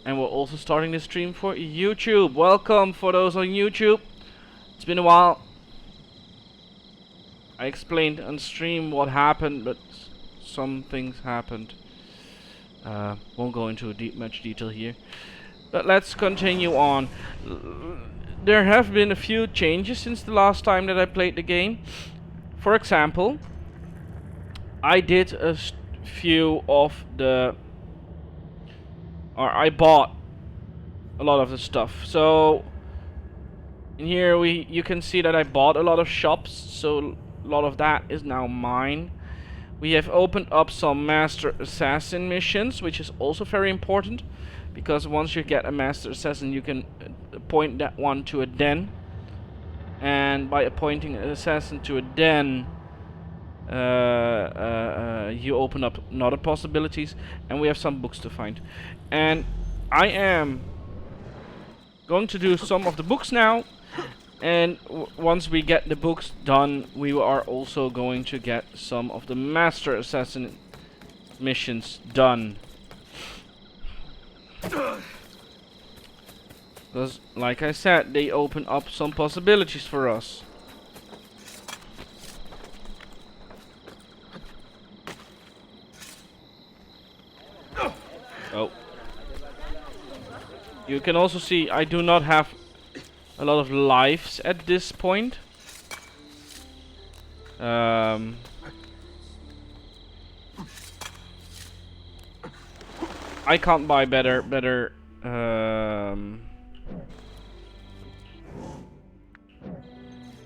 And we're also starting the stream for YouTube. Welcome for those on YouTube. It's been a while. I explained on stream what happened, but some things happened. Won't go into much detail here. But let's continue on. There have been a few changes since the last time that I played the game. For example, I did a few of the... or I bought a lot of the stuff. So in here you can see that I bought a lot of shops, so a lot of that is now mine. We have opened up some Master Assassin missions, which is also very important, because once you get a Master Assassin you can appoint that one to a den, and by appointing an assassin to a den you open up other possibilities, and we have some books to find. And I am going to do some of the books now, and once we get the books done, we are also going to get some of the Master Assassin missions done. Because, like I said, they open up some possibilities for us. Oh. You can also see I do not have a lot of lives at this point. I can't buy better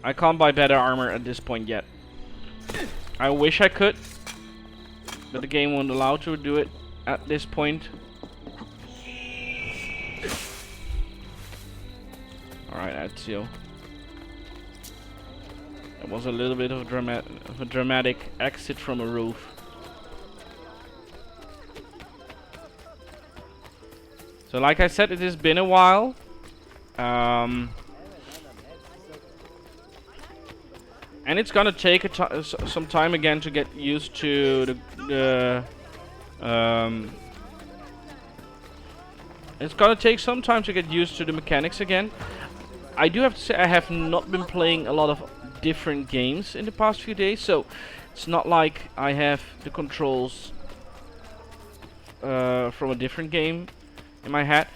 I can't buy better armor at this point yet. I wish I could, but the game won't allow to do it at this point. Alright, Ezio. That was a little bit of a dramatic exit from a roof. So like I said, it has been a while. And it's gonna take some time again to get used to it's gonna take some time to get used to the mechanics again. I do have to say I have not been playing a lot of different games in the past few days, so it's not like I have the controls from a different game in my head.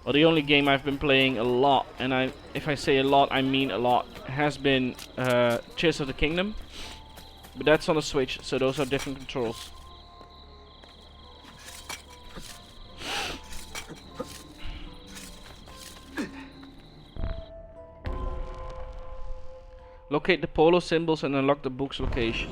Well, the only game I've been playing a lot, and if I say a lot, I mean a lot, has been Tears of the Kingdom. But that's on the Switch, so those are different controls. Locate the polo symbols and unlock the book's location.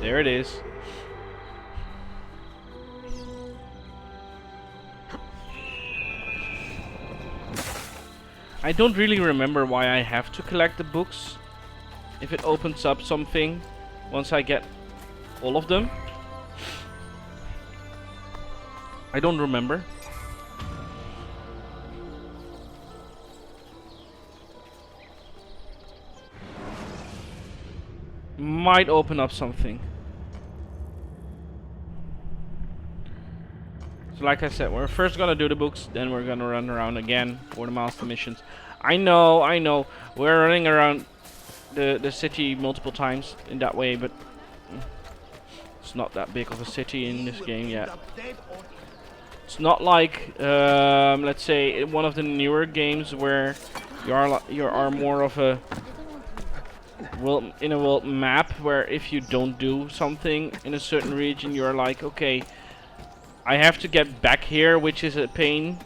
There it is. I don't really remember why I have to collect the books. If it opens up something once I get all of them. I don't remember. Might open up something. So like I said, we're first gonna do the books, then we're gonna run around again for the master missions. I know, we're running around the city multiple times in that way, but it's not that big of a city in this game yet. It's not like, let's say, one of the newer games where you are more of a in a world map, where if you don't do something in a certain region, you're like, okay, I have to get back here, which is a pain.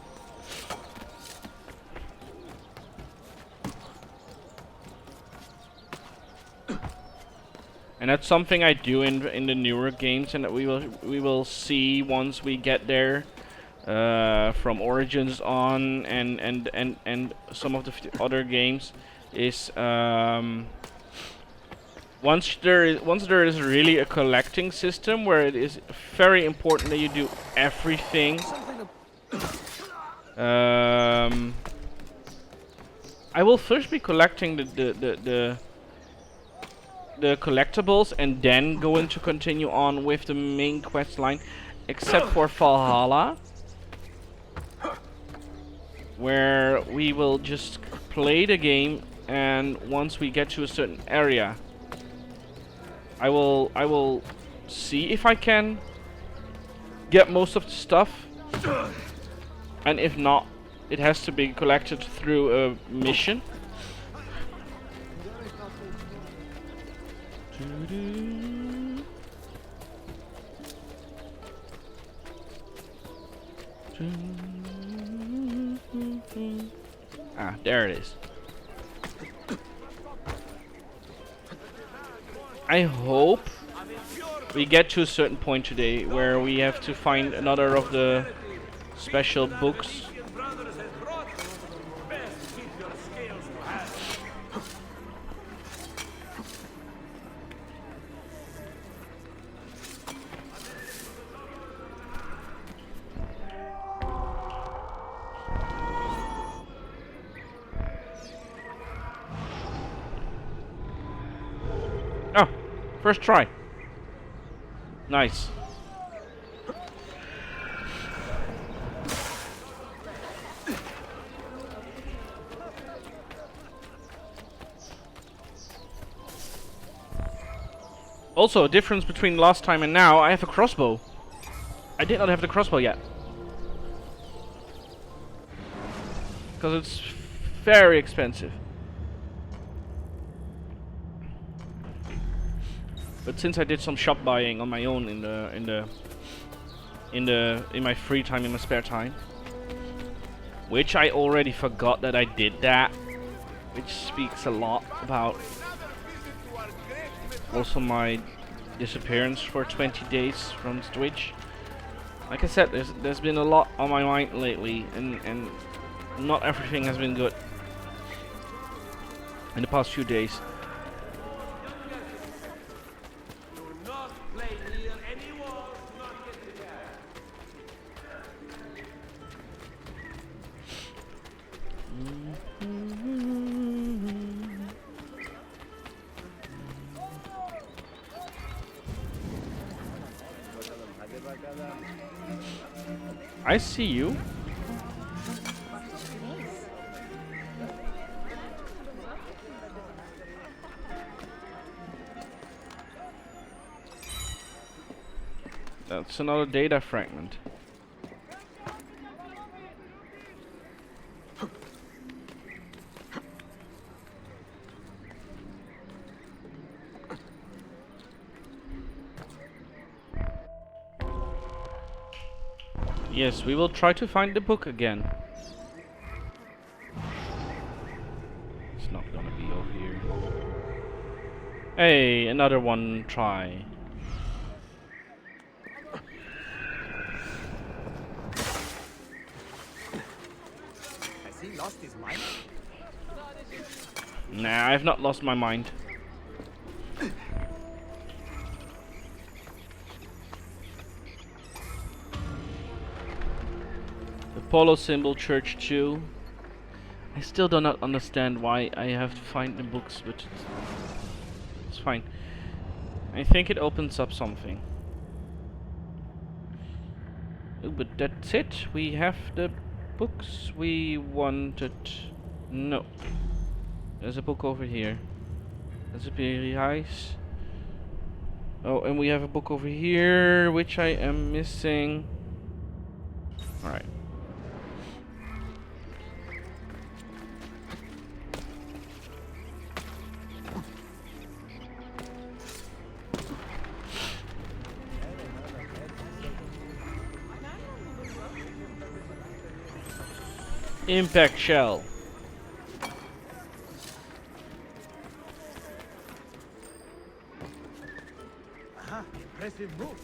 And that's something I do in the newer games, and that we will see once we get there, from Origins on, and some of the other games, is once there is really a collecting system where it is very important that you do everything. I will first be collecting the collectibles and then going to continue on with the main quest line, except for Valhalla, where we will just play the game, and once we get to a certain area, I will see if I can get most of the stuff, and if not, it has to be collected through a mission. Ah, there it is. I hope we get to a certain point today where we have to find another of the special books. Oh, first try. Nice. Also, a difference between last time and now, I have a crossbow. I did not have the crossbow yet. Because it's very expensive. But since I did some shop buying on my own in my free time, in my spare time, which I already forgot that I did that, which speaks a lot about also my disappearance for 20 days from Twitch. Like I said, there's been a lot on my mind lately, and not everything has been good in the past few days. I see you. That's another data fragment. Yes, we will try to find the book again. It's not gonna be over here. Hey, another one try. Has he lost his mind? Nah, I've not lost my mind. Polo symbol, church 2. I still do not understand why I have to find the books, but it's fine. I think it opens up something. Oh, but that's it. We have the books we wanted. No. There's a book over here. There's a very nice. Oh, and we have a book over here, which I am missing. Alright. Impact shell. Aha, impressive move.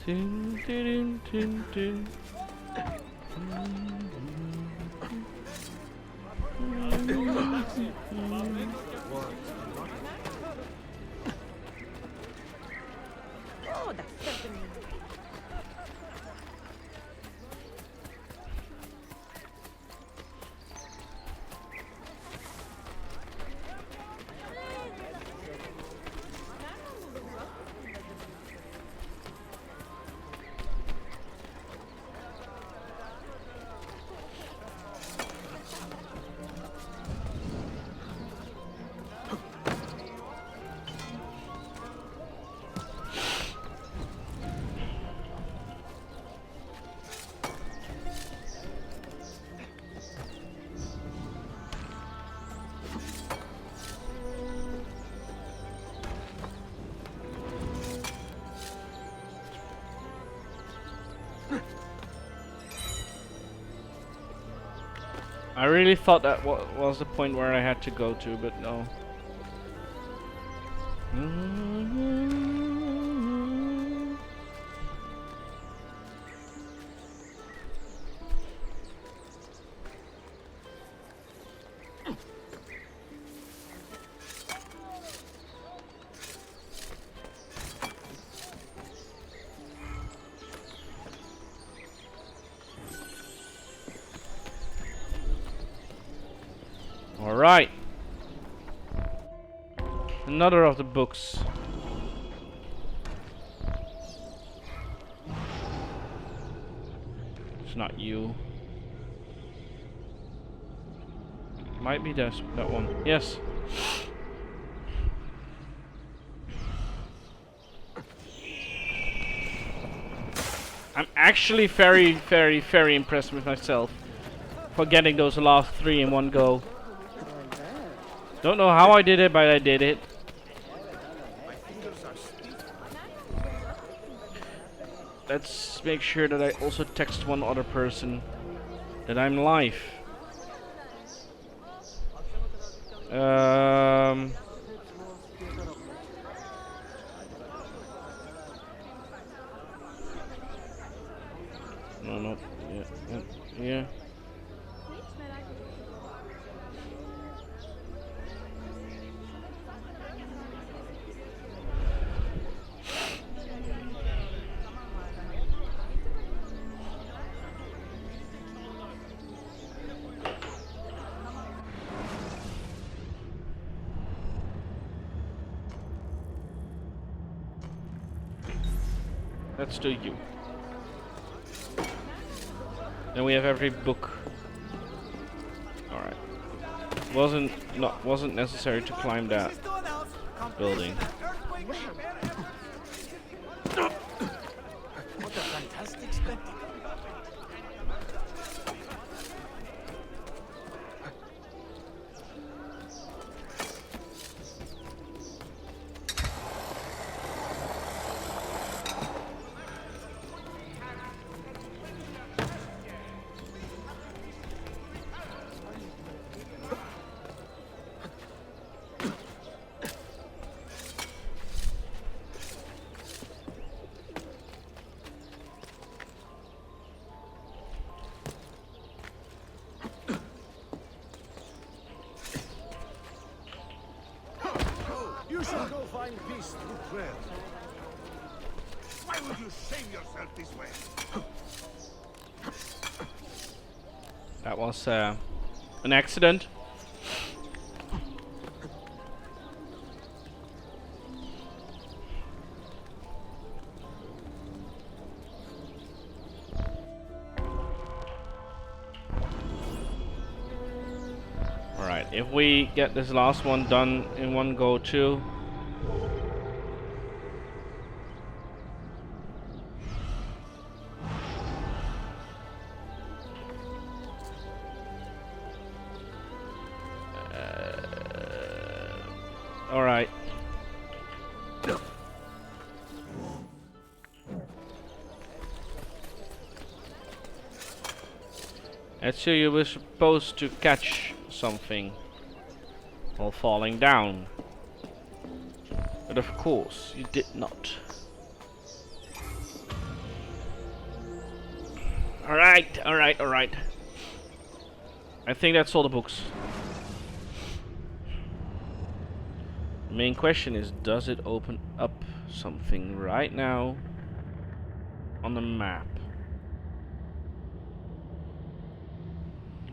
Dun, dun, dun, dun, Oh, that's certainly. I really thought that was the point where I had to go to, but no. All right. Another of the books. It's not you. Might be that one. Yes. I'm actually very, very, very impressed with myself for getting those last 3 in one go. Don't know how I did it, but I did it. Let's make sure that I also text one other person that I'm live. No. Yeah. Let's do you. Then we have every book. All right. Wasn't necessary to climb that building. What a fantastic spectacle. You should go find peace through prayer. Why would you shame yourself this way? That was an accident. Alright, if we get this last one done in one go too. Alright. Actually, you were supposed to catch something while falling down. But of course, you did not. Alright. I think that's all the books. The main question is, does it open up something right now on the map?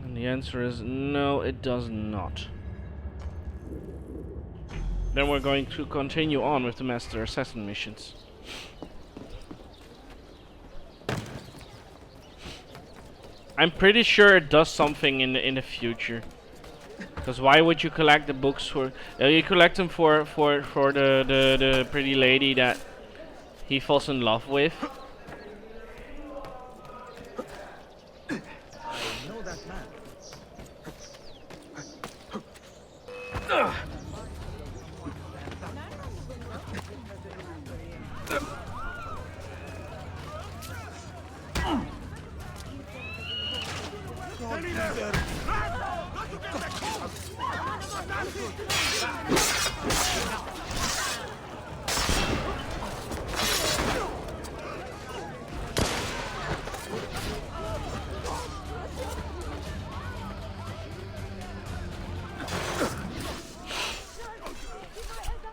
And the answer is no, it does not. Then we're going to continue on with the Master Assassin missions. I'm pretty sure it does something in the future. Because why would you collect the books for? You collect them for the pretty lady that he falls in love with. I know that man.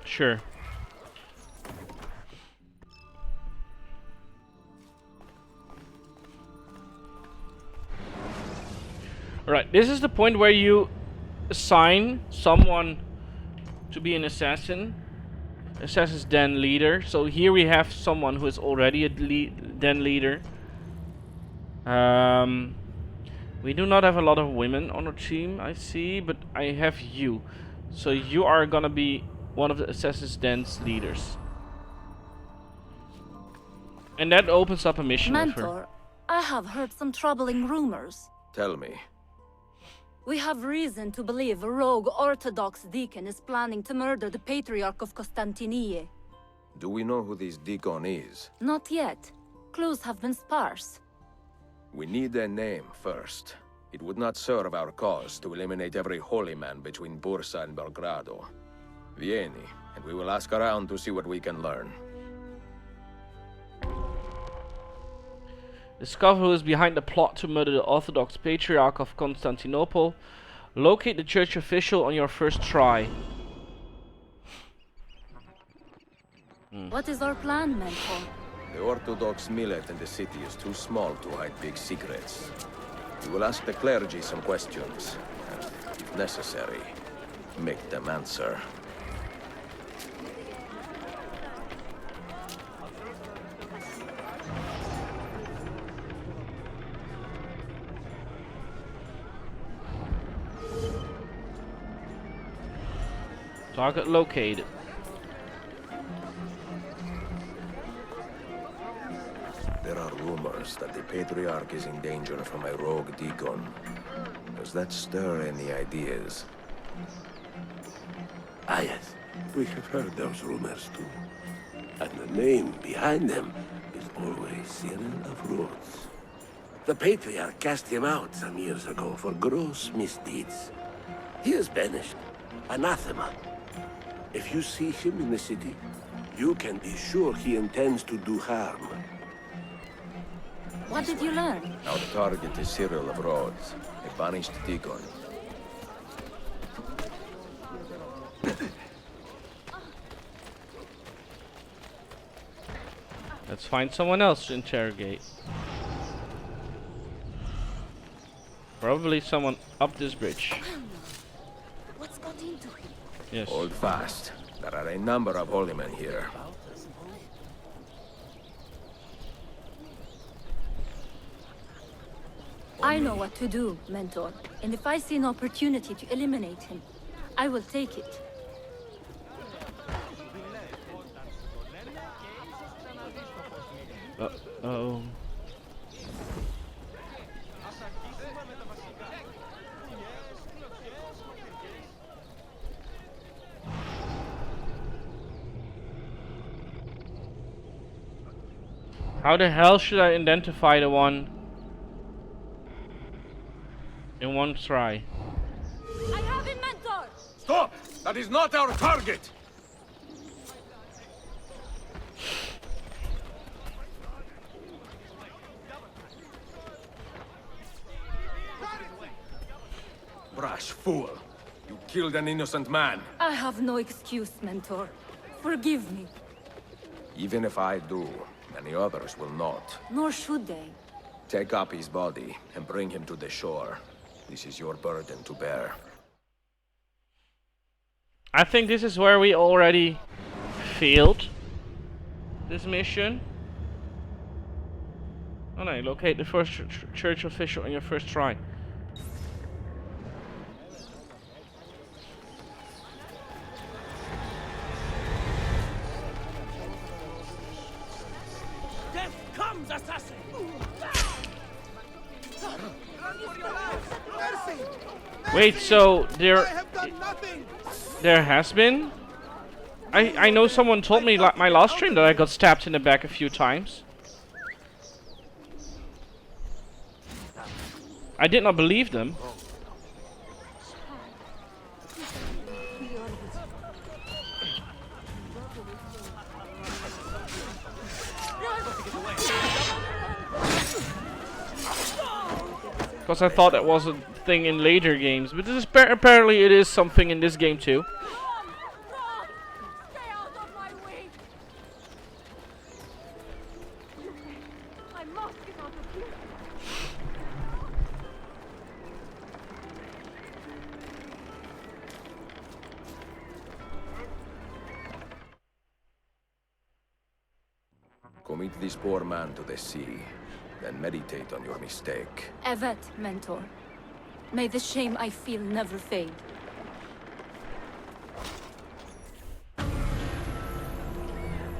Sure. Alright, this is the point where you assign someone to be an assassin. Assassin's Den leader. So here we have someone who is already a den leader. We do not have a lot of women on our team, I see, but I have you. So you are gonna be one of the Assassin's Den's leaders. And that opens up a mission with her. Mentor, I have heard some troubling rumors. Tell me. We have reason to believe a rogue Orthodox deacon is planning to murder the Patriarch of Constantinople. Do we know who this deacon is? Not yet. Clues have been sparse. We need a name first. It would not serve our cause to eliminate every holy man between Bursa and Belgrado. Vieni, and we will ask around to see what we can learn. Discover who is behind the plot to murder the Orthodox Patriarch of Constantinople. Locate the church official on your first try. What is our plan, Mentor? The Orthodox millet in the city is too small to hide big secrets. We will ask the clergy some questions, and, if necessary, make them answer. Target located. There are rumors that the Patriarch is in danger from a rogue deacon. Does that stir any ideas? Ah, yes. We have heard those rumors too. And the name behind them is always Cyril of Rhodes. The Patriarch cast him out some years ago for gross misdeeds. He is banished. Anathema. If you see him in the city, you can be sure he intends to do harm. What did you learn? Our target is Cyril of Rhodes, a banished deacon. Let's find someone else to interrogate. Probably someone up this bridge. What's got into him? Yes. Hold fast. There are a number of holy men here. I know what to do, Mentor. And if I see an opportunity to eliminate him, I will take it. Uh-oh. How the hell should I identify the one in one try? I have him, Mentor! Stop! That is not our target! Brash fool! You killed an innocent man. I have no excuse, Mentor. Forgive me. Even if I do, many others will not. Nor should they. Take up his body and bring him to the shore. This is your burden to bear. I think this is where we already failed this mission. Oh no, locate the first church official on your first try. Death comes, assassin! Mercy! Wait, so I there have done nothing! there has been? I know someone told me my last stream that I got stabbed in the back a few times. I did not believe them. Because I thought that was a thing in later games, but this is apparently it is something in this game too. Stay out of my way! I must get out of here! Commit this poor man to the sea, then meditate on your mistake. Evet, mentor. May the shame I feel never fade.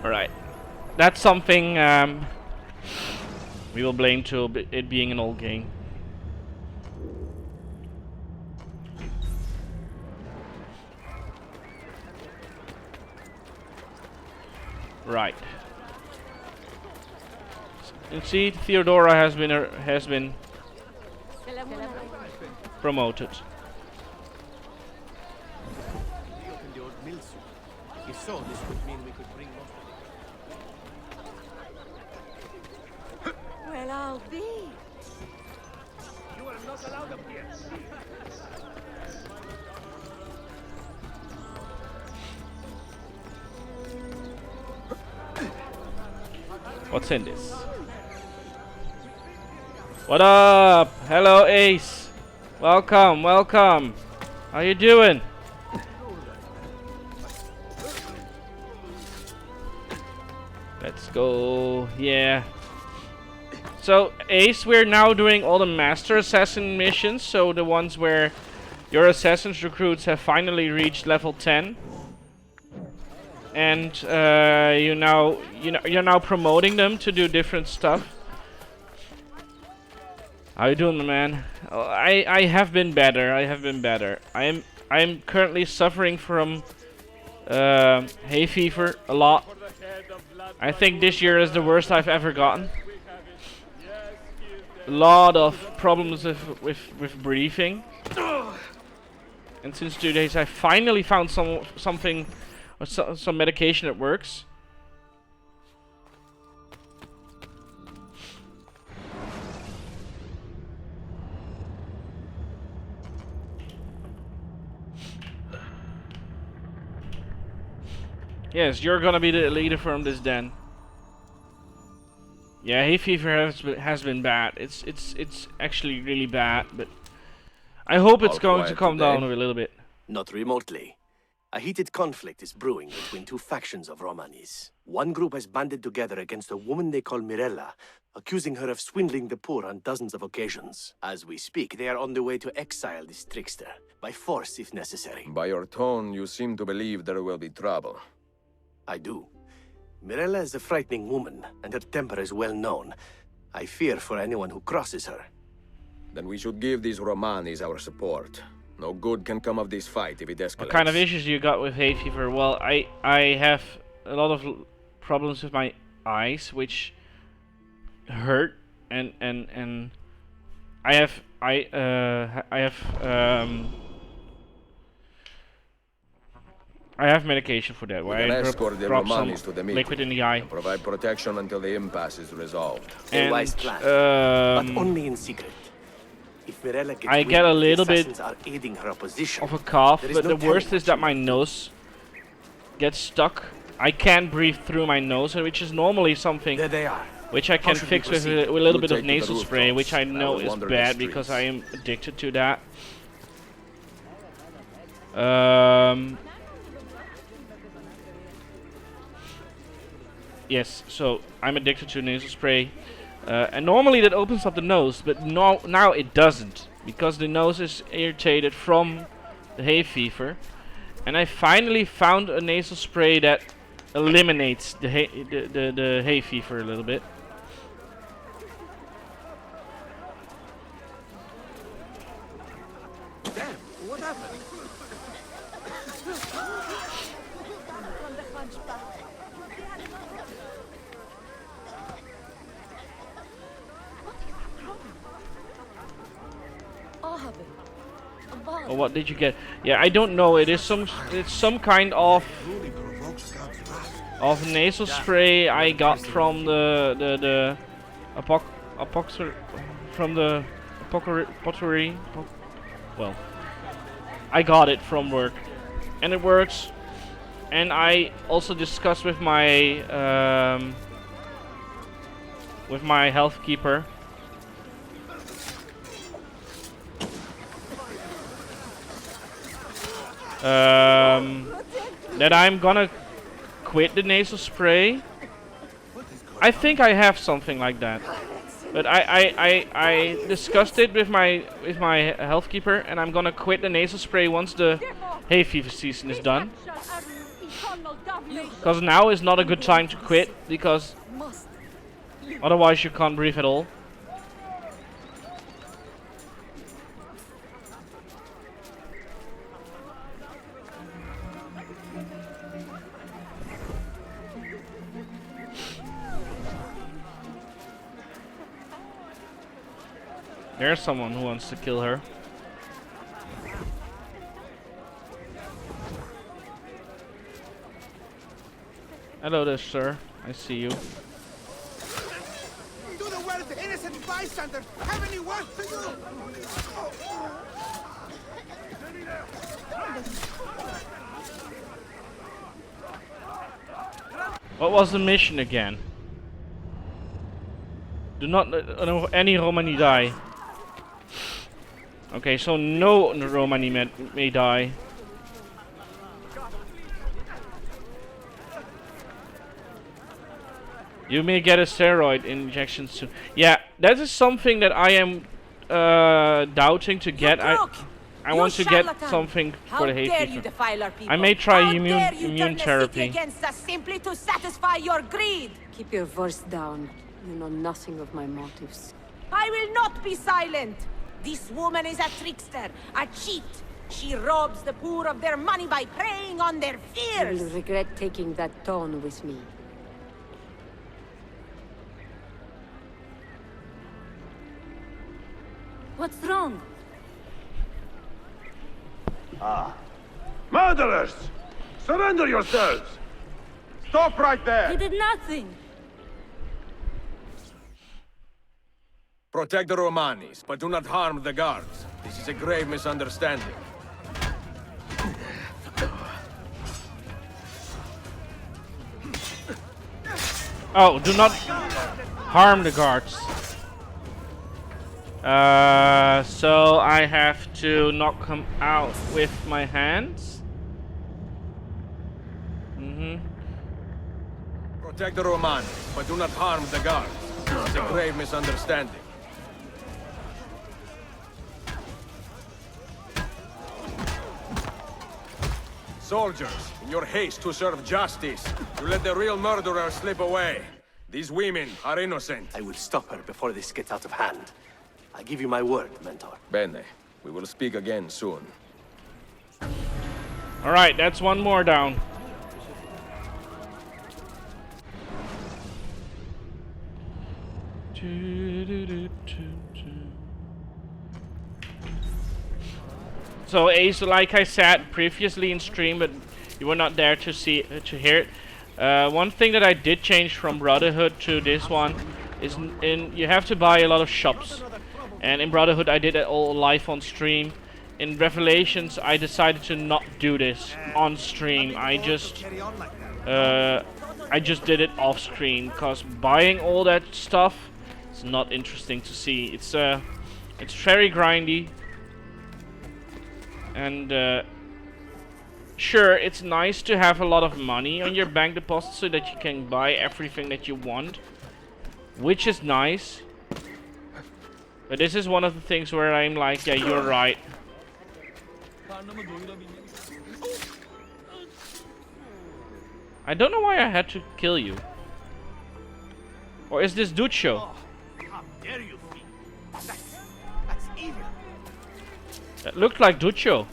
Alright. That's something we will blame to it being an old game. Right. Indeed, Theodora has been promoted. We opened the old mill soon. If so, this would mean we could bring most of it. Well, I'll be. You are not allowed up here. What's in this? What up? Hello, Ace. Welcome, welcome. How you doing? Let's go. Yeah. So, Ace, we're now doing all the Master Assassin missions. So the ones where your Assassin's recruits have finally reached level 10. And you're now promoting them to do different stuff. How you doing, my man? Oh, I have been better. I have been better. I'm currently suffering from hay fever a lot. I think this year is the worst I've ever gotten. A lot of problems with breathing. And since 2 days, I finally found something. Some medication that works. Yes, you're gonna be the leader from this den. Yeah, hay fever has been bad. It's actually really bad, but I hope it's going to calm down a little bit. Not remotely. A heated conflict is brewing between two factions of Romanis. One group has banded together against a woman they call Mirella, accusing her of swindling the poor on dozens of occasions. As we speak, they are on the way to exile this trickster, by force if necessary. By your tone, you seem to believe there will be trouble. I do. Mirella is a frightening woman, and her temper is well known. I fear for anyone who crosses her. Then we should give these Romanis our support. No good can come of this fight if it escalates. What kind of issues you got with hay fever? Well, I have a lot of problems with my eyes, which hurt, and I have medication for that. Where I drop some liquid in the eye. Provide protection until the impasse is resolved. A wise plan, but only in secret. If Mirella gets I get a little bit opposition, of a cough, there is but no the worst telling is that my nose gets stuck. I can't breathe through my nose, which is normally something There they are. which I can should we fix with proceed? a little bit You of take to the nasal spray, rooftops. which I know will is wander the bad because I streets. am addicted to that. Yes, so I'm addicted to nasal spray. And normally that opens up the nose, but now it doesn't. Because the nose is irritated from the hay fever. And I finally found a nasal spray that eliminates the hay fever a little bit. Damn, what happened? Or what did you get? Yeah, I don't know. It's some kind of nasal spray I got from the pottery. Well, I got it from work, and it works. And I also discussed with my health keeper. That I'm gonna quit the nasal spray. I think I have something like that, but I discussed it with my health keeper, and I'm gonna quit the nasal spray once the hay fever season is done. Because now is not a good time to quit, because otherwise you can't breathe at all. There's someone who wants to kill her. Hello there, sir. I see you. Do the world innocent bystanders have any work to do? What was the mission again? Do not let any Romani die. Okay, so no Romani may die. You may get a steroid injection soon. Yeah, that is something that I am doubting to get. I want to get something for the hay fever. I may try immune therapy. Against us simply to satisfy your greed. Keep your voice down. You know nothing of my motives. I will not be silent. This woman is a trickster, a cheat. She robs the poor of their money by preying on their fears. You will regret taking that tone with me. What's wrong? Murderers! Surrender yourselves! Stop right there! He did nothing. Protect the Romanis, but do not harm the guards. This is a grave misunderstanding. Oh, do not harm the guards. So I have to knock him out with my hands. Protect the Romanis, but do not harm the guards. This is a grave misunderstanding. Soldiers, in your haste to serve justice, you let the real murderer slip away. These women are innocent. I will stop her before this gets out of hand. I give you my word, Mentor. Bene, we will speak again soon. Alright, that's one more down. So Ace, like I said previously in stream, but you were not there to hear it. One thing that I did change from Brotherhood to this one is you have to buy a lot of shops, and in Brotherhood I did it all live on stream. In Revelations I decided to not do this on stream. I just did it off screen, because buying all that stuff is not interesting to see. It's very grindy. And sure, it's nice to have a lot of money on your bank deposit so that you can buy everything that you want, which is nice. But this is one of the things where I'm like, yeah, you're right. I don't know why I had to kill you. Or is this Duccio? How dare you, thief? That's evil. That looked like Duccio.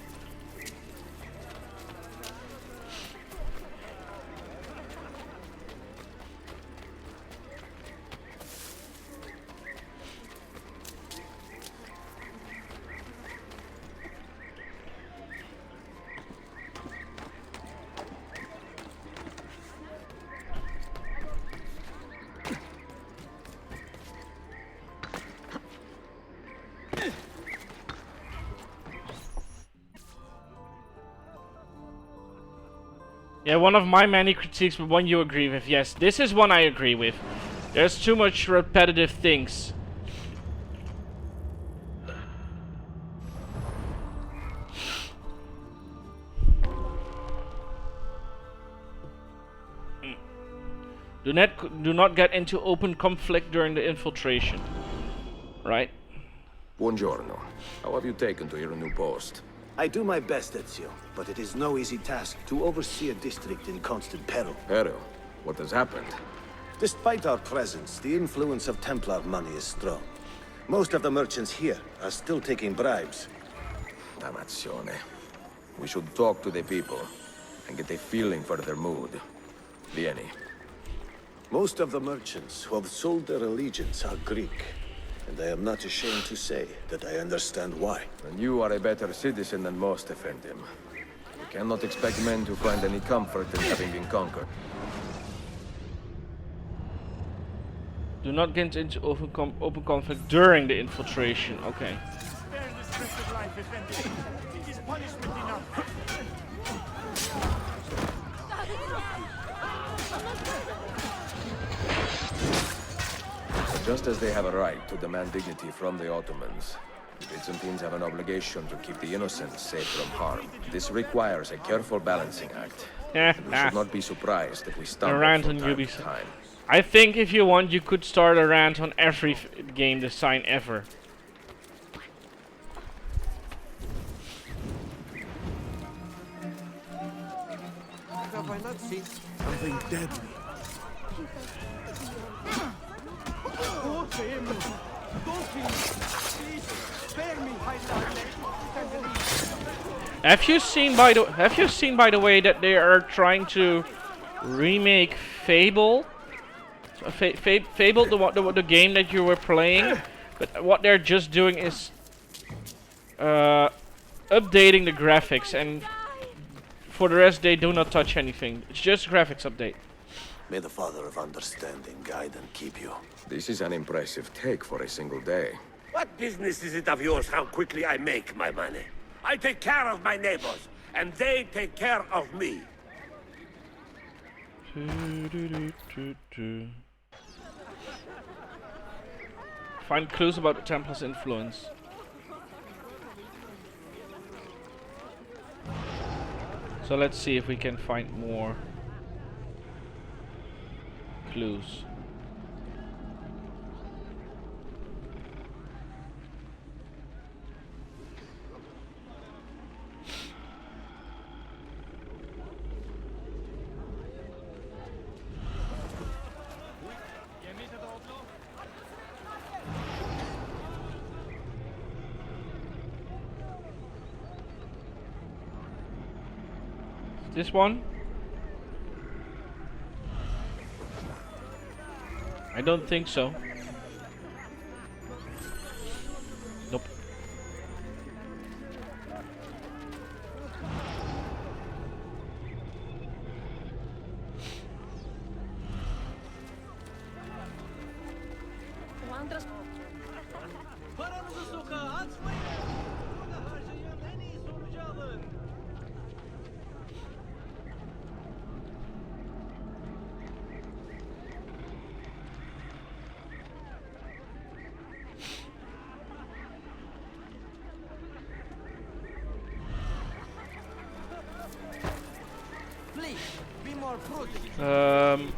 Yeah, one of my many critiques, but one you agree with. Yes, this is one I agree with. There's too much repetitive things. Do not get into open conflict during the infiltration. Right? Buongiorno. How have you taken to your new post? I do my best, Ezio, but it is no easy task to oversee a district in constant peril. Peril, what has happened? Despite our presence, the influence of Templar money is strong. Most of the merchants here are still taking bribes. Damazione. We should talk to the people and get a feeling for their mood. Vieni. Most of the merchants who have sold their allegiance are Greek, and I am not ashamed to say that I understand why. And you are a better citizen than most, Effendim. We cannot expect men to find any comfort in having been conquered. Do not get into open conflict during the infiltration. Okay. Spare the stress of life, Effendi. It is punishment enough. Just as they have a right to demand dignity from the Ottomans, the Byzantines have an obligation to keep the innocent safe from harm. This requires a careful balancing act. Yeah, We should not be surprised if we a stumble rant from on time to Ubisoft. time. I think if you want, you could start a rant on every game design ever. Have I not seen? Something deadly. Oh, spare me! Don't kill me! Please, spare me, Have you seen by the way that they are trying to remake Fable? Fable, the game that you were playing, but what they're just doing is updating the graphics, and for the rest they do not touch anything. It's just graphics update. May the Father of Understanding guide and keep you. This is an impressive take for a single day. What business is it of yours how quickly I make my money? I take care of my neighbors, and they take care of me. Find clues about the Templars' influence. So let's see if we can find more clues. This one? I don't think so. Nope. Be more prudent.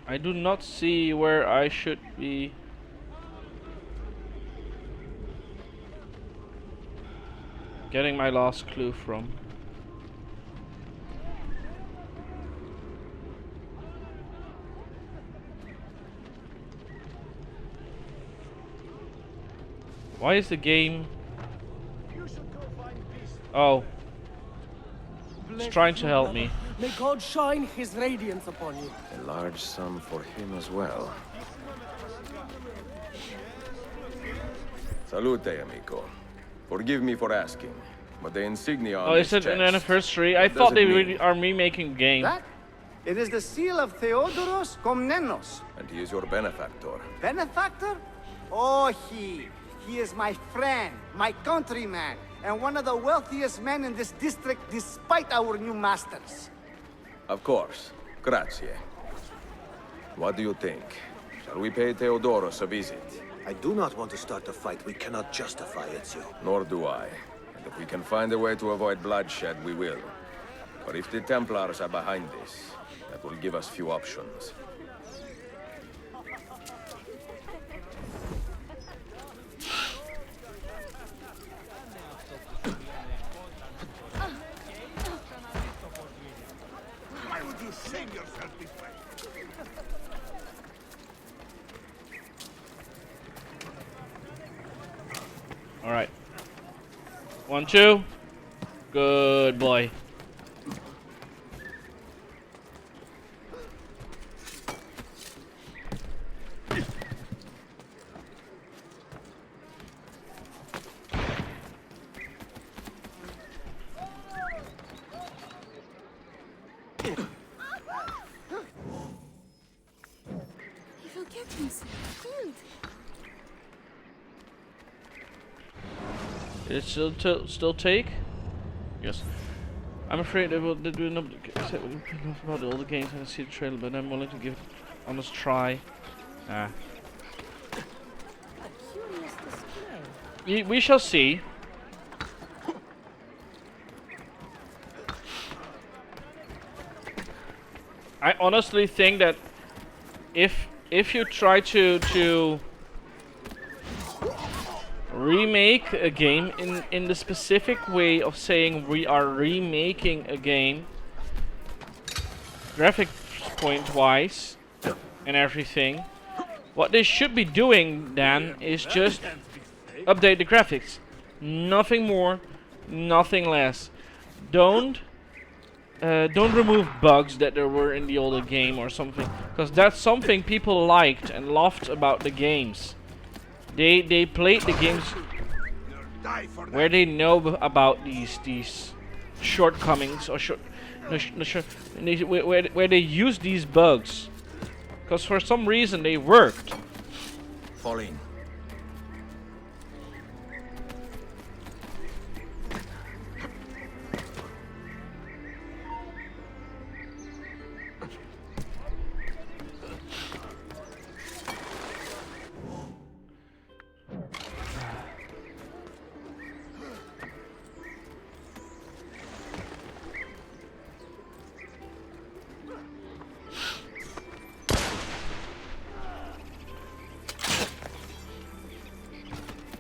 I do not see where I should be. Getting my last clue from. Why is the game? Oh, it's trying to help me. May God shine his radiance upon you. A large sum for him as well. Salute, amico. Forgive me for asking, but the insignia on Oh, is this it an chest, anniversary? I what thought does they it mean? are remaking the game. That? It is the seal of Theodoros Komnenos. And he is your benefactor. Benefactor? Oh, he. He is my friend, my countryman, and one of the wealthiest men in this district despite our new masters. Of course. Grazie. What do you think? Shall we pay Theodoros a visit? I do not want to start a fight we cannot justify, Ezio. Nor do I. And if we can find a way to avoid bloodshed, we will. But if the Templars are behind this, that will give us few options. Why would you shame yourself this way? All right. 1, 2. Good boy. He will get himself killed. Did it still take? Yes. I'm afraid they will do enough about all the games and see the trailer, but I'm willing to give it an honest try. Curious display. We shall see. I honestly think that if you try to remake a game in the specific way of saying we are remaking a game, graphic point wise and everything, what they should be doing then is just update the graphics. Nothing more, nothing less. Don't remove bugs that there were in the older game or something, because that's something people liked and loved about the games. They played the games where they know about these shortcomings or where they use these bugs, because for some reason they worked. Fall in.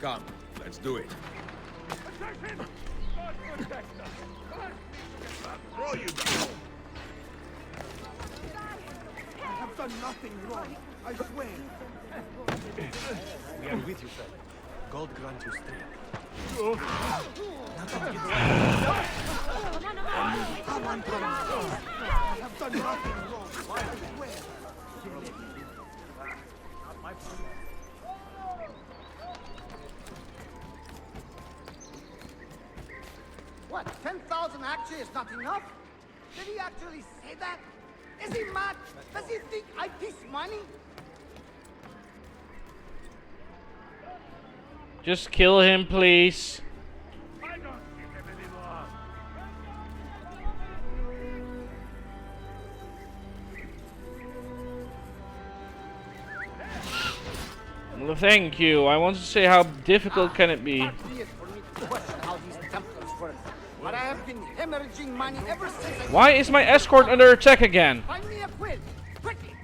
Come, let's do it. Throw you down. I have done nothing wrong, I swear. We are with you, fellow. God grant you strength. I have done nothing wrong, I swear. What, 10,000 actually is not enough? Did he actually say that? Is he mad? Does he think I piece money? Just kill him, please. I don't give him anymore. Well, thank you. I want to say how difficult can it be. Far be it for me to question how these Templars work, but I have been hemorrhaging money ever since I... Why is my escort under attack again? Find me a quid, quickly!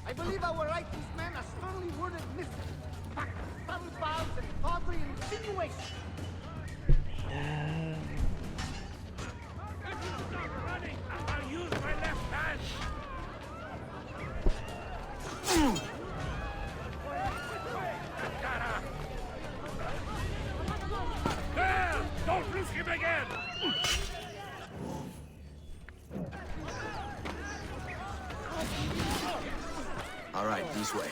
I believe our righteous men are sternly worded missives, packed with subtle vows and tawdry insinuations. Running, I'll use my left hand. There! Don't lose him again! All right, this way.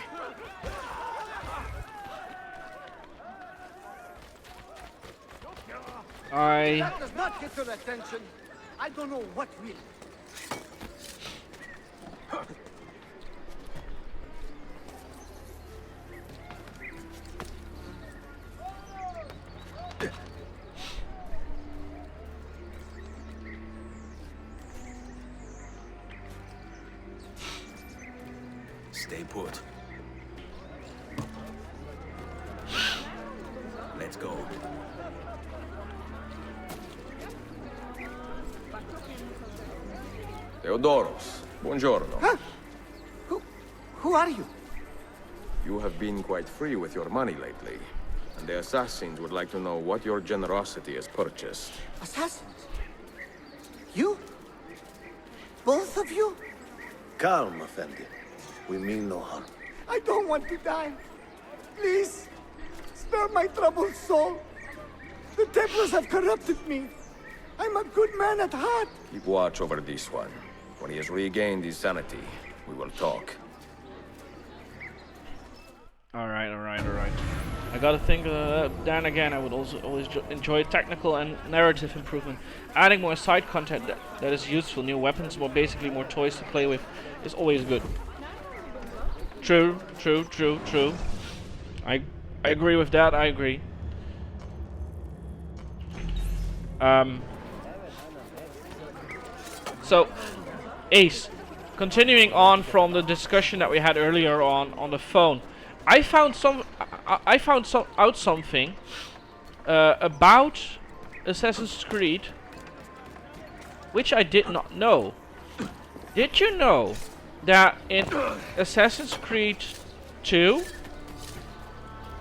That does not get your attention. I don't know what will. Stay put. Let's go. Theodoros, buongiorno. Huh? Who are you? You have been quite free with your money lately, and the assassins would like to know what your generosity has purchased. Assassins? You? Both of you? Calm, Effendi. We mean no harm. I don't want to die. Please, spare my troubled soul. The Templars have corrupted me. I'm a good man at heart. Keep watch over this one. When he has regained his sanity, we will talk. Alright. I gotta think, then again, I would also always enjoy technical and narrative improvement. Adding more side content that is useful, new weapons, more basically more toys to play with, is always good. True. I agree with that, I agree. So, Ace, continuing on from the discussion that we had earlier on the phone, I found out something about Assassin's Creed, which I did not know. Did you know that in Assassin's Creed 2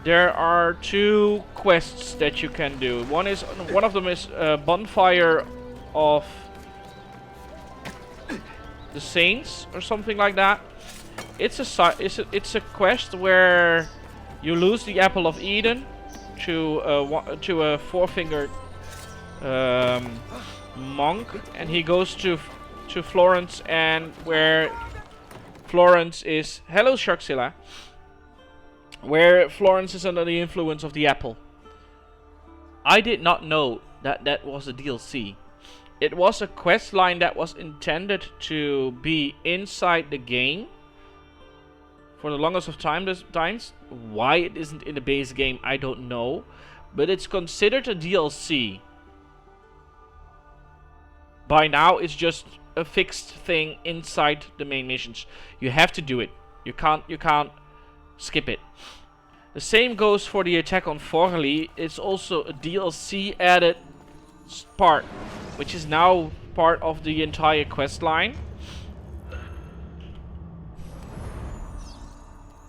there are 2 quests that you can do? One of them is Bonfire of the Saints or something like that. It's a quest where you lose the Apple of Eden to a four-fingered monk, and he goes to Florence, and where Florence is hello Sharkzilla, where Florence is under the influence of the apple. I did not know that was a DLC. It was a quest line that was intended to be inside the game for the longest of times. Why it isn't in the base game, I don't know. But it's considered a DLC. By now, it's just a fixed thing inside the main missions. You have to do it. You can't skip it. The same goes for the attack on Forli. It's also a DLC added part, which is now part of the entire quest line.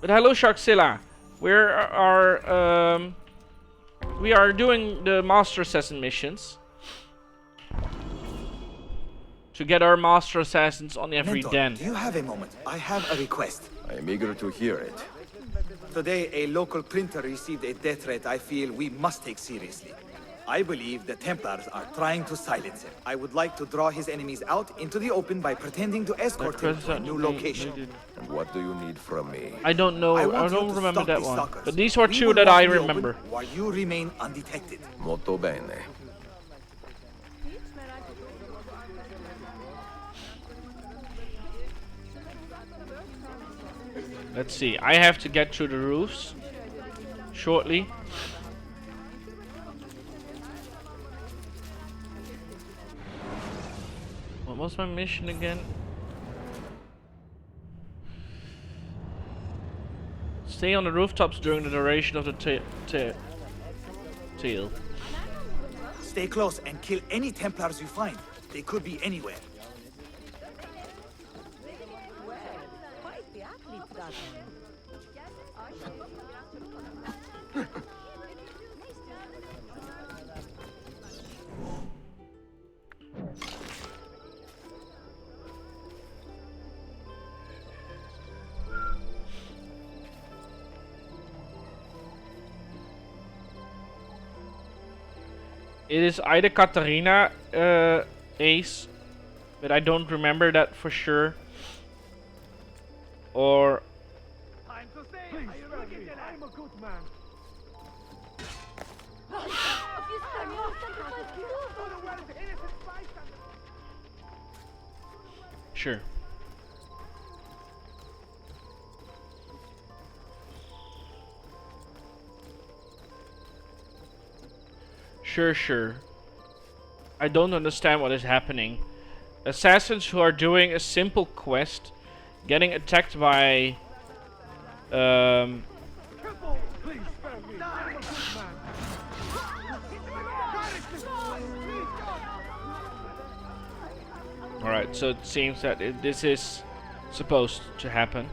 But hello Sharkzilla, we are doing the Master Assassin missions to get our Master Assassins on every Mentor, den. do you have a moment? I have a request. I am eager to hear it. Today, a local printer received a death threat I feel we must take seriously. I believe the Templars are trying to silence him. I would like to draw his enemies out into the open by pretending to escort him to a new location. And what do you need from me? I don't know, I want you don't to remember stop that these one. stalkers. But these are We two will that walk I in the open remember. while you remain undetected. Molto bene. Let's see, I have to get through the roofs shortly. What was my mission again? Stay on the rooftops during the duration of the tale. Stay close and kill any Templars you find. They could be anywhere. It is either Katarina Ace, but I don't remember that for sure. Or Time to say, I'm a good man. sure. Sure. I don't understand what is happening. Assassins who are doing a simple quest, getting attacked by Triple, please spare me. I'm a good man. Alright, so it seems that this is supposed to happen.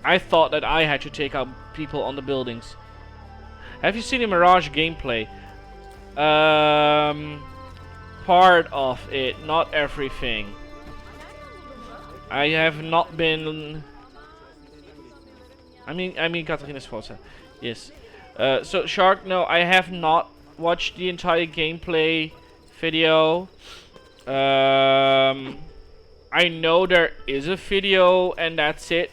I thought that I had to take out people on the buildings. Have you seen the Mirage gameplay? Part of it, not everything. I have not been... I mean Katarina's Forza. Yes. So Shark, no, I have not watched the entire gameplay video. I know there is a video and that's it.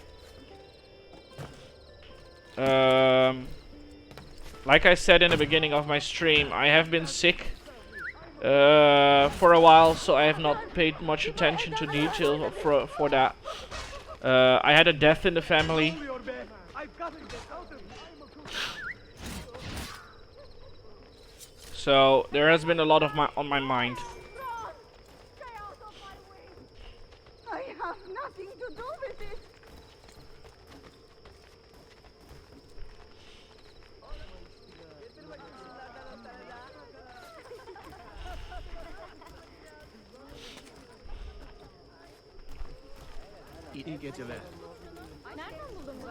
Like I said in the beginning of my stream, I have been sick for a while, so I have not paid much attention to detail for that. I had a death in the family. So there has been a lot of on my mind. I have nothing to do with it. İyi geceler. Nereden buldun bunu?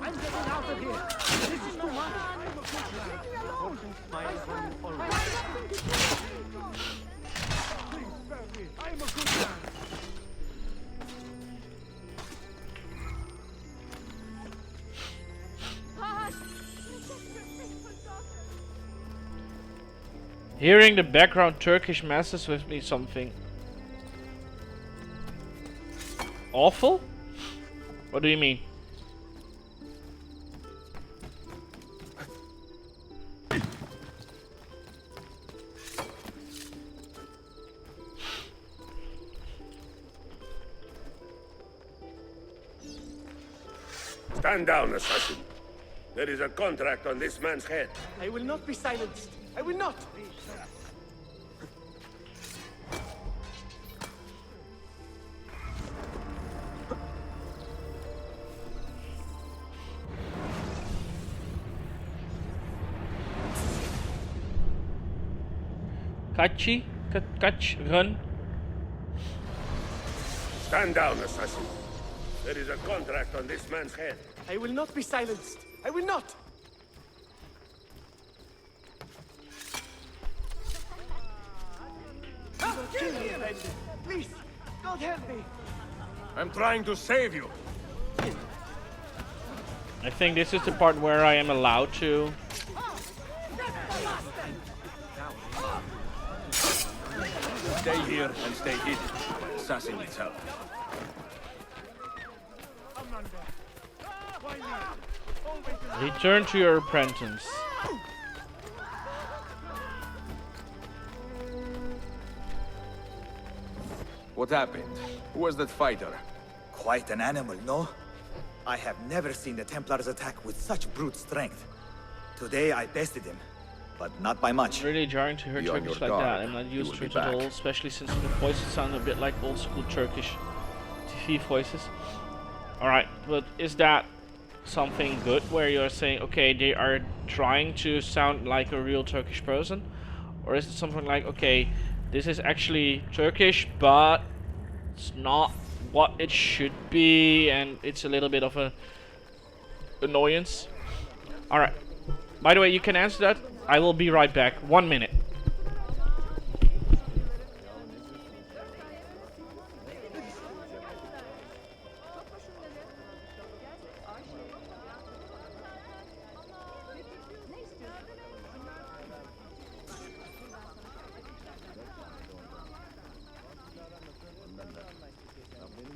I'm getting out of here. This is too much. I'm a good man. Please spare me. I'm a good man. Hearing the background Turkish messes with me something awful? What do you mean? Stand down, assassin. There is a contract on this man's head. I will not be silenced. I will not. Catch, run. Stand down, assassin. There is a contract on this man's head. I will not be silenced. I will not. Kill me, please. Don't help me. I'm trying to save you. I think this is the part where I am allowed to. Stay here and stay hidden. Assassin needs help. Return to your apprentice. What happened? Who was that fighter? Quite an animal, no? I have never seen the Templars attack with such brute strength. Today I bested him, but not by much. It's really jarring to hear Be on Turkish your like that. guard. I'm not You used will to be it at all, back. especially since the voices sound a bit like old school Turkish TV voices. Alright, but is that something good where you're saying, okay, they are trying to sound like a real Turkish person? Or is it something like, okay, this is actually Turkish, but it's not what it should be, and it's a little bit of a annoyance? Alright. By the way, you can answer that. I will be right back. 1 minute.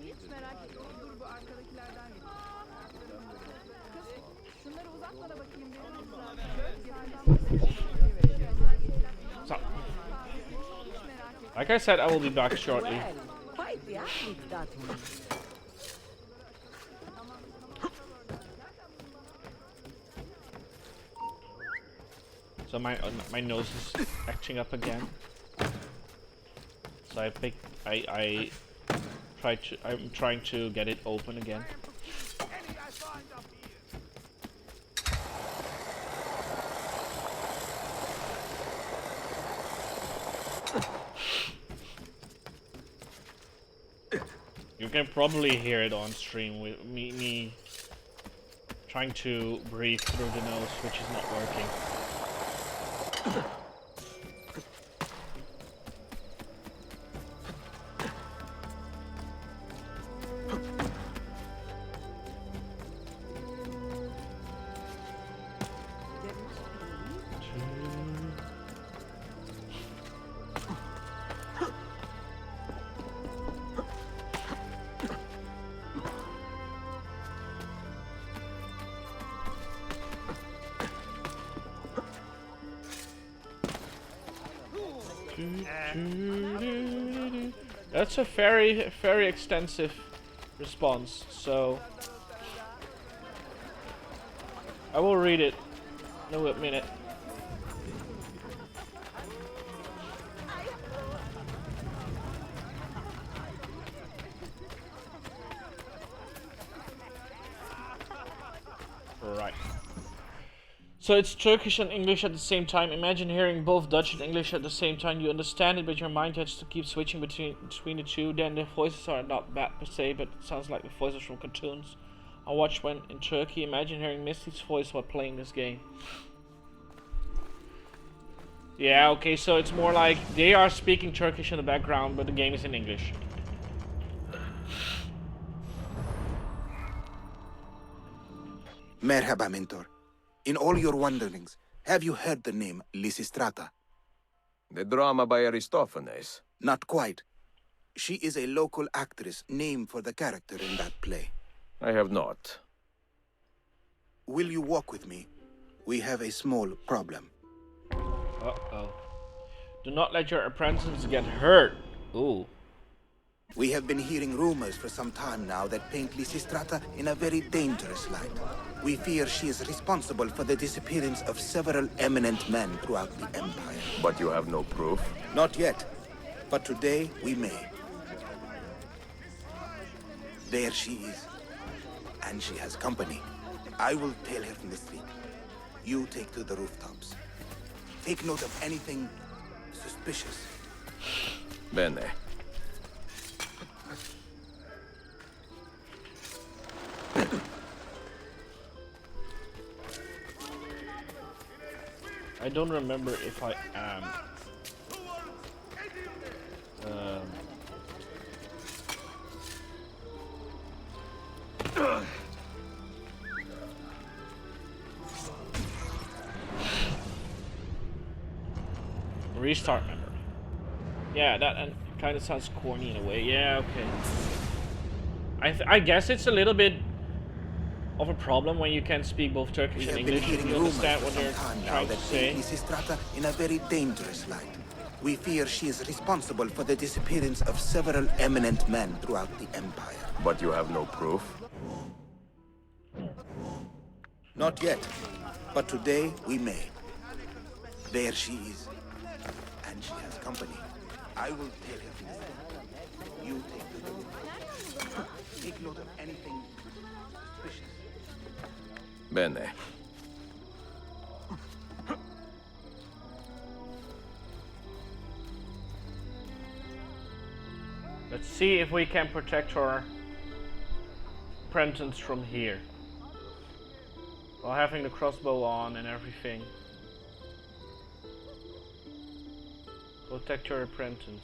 Hiç merak etme. Dur bu arkadakilerden geliyor. Kız, şunları uzatma da bakayım dedim. Like I said, I will be back shortly. Well, quite the athlete, that one. So my nose is acting up again. So I'm trying to get it open again. You can probably hear it on stream with me trying to breathe through the nose, which is not working. That's a very extensive response, so I will read it in a minute. Right. So it's Turkish and English at the same time. Imagine hearing both Dutch and English at the same time. You understand it, but your mind has to keep switching between the two. Then the voices are not bad per se, but it sounds like the voices from cartoons I watched when in Turkey. Imagine hearing Misty's voice while playing this game. Yeah, okay, so it's more like they are speaking Turkish in the background, but the game is in English. Merhaba, mentor. In all your wanderings, have you heard the name Lysistrata? The drama by Aristophanes? Not quite. She is a local actress named for the character in that play. I have not. Will you walk with me? We have a small problem. Uh-oh. Do not let your apprentices get hurt. Ooh. We have been hearing rumors for some time now that paint Lysistrata in a very dangerous light. We fear she is responsible for the disappearance of several eminent men throughout the Empire. But you have no proof? Not yet. But today, we may. There she is. And she has company. I will tail her from the street. You take to the rooftops. Take note of anything suspicious. Bene. I don't remember if I am. Restart memory. Yeah, that kind of sounds corny in a way. Yeah, okay. I guess it's a little bit of a problem when you can speak both Turkish and English if you understand what they're trying to say. Lysistrata in a very dangerous light. We fear she is responsible for the disappearance of several eminent men throughout the Empire. But you have no proof? Not yet. But today, we may. There she is. And she has company. I will tell her from this. You take the room. Take note of anything suspicious. Bene. Let's see if we can protect our apprentice from here. While having the crossbow on and everything. Protect your apprentice.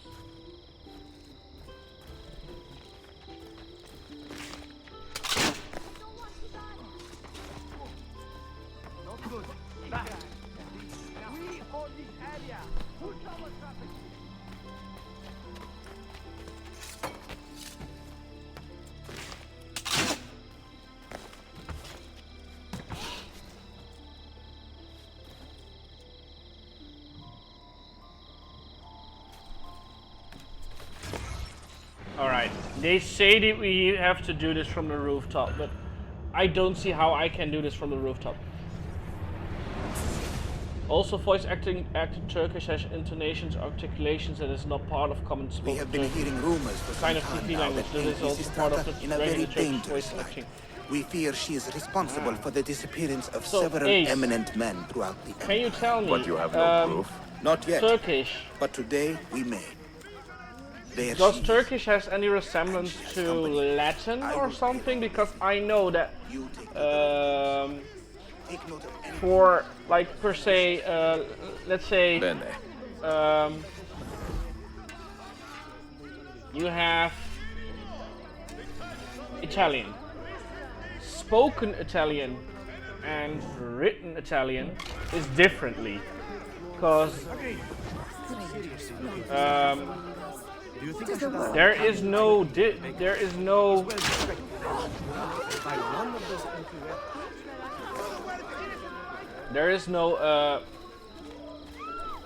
Not good. Back. We own this area. Who's our traffic? They say that we have to do this from the rooftop, but I don't see how I can do this from the rooftop. Also, voice acting Turkish has intonations, articulations that is not part of common spoken. We have been hearing rumors for some kind of time TP now language. that This is also Mrs. part of Starter the in a regular very Turkish dangerous voice life. acting. We fear she is responsible for the disappearance of So, several Ace, eminent men throughout the Can you tell me? But you have no proof? Not yet, Turkish. but today we may. There Does she is. Turkish has any resemblance to Latin or something? Because I know that Take note of any for like per se, let's say Bene. you have Italian, spoken Italian, and written Italian is differently, because there is no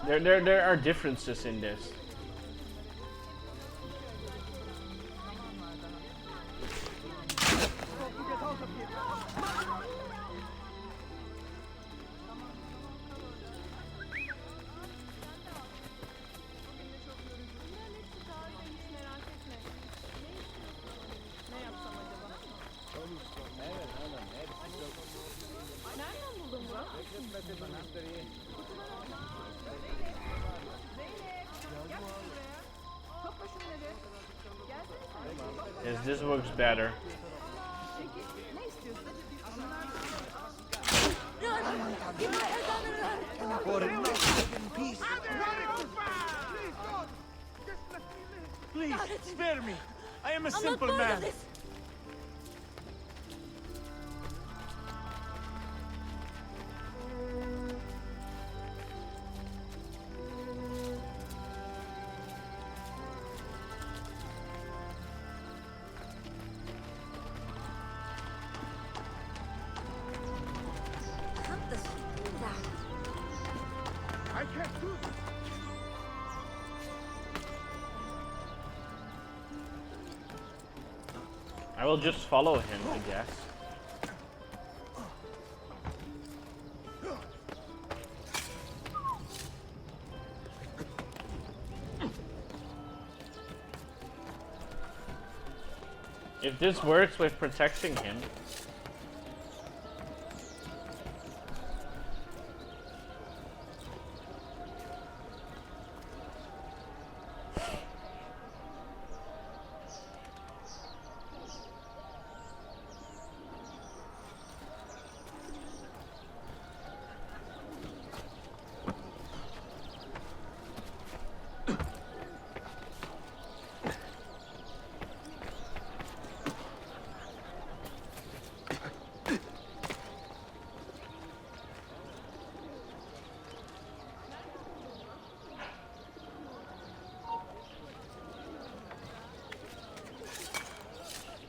there are differences in this. Yes, this works better. Please, spare me. I am a I'm simple not part man. of this. I can't do this. I will just follow him, I guess. If this works with protecting him.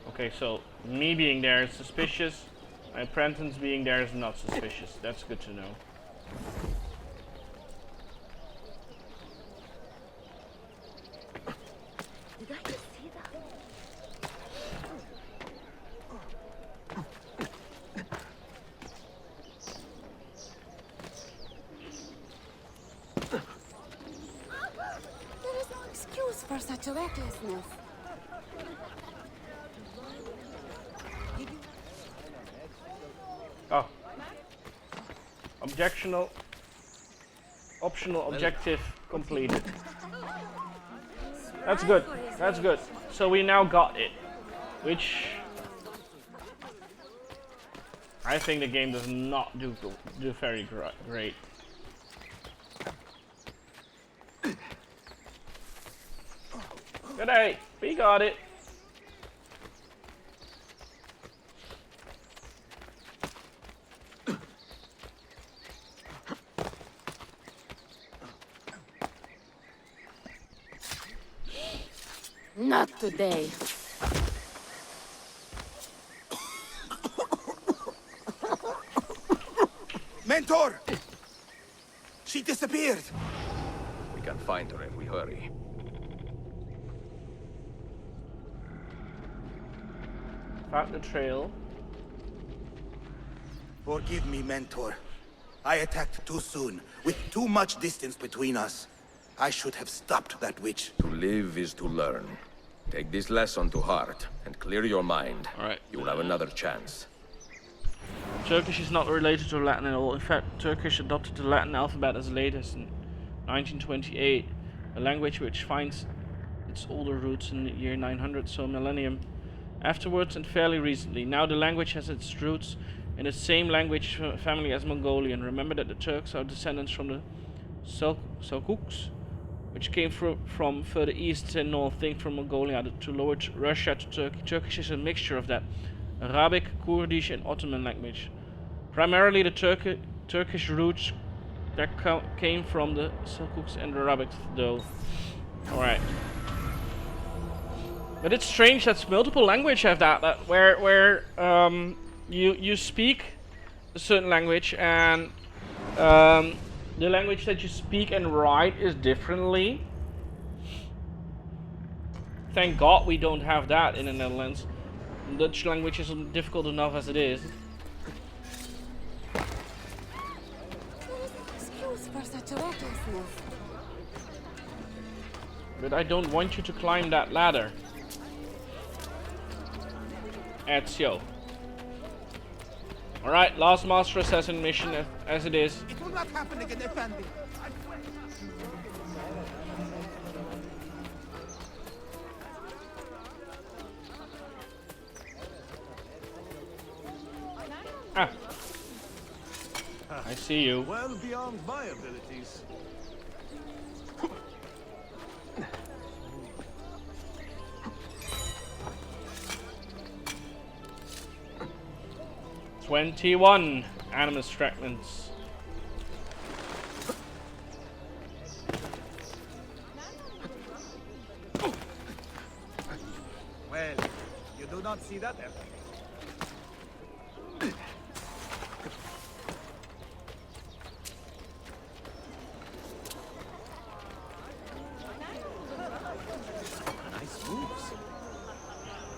Okay, so me being there is suspicious. My apprentice being there is not suspicious. That's good to know. Did I just see that? There is no excuse for such recklessness. Oh. Optional objective completed. That's good. That's good. So we now got it. Which I think the game does not do very great. Good day. We got it. Not today. Mentor! She disappeared! We can find her if we hurry. Found the trail. Forgive me, Mentor. I attacked too soon, with too much distance between us. I should have stopped that witch. To live is to learn. Take this lesson to heart and clear your mind. Alright. You will have another chance. Turkish is not related to Latin at all. In fact, Turkish adopted the Latin alphabet as late as in 1928, a language which finds its older roots in the year 900, so millennium afterwards and fairly recently. Now the language has its roots in the same language family as Mongolian. Remember that the Turks are descendants from the Seljuks, which came from further east and north, think from Mongolia to Lower Russia to Turkey. Turkish is a mixture of that Arabic, Kurdish and Ottoman language. Primarily the Turkish roots that came from the Seljuks and the Arabics though. Alright. But it's strange that multiple languages have that where you speak a certain language and the language that you speak and write is differently. Thank God we don't have that in the Netherlands. Dutch language is difficult enough as it is. But I don't want you to climb that ladder. Ezio. Alright, last Master Assassin mission as it is. It will not happen again, Effendi. Ah. I see you. Well beyond my abilities. "21 animus fragments." Well, you do not see that, Effendi.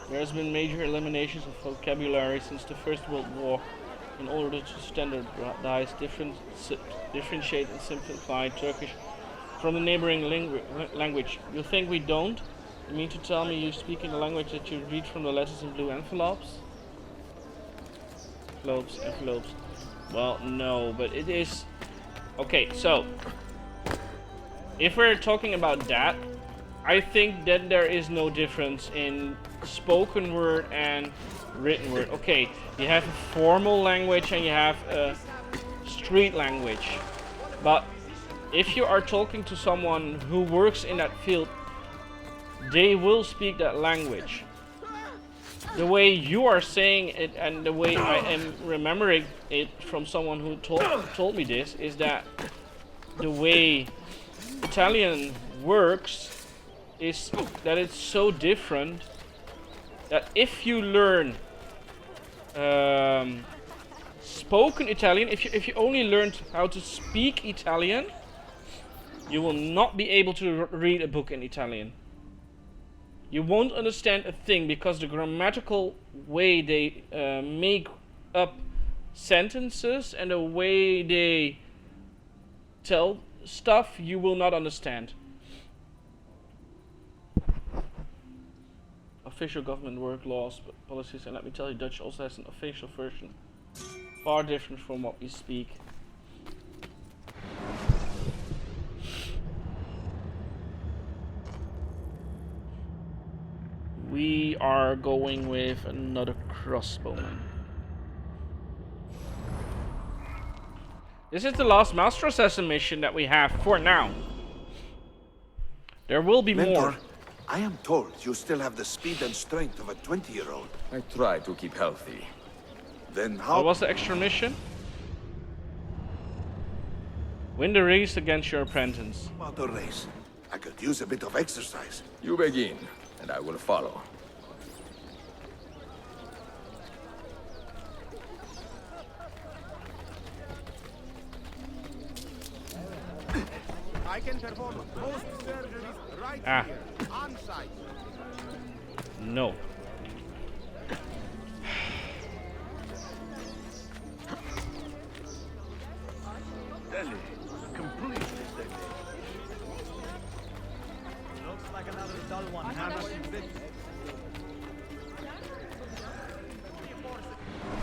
There has been major eliminations of vocabulary since the First World War in order to standardize, differentiate and simplify Turkish from the neighboring language. You think we don't? You mean to tell me you speak in a language that you read from the letters in blue envelopes? Envelopes. Well, no, but it is... Okay, so... if we're talking about that, I think that there is no difference in spoken word and written word. Okay, you have a formal language and you have a street language. But if you are talking to someone who works in that field, they will speak that language. The way you are saying it and the way I am remembering it from someone who told me this is that the way Italian works is that it's so different that if you learn spoken Italian, if you only learned how to speak Italian, you will not be able to read a book in Italian. You won't understand a thing because the grammatical way they make up sentences and the way they tell stuff, you will not understand. Official government work laws, policies, and let me tell you, Dutch also has an official version, far different from what we speak. We are going with another crossbowman. This is the last Master Assassin mission that we have for now. There will be Mentor, more. I am told you still have the speed and strength of a 20-year-old. I try to keep healthy. Then how... What was the extra mission? Win the race against your apprentice. about the race? I could use a bit of exercise. You begin, and I will follow. I can perform most surgeries right here, on site. No.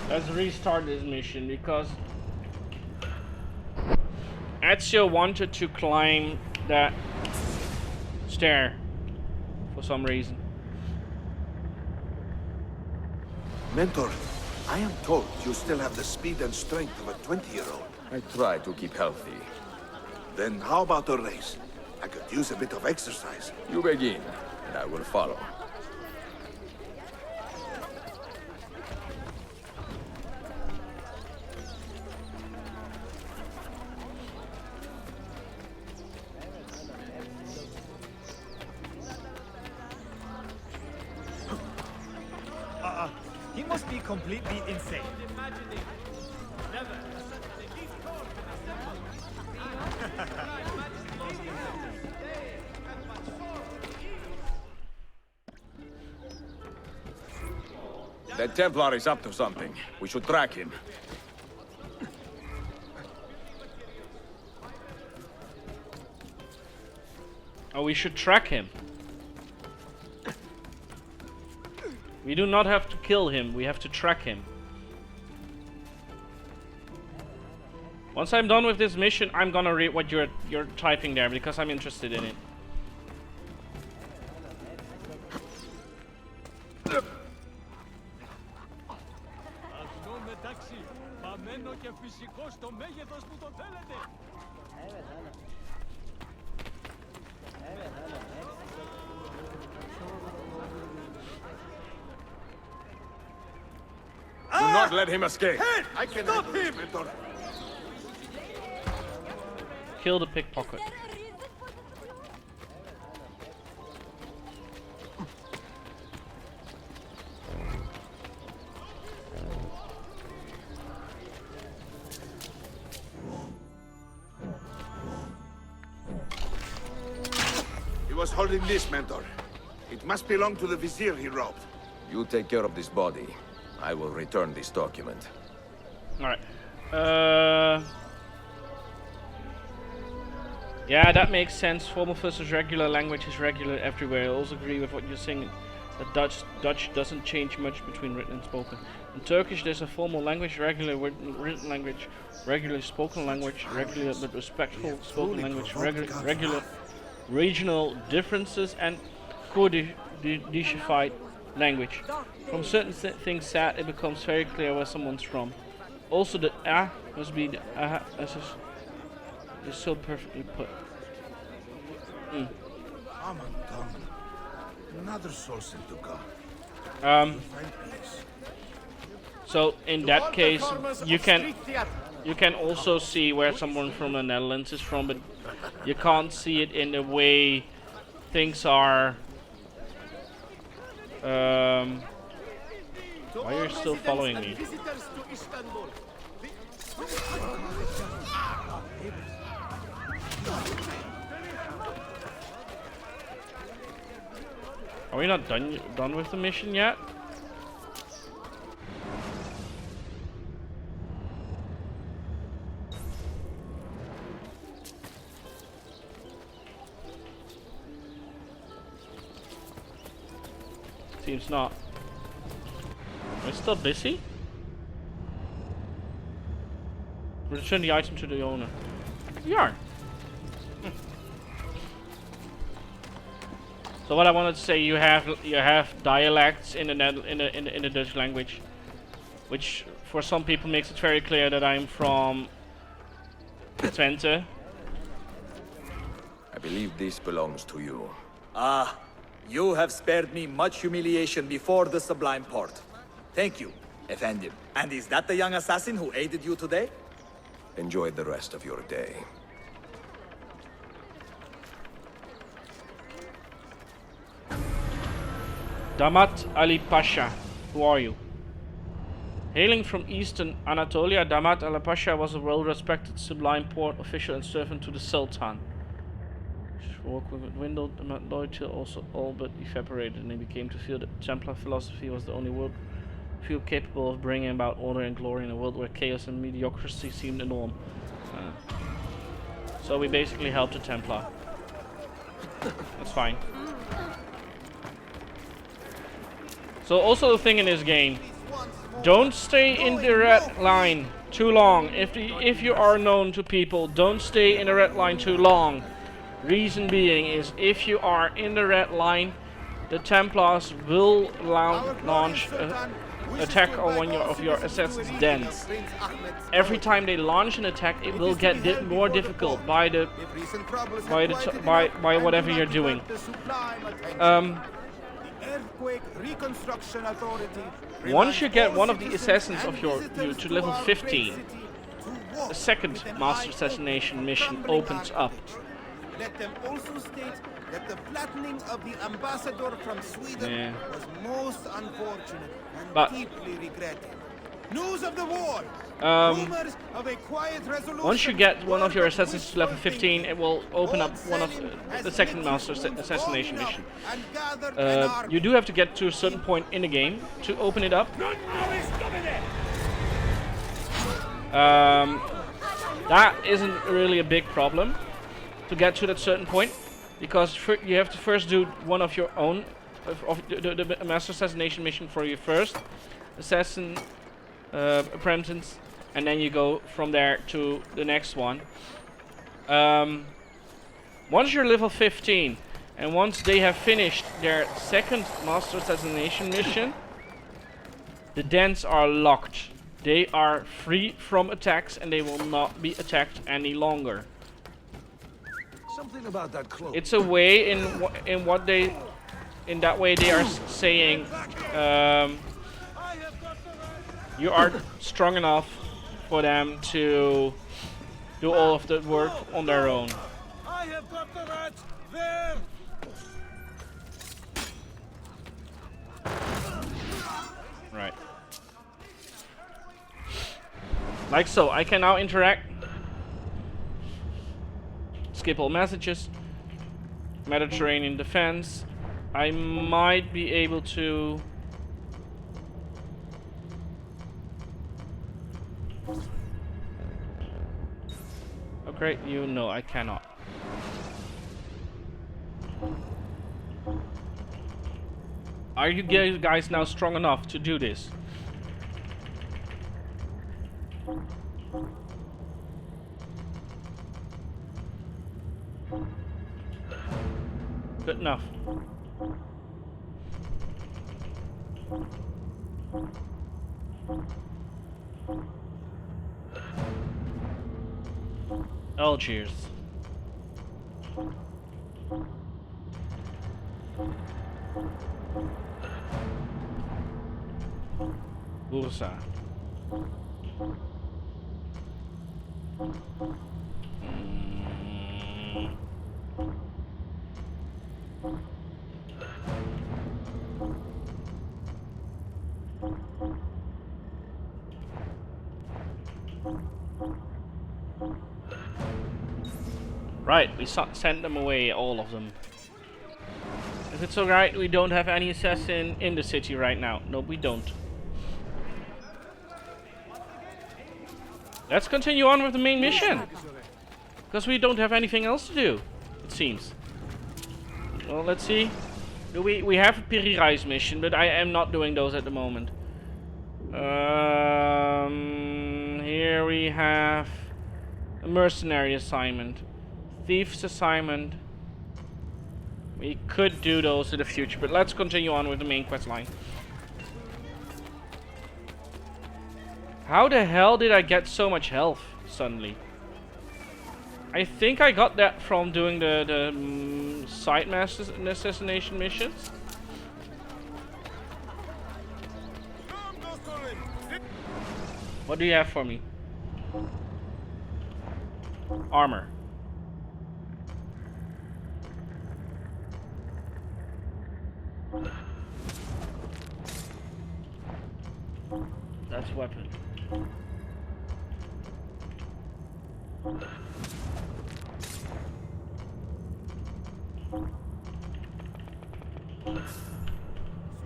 Let's restart this mission because Ezio wanted to climb that stair for some reason. Mentor, I am told you still have the speed and strength of a 20-year-old. I try to keep healthy. Then how about a race? I could use a bit of exercise. You begin, and I will follow. He must be completely insane. The Templar is up to something. We should track him. Oh, we should track him. We do not have to kill him, we have to track him. Once I'm done with this mission, I'm gonna read what you're typing there because I'm interested in it. Do not let him escape. I can stop him, Mentor. Kill the pickpocket. He was holding this, Mentor. It must belong to the Vizier he robbed. You take care of this body. I will return this document. Alright. Yeah, that makes sense. Formal versus regular language is regular everywhere. I also agree with what you're saying. That Dutch doesn't change much between written and spoken. In Turkish, there's a formal language, regular written language, regular spoken language, regular but respectful spoken language, regular regional differences, and codified language. From certain things said, it becomes very clear where someone's from. Also, the A must be the A as is so perfectly put. Another soul sent to God. So in that case, you can also see where someone from the Netherlands is from, but you can't see it in the way things are. Why are you still following me? Are we not done with the mission yet? Seems not. We're still busy? Return the item to the owner. We are. So what I wanted to say, you have dialects in the Dutch language, which for some people makes it very clear that I'm from Twente. I believe this belongs to you. Ah, you have spared me much humiliation before the Sublime Port. Thank you, Efendim. And is that the young assassin who aided you today? Enjoy the rest of your day. Damat Ali Pasha, who are you? Hailing from eastern Anatolia, Damat Ali Pasha was a well-respected Sublime Port official and servant to the Sultan. His work with dwindled, loyalty also all but evaporated, and he became to feel that Templar philosophy was the only worldview capable of bringing about order and glory in a world where chaos and mediocrity seemed the norm. So we basically helped the Templar. That's fine. So also the thing in this game, don't stay in the red line too long. If you are known to people, don't stay in the red line too long. Reason being is if you are in the red line, the Templars will launch an attack on one of your assassins' dens. Every time they launch an attack, it will get more difficult by whatever you're doing. Once you get one of the assassins of you to level 15, a second Master Assassination mission opens up. Let them also state that the flattening of the ambassador from Sweden was most unfortunate and deeply regretted. News of the war. Rumors of a quiet resolution. Once you get one of your assassins to level 15, it will open up one of the second Master Assassination mission. You do have to get to a certain point in the game to open it up. That isn't really a big problem to get to that certain point, because you have to first do one of your own of the Master Assassination mission for your first assassin apprentice, and then you go from there to the next one. Once you're level 15 and once they have finished their second Master Assassination mission, the dens are locked. They are free from attacks and they will not be attacked any longer. Something about that cloak. It's a way in that way they are saying you are strong enough for them to do all of the work on their own. I have got the rats there. Right. Like so, I can now interact. Skip all messages. Mediterranean defense. I might be able to... Okay, you know I cannot. Are you guys now strong enough to do this? Good enough. Algiers. Bursa. Right, we sent them away, all of them. If it's alright, we don't have any assassin in the city right now. No, we don't. Let's continue on with the main mission. Because we don't have anything else to do, it seems. Well, let's see. We have a Piri Reis mission, but I am not doing those at the moment. Here we have a mercenary assignment. Thieves assignment. We could do those in the future, but let's continue on with the main quest line. How the hell did I get so much health suddenly? I think I got that from doing the side master assassination missions. What do you have for me? Armor. That's weapon.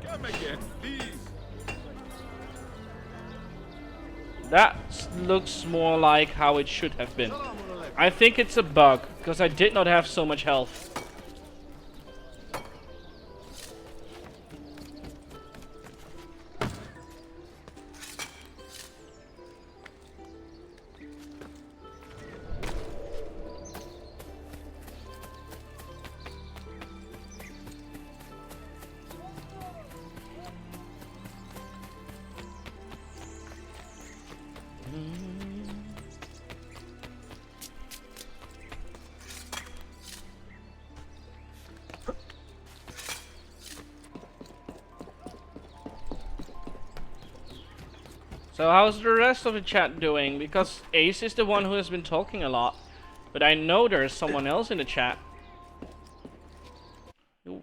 Come again, please. That looks more like how it should have been. I think it's a bug, because I did not have so much health. So how's the rest of the chat doing? Because Ace is the one who has been talking a lot. But I know there's someone else in the chat. Ooh.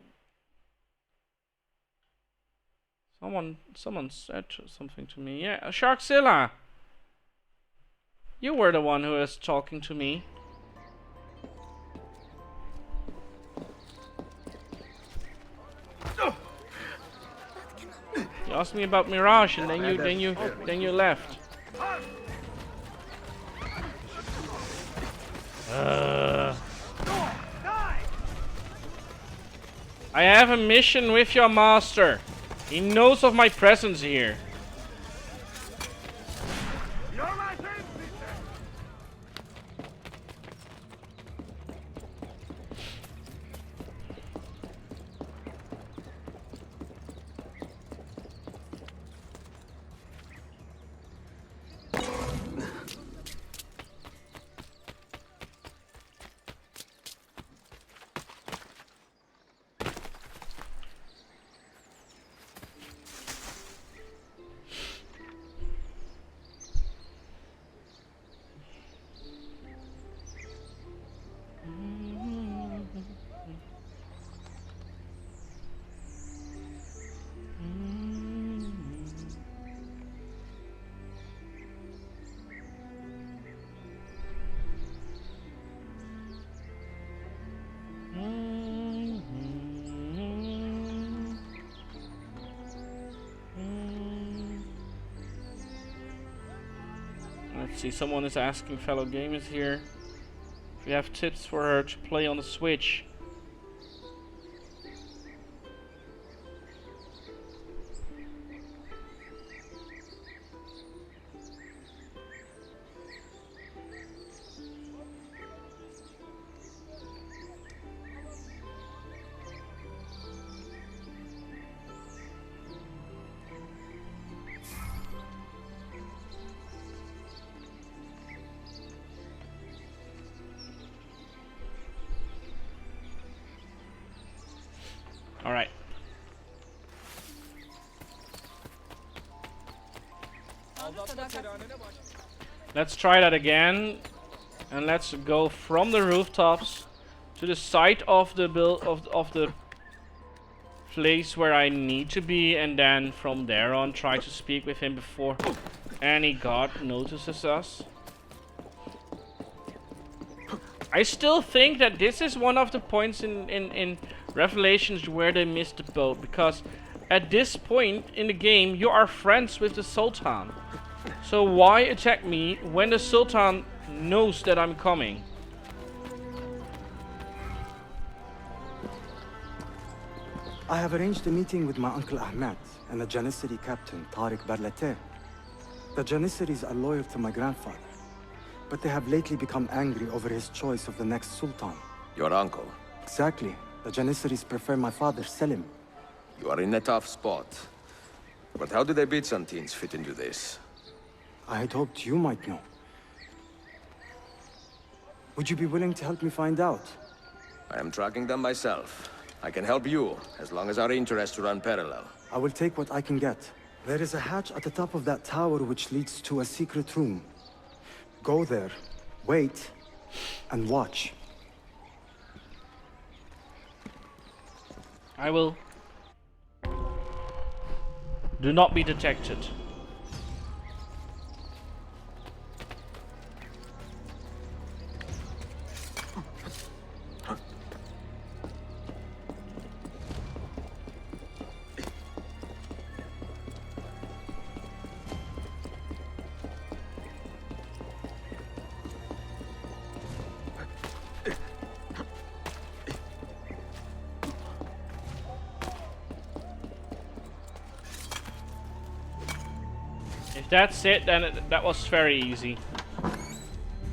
Someone said something to me. Yeah, Sharkzilla! You were the one who was talking to me. You asked me about Mirage, and then you left. I have a mission with your master. He knows of my presence here. Let's see, someone is asking fellow gamers here if we have tips for her to play on the Switch. Alright. Let's try that again. And let's go from the rooftops to the side of the of the place where I need to be, and then from there on try to speak with him before any god notices us. I still think that this is one of the points in Revelations where they missed the boat, because at this point in the game you are friends with the Sultan. So why attack me when the Sultan knows that I'm coming? I have arranged a meeting with my uncle Ahmed and the Janissary captain Tariq Barlate. The Janissaries are loyal to my grandfather, but they have lately become angry over his choice of the next Sultan. Your uncle? Exactly. The Janissaries prefer my father, Selim. You are in a tough spot. But how do the Byzantines fit into this? I had hoped you might know. Would you be willing to help me find out? I am tracking them myself. I can help you, as long as our interests run parallel. I will take what I can get. There is a hatch at the top of that tower which leads to a secret room. Go there, wait, and watch. I will. Do not be detected. If that's it, then that was very easy.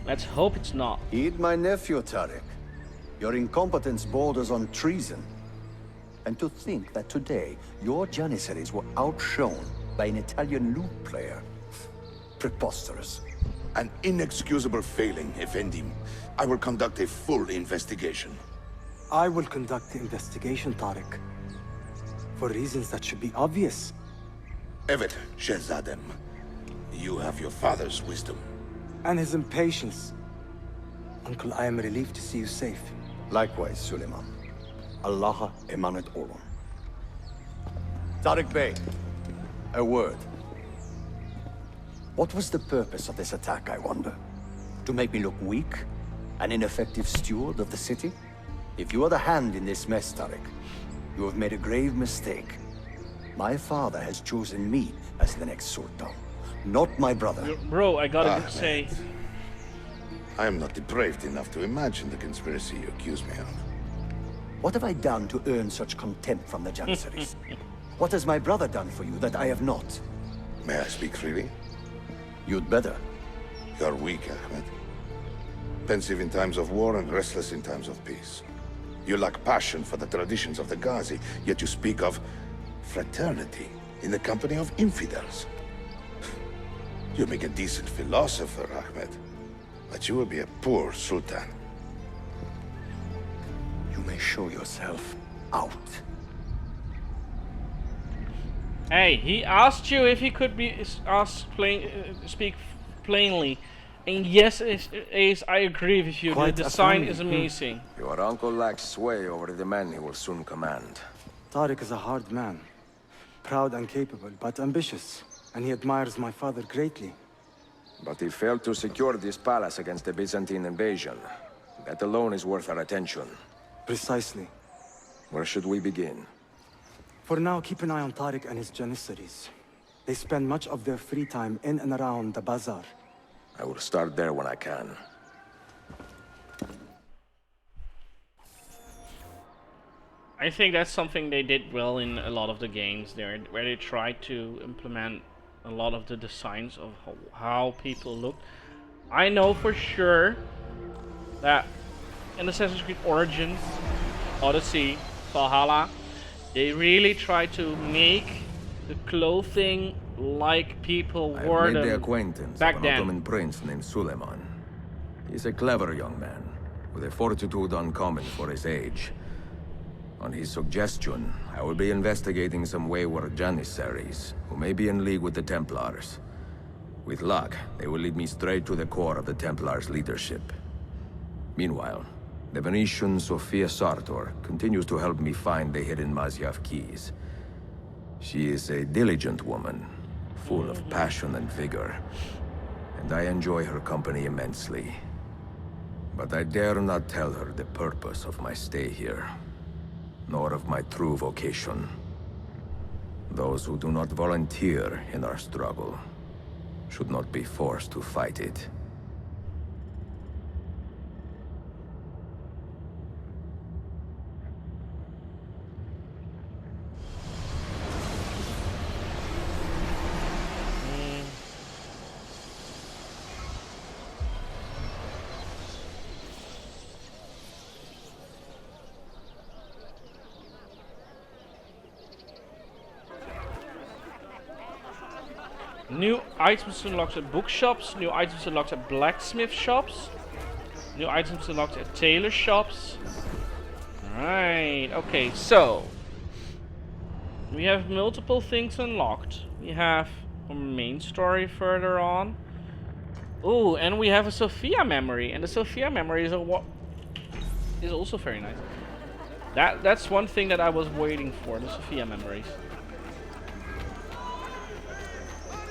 Let's hope it's not. Heed my nephew, Tariq. Your incompetence borders on treason. And to think that today, your Janissaries were outshone by an Italian lute player. Preposterous. An inexcusable failing, Effendi. I will conduct a full investigation. I will conduct the investigation, Tariq. For reasons that should be obvious. Evet, Shehzadem. You have your father's wisdom. And his impatience. Uncle, I am relieved to see you safe. Likewise, Suleiman. Allah emanet olun. Tariq Bey, a word. What was the purpose of this attack, I wonder? To make me look weak? An ineffective steward of the city? If you are the hand in this mess, Tariq, you have made a grave mistake. My father has chosen me as the next Sultan, not my brother. Bro, I gotta say... I am not depraved enough to imagine the conspiracy you accuse me of. What have I done to earn such contempt from the Janissaries? What has my brother done for you that I have not? May I speak freely? You'd better. You are weak, Ahmed. Pensive in times of war and restless in times of peace. You lack passion for the traditions of the Ghazi, yet you speak of fraternity in the company of infidels. You make a decent philosopher, Ahmed, but you will be a poor sultan. You may show yourself out. Hey, he asked you if he could be speak plainly. And yes, Ace, I agree with you. The design is amazing. Your uncle lacks sway over the men he will soon command. Tariq is a hard man. Proud and capable, but ambitious. And he admires my father greatly. But he failed to secure this palace against the Byzantine invasion. That alone is worth our attention. Precisely. Where should we begin? For now, keep an eye on Tariq and his Janissaries. They spend much of their free time in and around the bazaar. I will start there when I can. I think that's something they did well in a lot of the games there, where they tried to implement a lot of the designs of how people look. I know for sure that in Assassin's Creed Origins, Odyssey, Valhalla, they really tried to make the clothing like people wore them I made the acquaintance back of an then. Ottoman prince named Suleiman. He's a clever young man, with a fortitude uncommon for his age. On his suggestion, I will be investigating some wayward Janissaries, who may be in league with the Templars. With luck, they will lead me straight to the core of the Templars' leadership. Meanwhile, the Venetian Sofia Sartor continues to help me find the hidden Masyaf keys. She is a diligent woman, full of passion and vigor, and I enjoy her company immensely. But I dare not tell her the purpose of my stay here, nor of my true vocation. Those who do not volunteer in our struggle should not be forced to fight it. New items unlocked at bookshops, new items unlocked at blacksmith shops, new items unlocked at tailor shops. Alright, okay, so we have multiple things unlocked. We have a main story further on. Oh, and we have a Sophia memory, and the Sophia memory is also very nice. That's one thing that I was waiting for, the Sophia memories.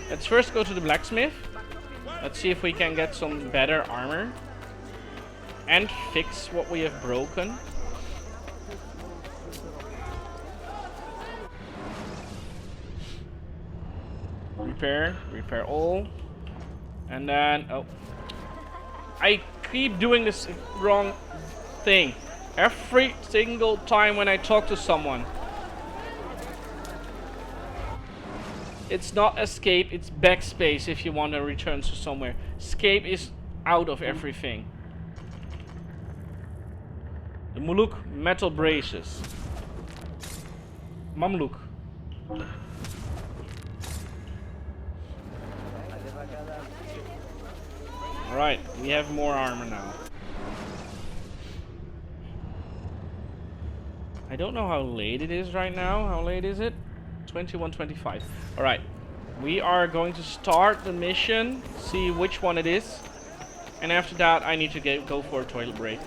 Let's first go to the blacksmith. Let's see if we can get some better armor. And fix what we have broken. Repair all. And then, oh. I keep doing this wrong thing. Every single time when I talk to someone. It's not escape, it's backspace if you want to return to somewhere. Escape is out of everything. The Muluk metal braces. Mamluk. Alright, we have more armor now. I don't know how late it is right now. How late is it? 21:25. Alright. We are going to start the mission, see which one it is, and after that I need to go for a toilet break.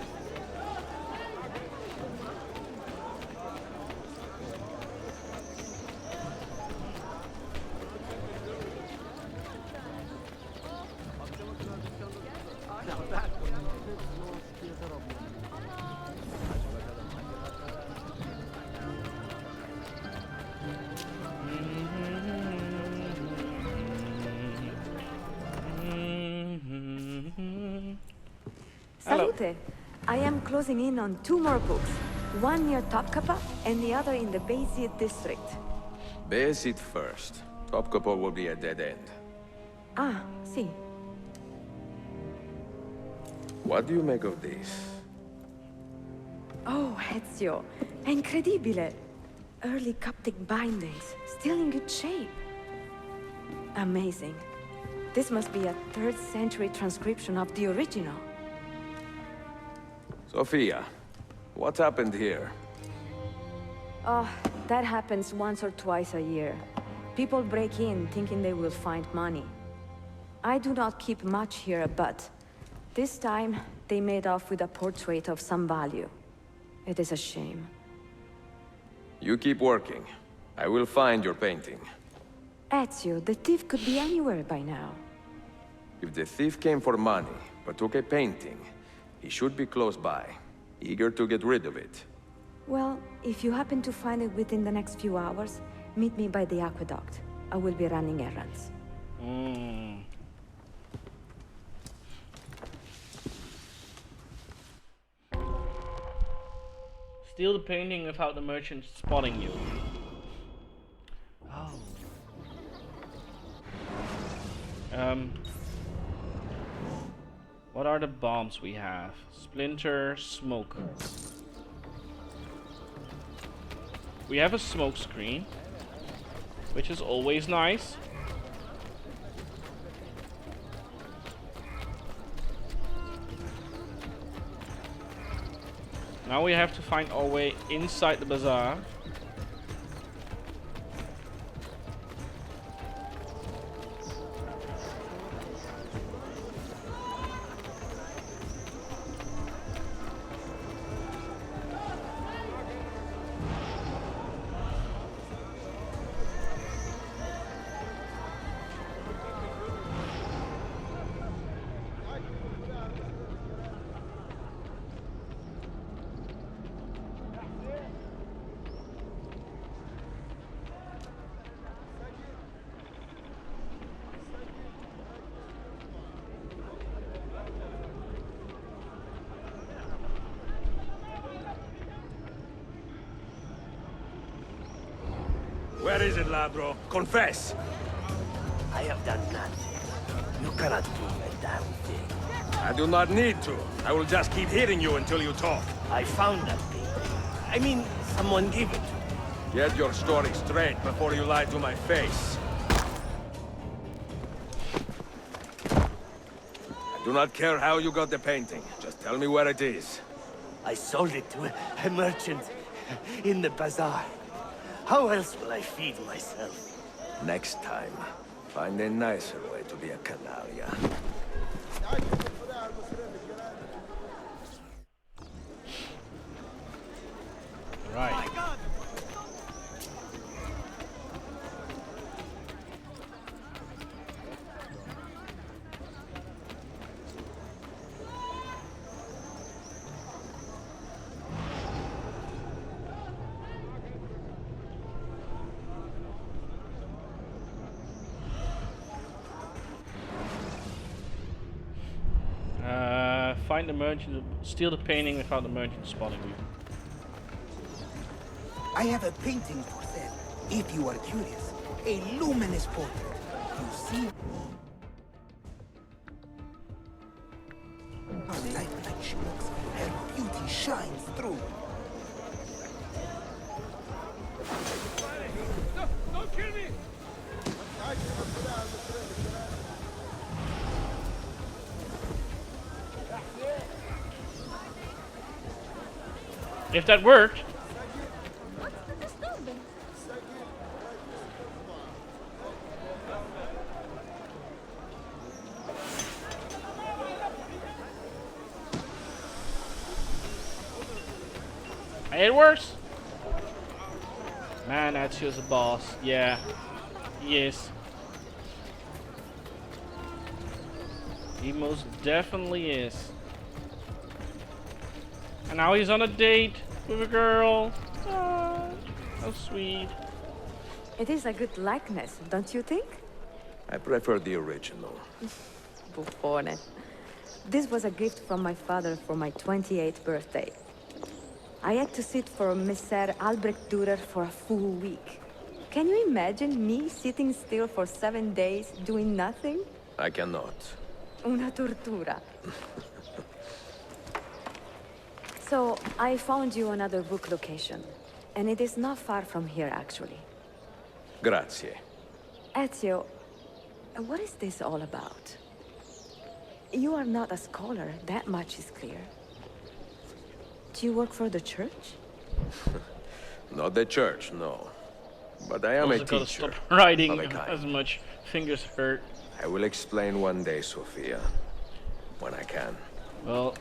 Salute. I am closing in on 2 more books. One near Topkapi and the other in the Bayezid district. Bayezid first. Topkapi will be a dead end. Ah, see. What do you make of this? Oh, Ezio. Incredibile. Early Coptic bindings, still in good shape. Amazing. This must be a 3rd century transcription of the original. Sophia, what happened here? Oh, that happens once or twice a year. People break in thinking they will find money. I do not keep much here, but this time they made off with a portrait of some value. It is a shame. You keep working. I will find your painting. Ezio, the thief could be anywhere by now. If the thief came for money, but took a painting, he should be close by, eager to get rid of it. Well, if you happen to find it within the next few hours, meet me by the aqueduct. I will be running errands. Steal the painting without the merchant spotting you. Oh. What are the bombs we have? Splinter, smoke. We have a smoke screen, which is always nice. Now we have to find our way inside the bazaar. Where is it, Ladro? Confess! I have done nothing. You cannot prove a damn thing. I do not need to. I will just keep hitting you until you talk. I found that painting. I mean, someone gave it to me. Get your story straight before you lie to my face. I do not care how you got the painting. Just tell me where it is. I sold it to a merchant in the bazaar. How else will I feed myself? Next time, find a nicer way to be a canaglia. Right. Find the merchant, steal the painting without the merchant spotting you. I have a painting for sale, if you are curious. A luminous portrait. You see? How lifelike she looks. Her beauty shines through. No, don't kill me! If that worked. It works! Man, Ezio's a boss. Yeah, he is. He most definitely is. And now he's on a date with a girl. Ah, how sweet. It is a good likeness, don't you think? I prefer the original. Buffone. This was a gift from my father for my 28th birthday. I had to sit for Messer Albrecht Dürer for a full week. Can you imagine me sitting still for 7 days doing nothing? I cannot. Una tortura. So, I found you another book location. And it is not far from here, actually. Grazie. Ezio, what is this all about? You are not a scholar, that much is clear. Do you work for the church? Not the church, no. But I am a Also gotta teacher. stop writing of a kind. as much. Fingers hurt. I will explain one day, Sophia. When I can. Well,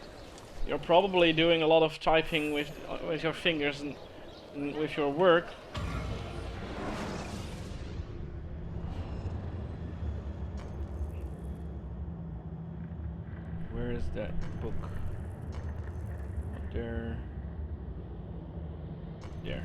you're probably doing a lot of typing with your fingers and with your work. Where is that book? Up there. There.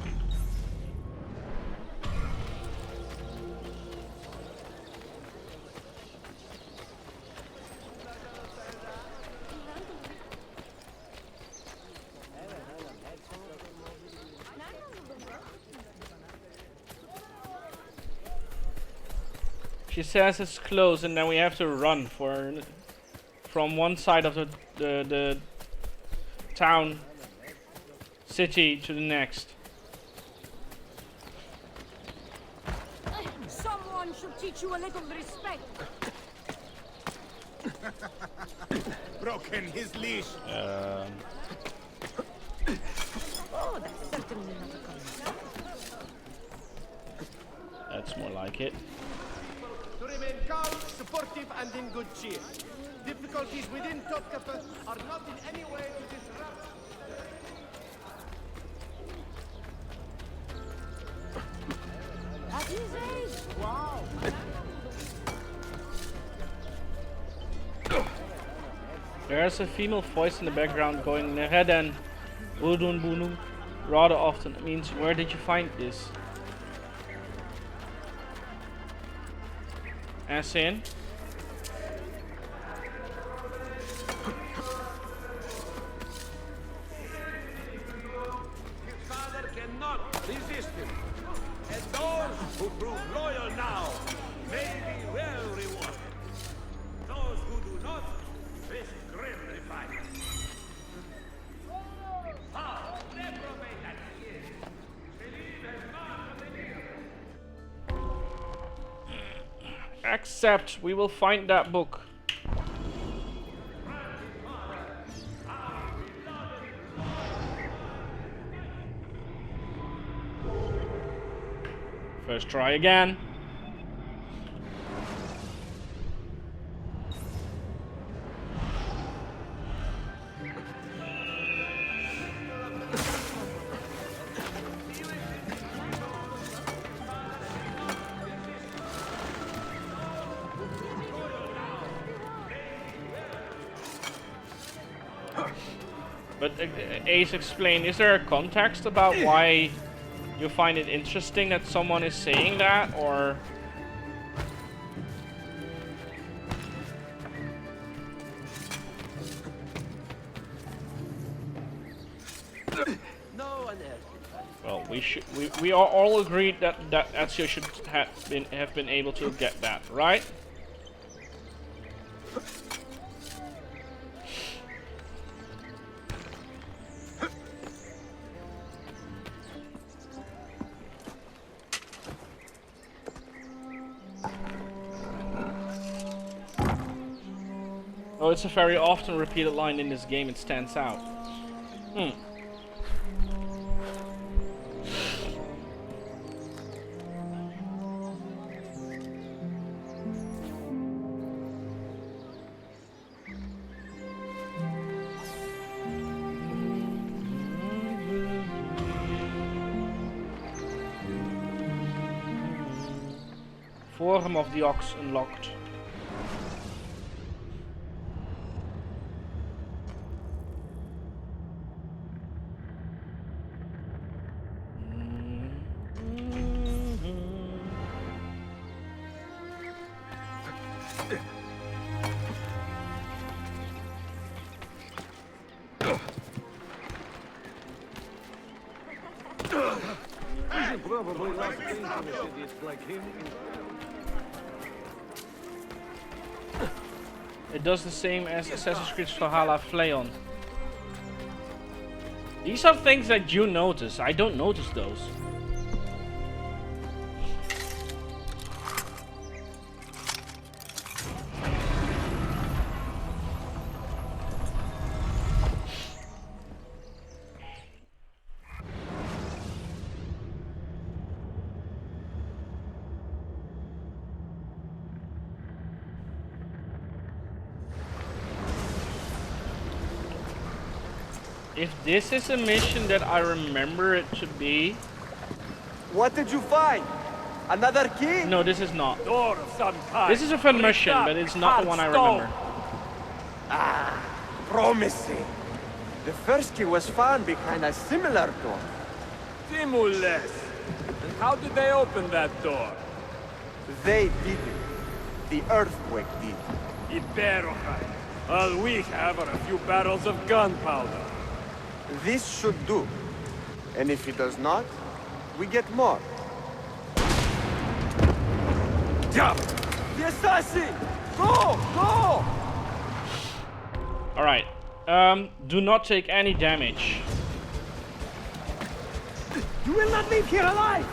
She says it's closed, and then we have to run from one side of the town, city to the next. Someone should teach you a little respect. Broken his leash. Oh, that's certainly not a comment. That's more like it. To remain calm, supportive, and in good cheer. Difficulties within Topkapi are not in any way to disrupt. At his age, wow. There's a female voice in the background going Nereden, Udun Bunu, rather often. It means, where did you find this? As in? His father cannot resist him. And those who prove loyal now may be well rewarded. Those who do not face grim refinement. Ah, reprobate that he is. Believe as not believe. Accept. We will find that book. First try again. But Ace, explain, is there a context about why you find it interesting that someone is saying that, or? No one else. Well, we are all agreed that Ezio should have been able to get that, right? Oh, it's a very often repeated line in this game. It stands out. Forum of the Ox unlocked. Probably not idiots like him. It does the same as Assassin's Creed Valhalla Fleon. These are things that you notice. I don't notice those. If this is a mission that I remember it to be... What did you find? Another key? No, this is not. Door of some kind. This is a fun mission, but it's not the one I remember. Ah, promising. The first key was found behind a similar door. Timules. And how did they open that door? They did it. The earthquake did. Iberohai. All we have are a few barrels of gunpowder. This should do. And if it does not, we get more. Jump! The assassin! Go! Go! Alright. Do not take any damage. You will not leave here alive!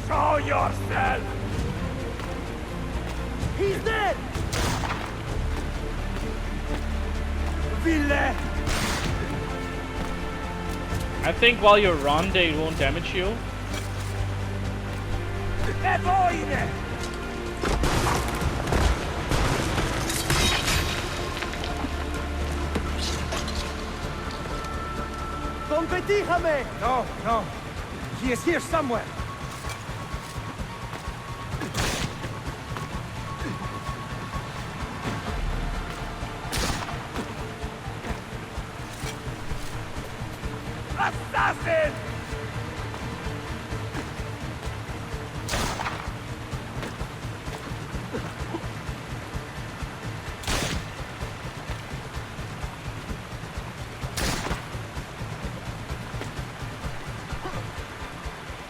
Show yourself! He's dead! Ville! I think while you run, they won't damage you. Evoine! Don Petijame! No, no. He is here somewhere. Assassin!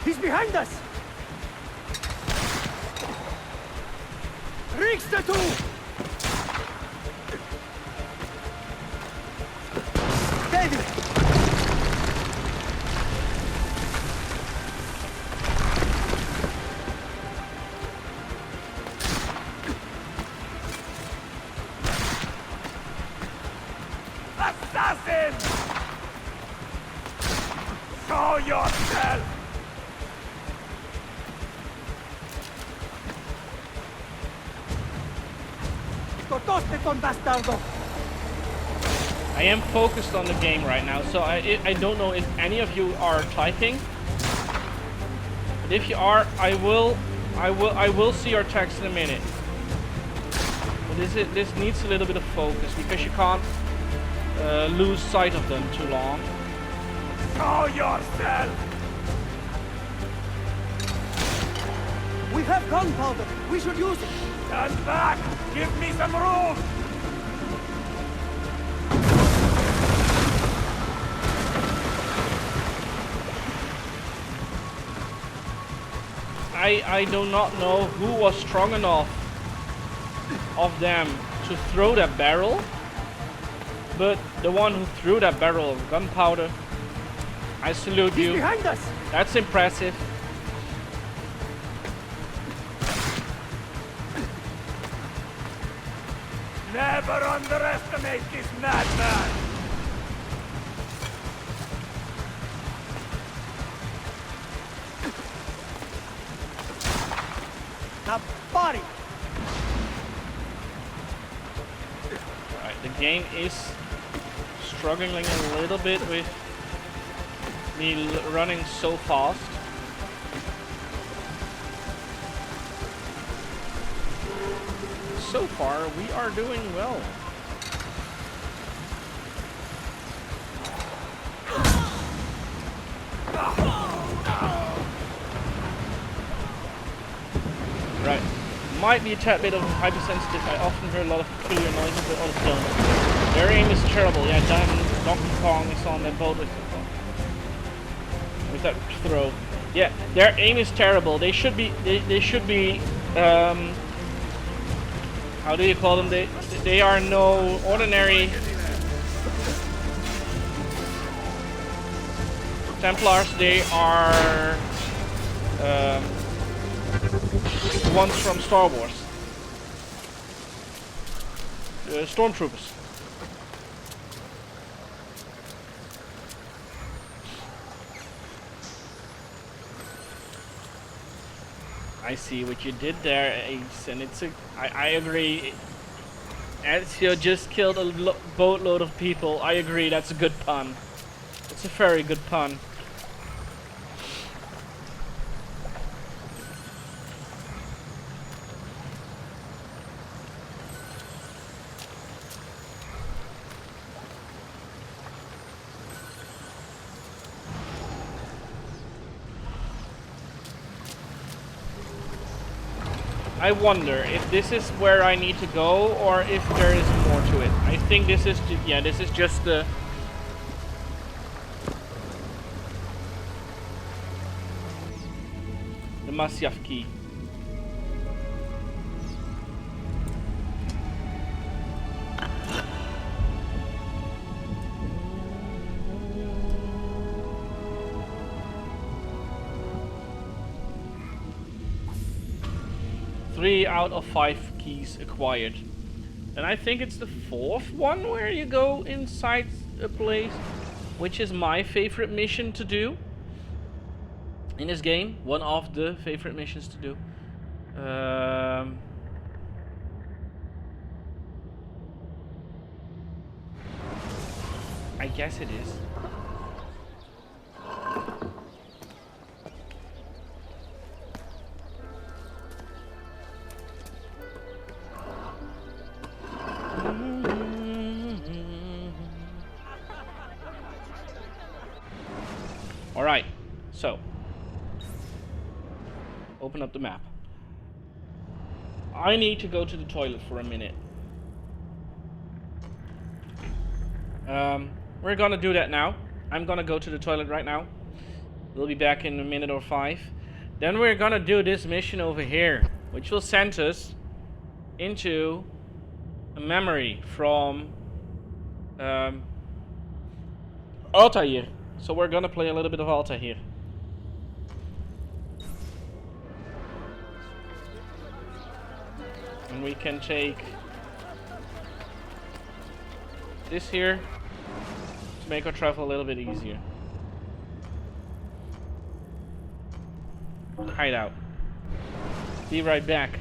He's behind us! Riksdatu! David! Assassin! Show yourself! I am focused on the game right now, so I don't know if any of you are typing. But if you are, I will see your text in a minute. But this needs a little bit of focus because you can't lose sight of them too long. Show yourself! We have gunpowder! We should use it! Stand back! Give me some room! I do not know who was strong enough of them to throw that barrel, but the one who threw that barrel of gunpowder, I salute you. He's behind us! That's impressive. Never underestimate this madman! The body! The game is struggling a little bit with me running so fast. So far, we are doing well. Right. Might be a tad bit of hypersensitive. I often hear a lot of peculiar noises, but others don't. Their aim is terrible. Yeah, Donkey Kong is on that boat with that throw. Yeah, their aim is terrible. They should be. They should be. How do you call them? They are no ordinary Templars. They are the ones from Star Wars. Stormtroopers. I see what you did there, Ace, and I agree. Ezio just killed a boatload of people. I agree, that's a good pun. It's a very good pun. I wonder if this is where I need to go or if there is more to it. I think this is this is just the Masyaf key. Three out of 5 keys acquired. And I think it's the 4th one where you go inside a place, which is my favorite mission to do in this game. One of the favorite missions to do. I guess it is. Alright, so open up the map. I need to go to the toilet for a minute. We're gonna do that now. I'm gonna go to the toilet right now. We'll be back in a minute or 5. Then we're gonna do this mission over here, which will send us into a memory from Altair. So we're gonna play a little bit of Altair here. And we can take this here to make our travel a little bit easier. Hideout. Be right back.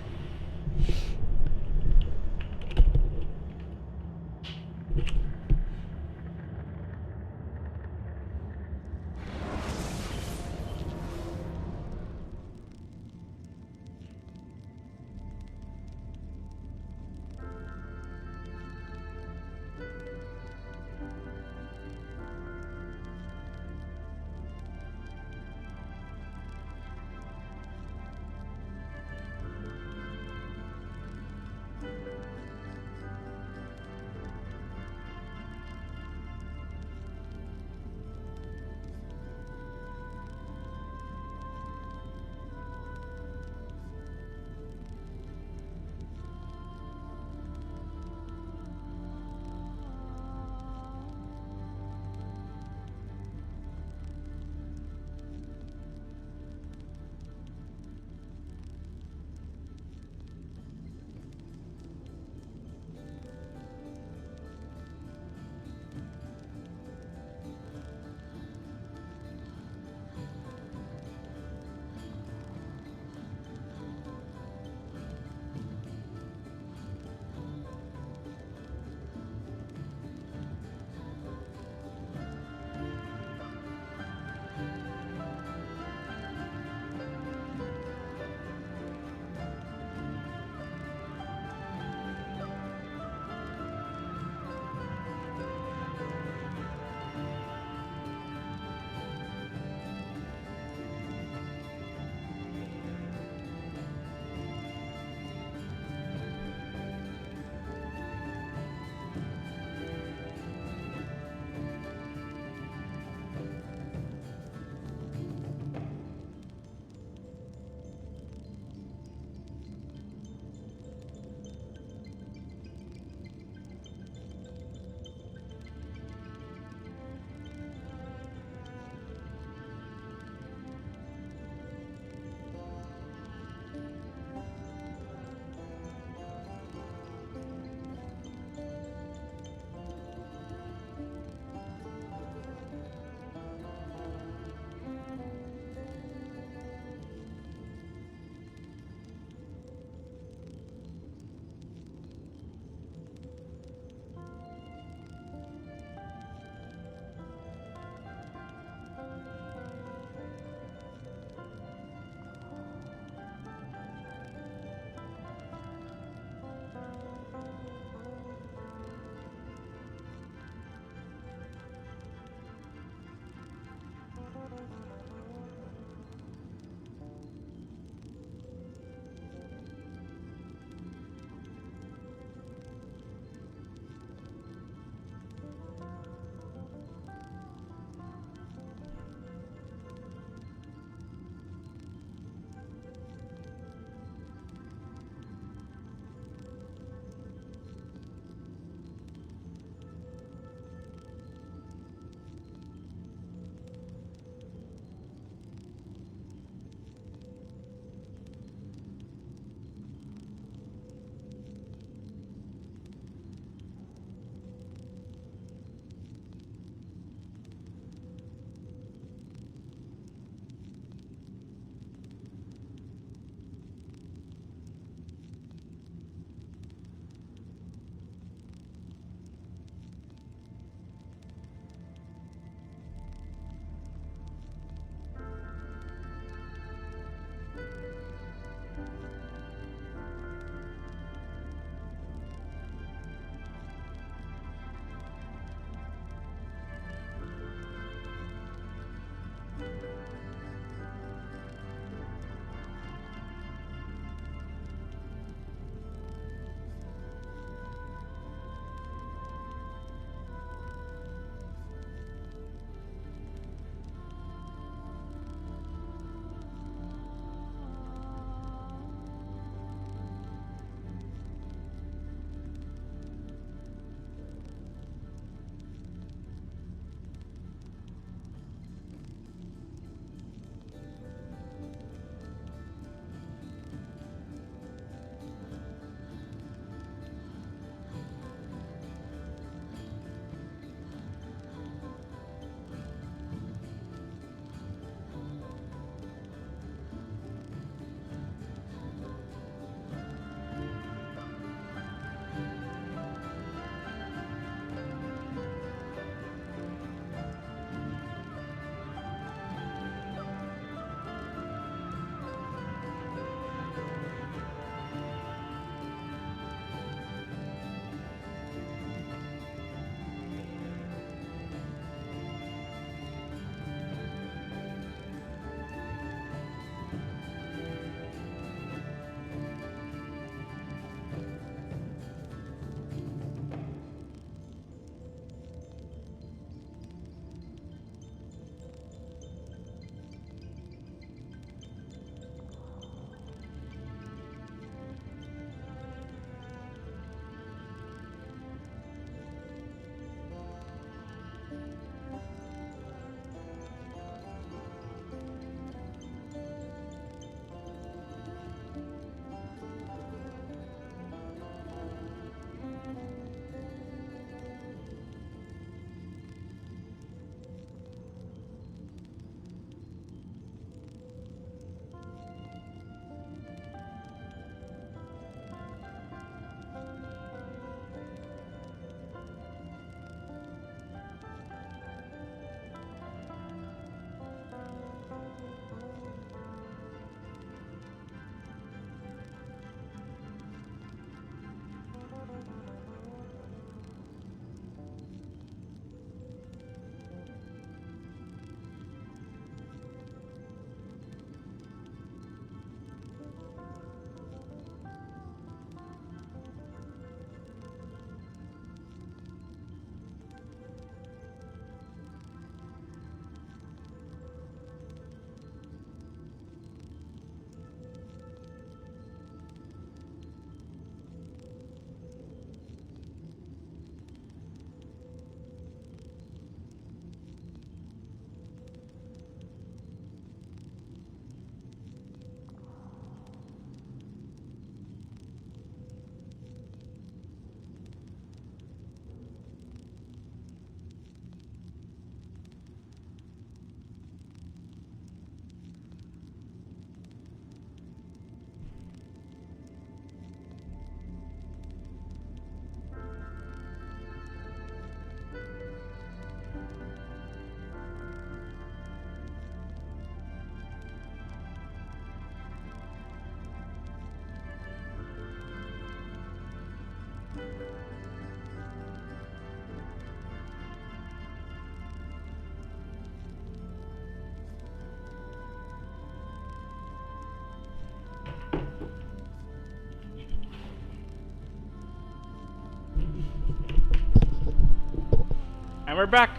And we're back.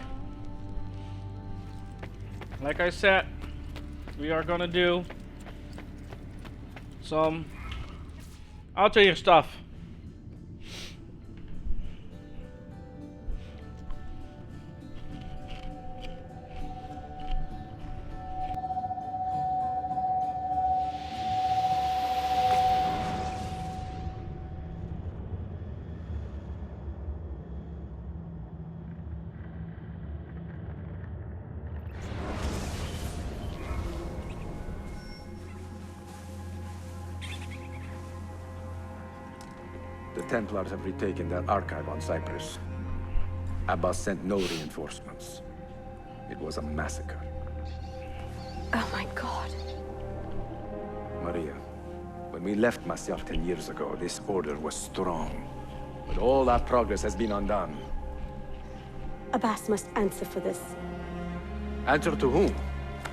Like I said, we are gonna do some Altair stuff. The Templars have retaken their archive on Cyprus. Abbas sent no reinforcements. It was a massacre. Oh my god. Maria, when we left Masyaf 10 years ago, this order was strong. But all our progress has been undone. Abbas must answer for this. Answer to whom?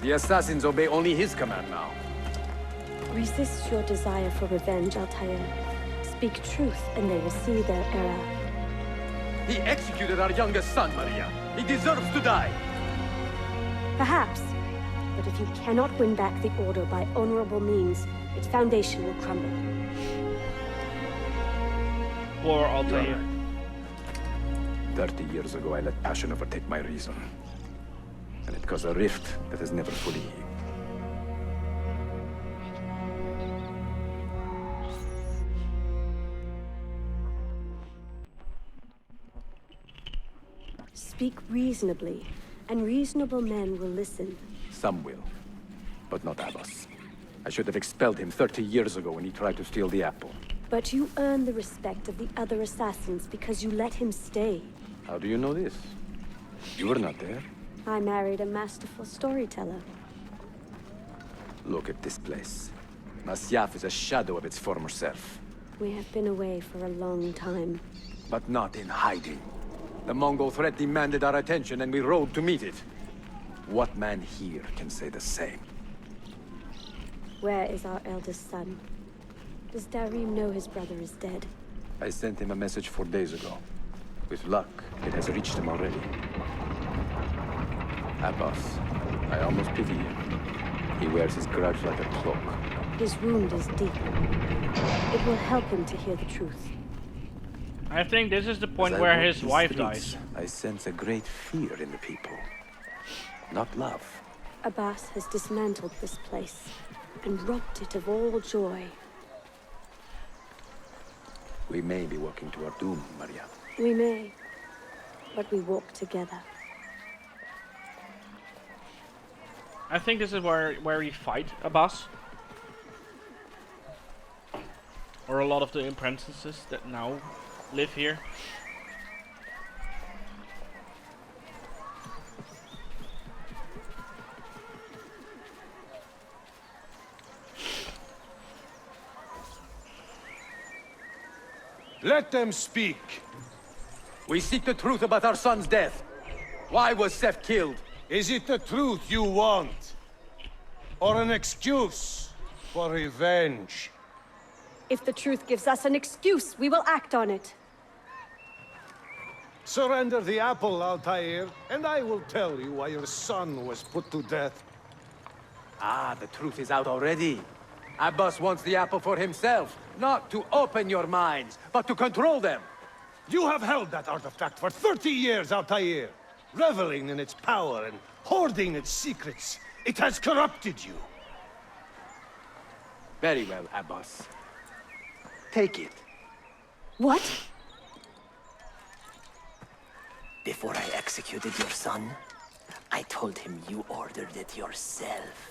The assassins obey only his command now. Resist your desire for revenge, Altair. Speak truth, and they will see their error. He executed our youngest son, Maria. He deserves to die. Perhaps. But if you cannot win back the Order by honorable means, its foundation will crumble. Poor Altair. 30 years ago, I let passion overtake my reason. And it caused a rift that has never fully healed. Speak reasonably, and reasonable men will listen. Some will, but not Abbas. I should have expelled him 30 years ago when he tried to steal the apple. But you earn the respect of the other assassins because you let him stay. How do you know this? You were not there. I married a masterful storyteller. Look at this place. Masyaf is a shadow of its former self. We have been away for a long time. But not in hiding. The Mongol threat demanded our attention and we rode to meet it. What man here can say the same? Where is our eldest son? Does Darim know his brother is dead? I sent him a message 4 days ago. With luck, it has reached him already. Abbas, I almost pity him. He wears his grudge like a cloak. His wound is deep. It will help him to hear the truth. I think this is the point As I where walk his these wife streets, dies. I sense a great fear in the people. Not love. Abbas has dismantled this place and robbed it of all joy. We may be walking to our doom, Maria. We may, but we walk together. I think this is where we fight Abbas. Or a lot of the apprentices that now live here. Let them speak. We seek the truth about our son's death. Why was Seth killed? Is it the truth you want? Or an excuse for revenge? If the truth gives us an excuse, we will act on it. Surrender the apple, Altair, and I will tell you why your son was put to death. Ah, the truth is out already. Abbas wants the apple for himself, not to open your minds, but to control them. You have held that artifact for 30 years, Altair, reveling in its power and hoarding its secrets. It has corrupted you. Very well, Abbas. Take it. What? Before I executed your son, I told him you ordered it yourself.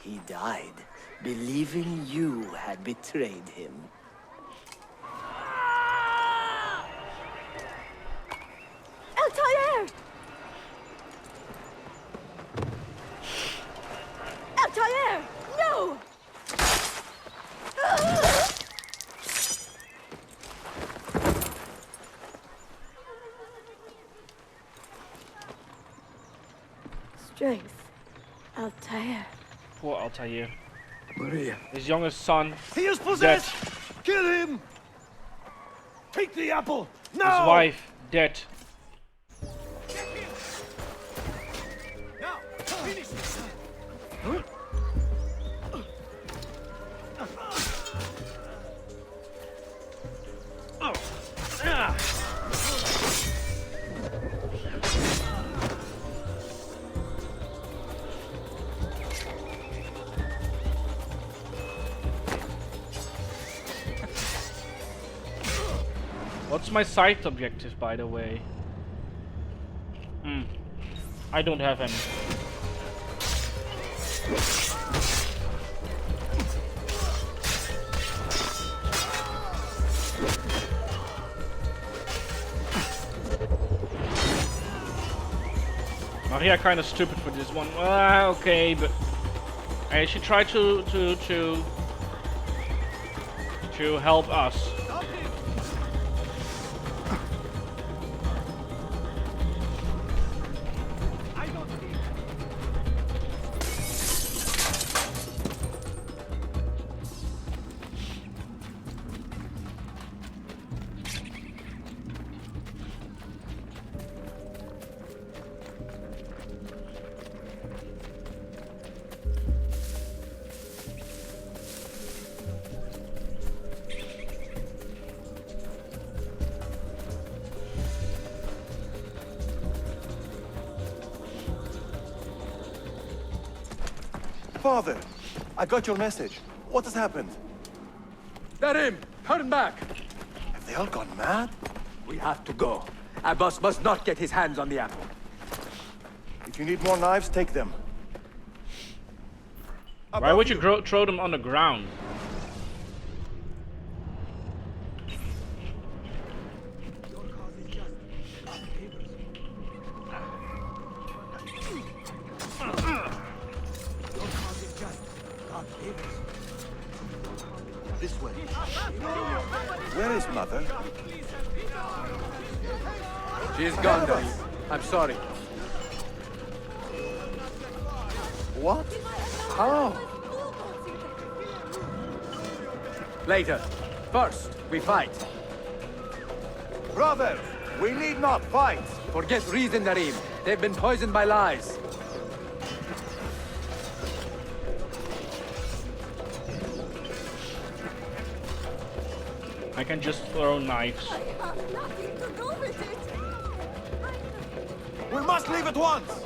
He died, believing you had betrayed him. Altair! Altair! No! strength, Altair. Poor Altair. Maria. His youngest son. He is possessed! Kill him! Take the apple! Now! His wife dead. Now! Finish this! What's my side objective, by the way? I don't have any. Maria kind of stupid for this one. Okay, but I should try to help us. Father, I got your message. What has happened? Darim, turn back! Have they all gone mad? We have to go. Abbas must not get his hands on the apple. If you need more knives, take them. Why would you throw them on the ground? This way. Where is Mother? She's gone, Daddy. I'm sorry. What? How? Later. First, we fight. Brothers, we need not fight. Forget reason, Darim. They've been poisoned by lies. I can just throw knives. I have nothing to do with it. We must leave at once.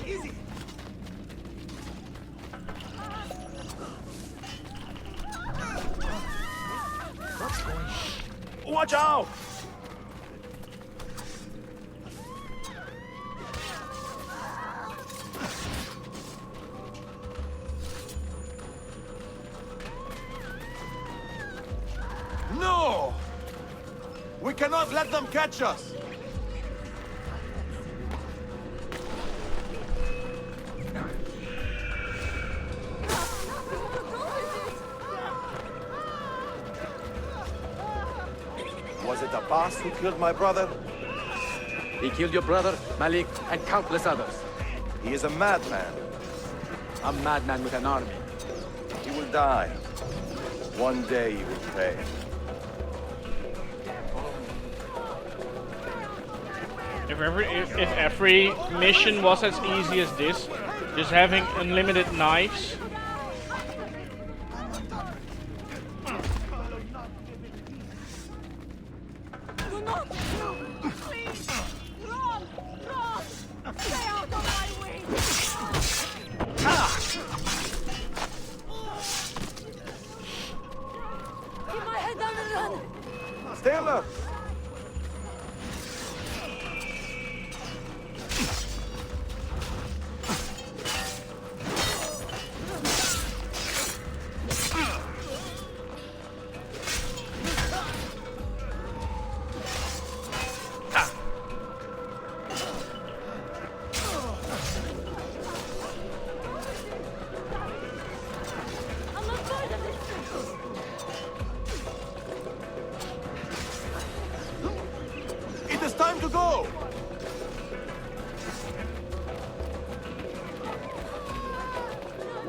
Easy! What's going on? Watch out! No! We cannot let them catch us! Was it Abbas who killed my brother? He killed your brother, Malik, and countless others. He is a madman. A madman with an army. He will die. One day he will pay. If every mission was as easy as this, just having unlimited knives. Do not! Please! Run! Run! Stay out of my way! Keep my head down and run! Stay alert!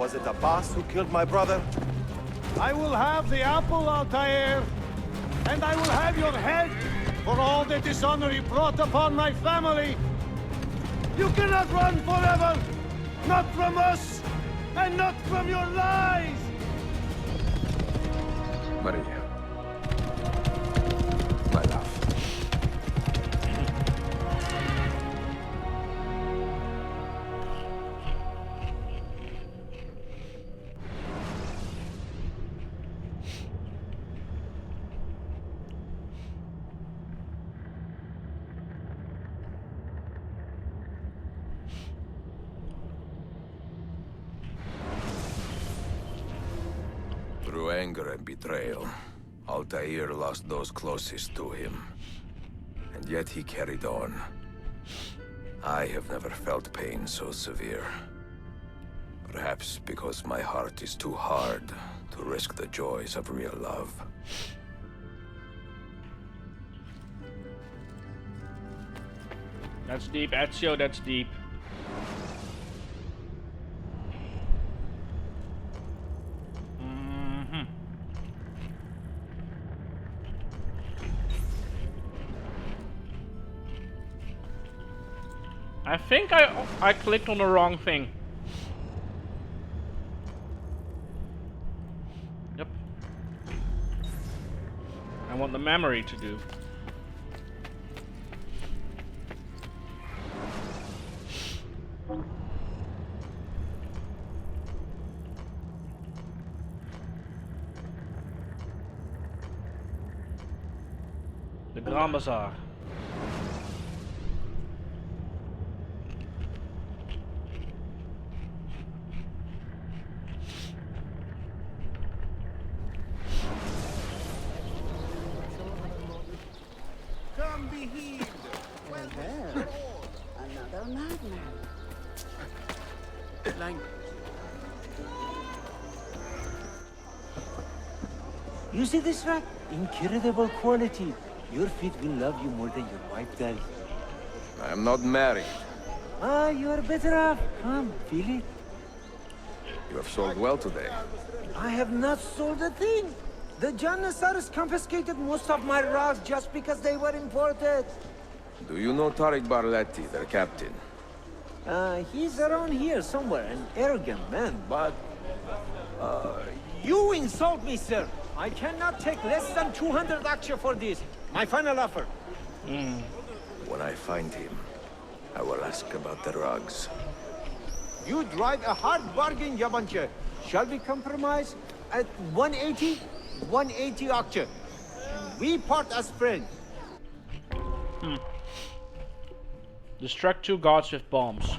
Was it Abbas who killed my brother? I will have the apple, Altair, and I will have your head for all the dishonor you brought upon my family. You cannot run forever, not from us, and not from your lies! Maria. My love. Through anger and betrayal, Altair lost those closest to him. And yet he carried on. I have never felt pain so severe. Perhaps because my heart is too hard to risk the joys of real love. That's deep, Ezio, that's deep. I think I clicked on the wrong thing. Yep. I want the memory to do. The Grand Bazaar. Come be healed! Another madman. You see this rack? Incredible quality. Your feet will love you more than your wife does. I am not married. Ah, you are better off. Come, feel it. You have sold well today. I have not sold a thing. The Janissaries confiscated most of my rocks just because they were imported. Do you know Tariq Barletti, their captain? He's around here somewhere, an arrogant man, but... you insult me, sir! I cannot take less than 200 aksha for this. My final offer. When I find him, I will ask about the rugs. You drive a hard bargain, Yabanche. Shall we compromise? At 180? 180 aksha. We part as friends. Distract 2 guards with bombs.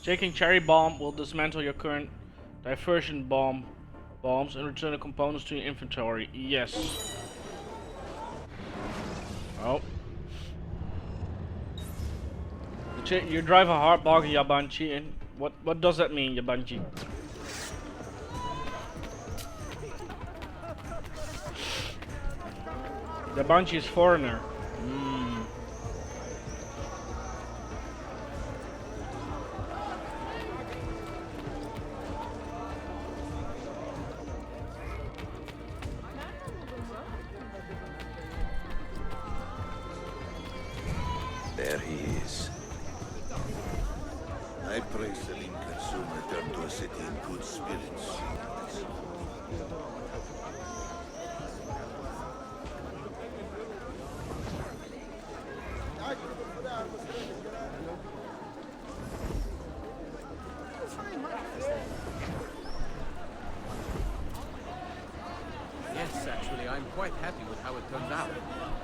Taking cherry bomb will dismantle your current diversion bombs and return the components to your inventory. Yes. Oh. You drive a hard bargain, Yabanchi, and what does that mean, Yabanchi? Yabanchi is foreigner. There he is. I pray Selim can soon return to a city in good spirits. Yes, actually, I'm quite happy with how it turned out.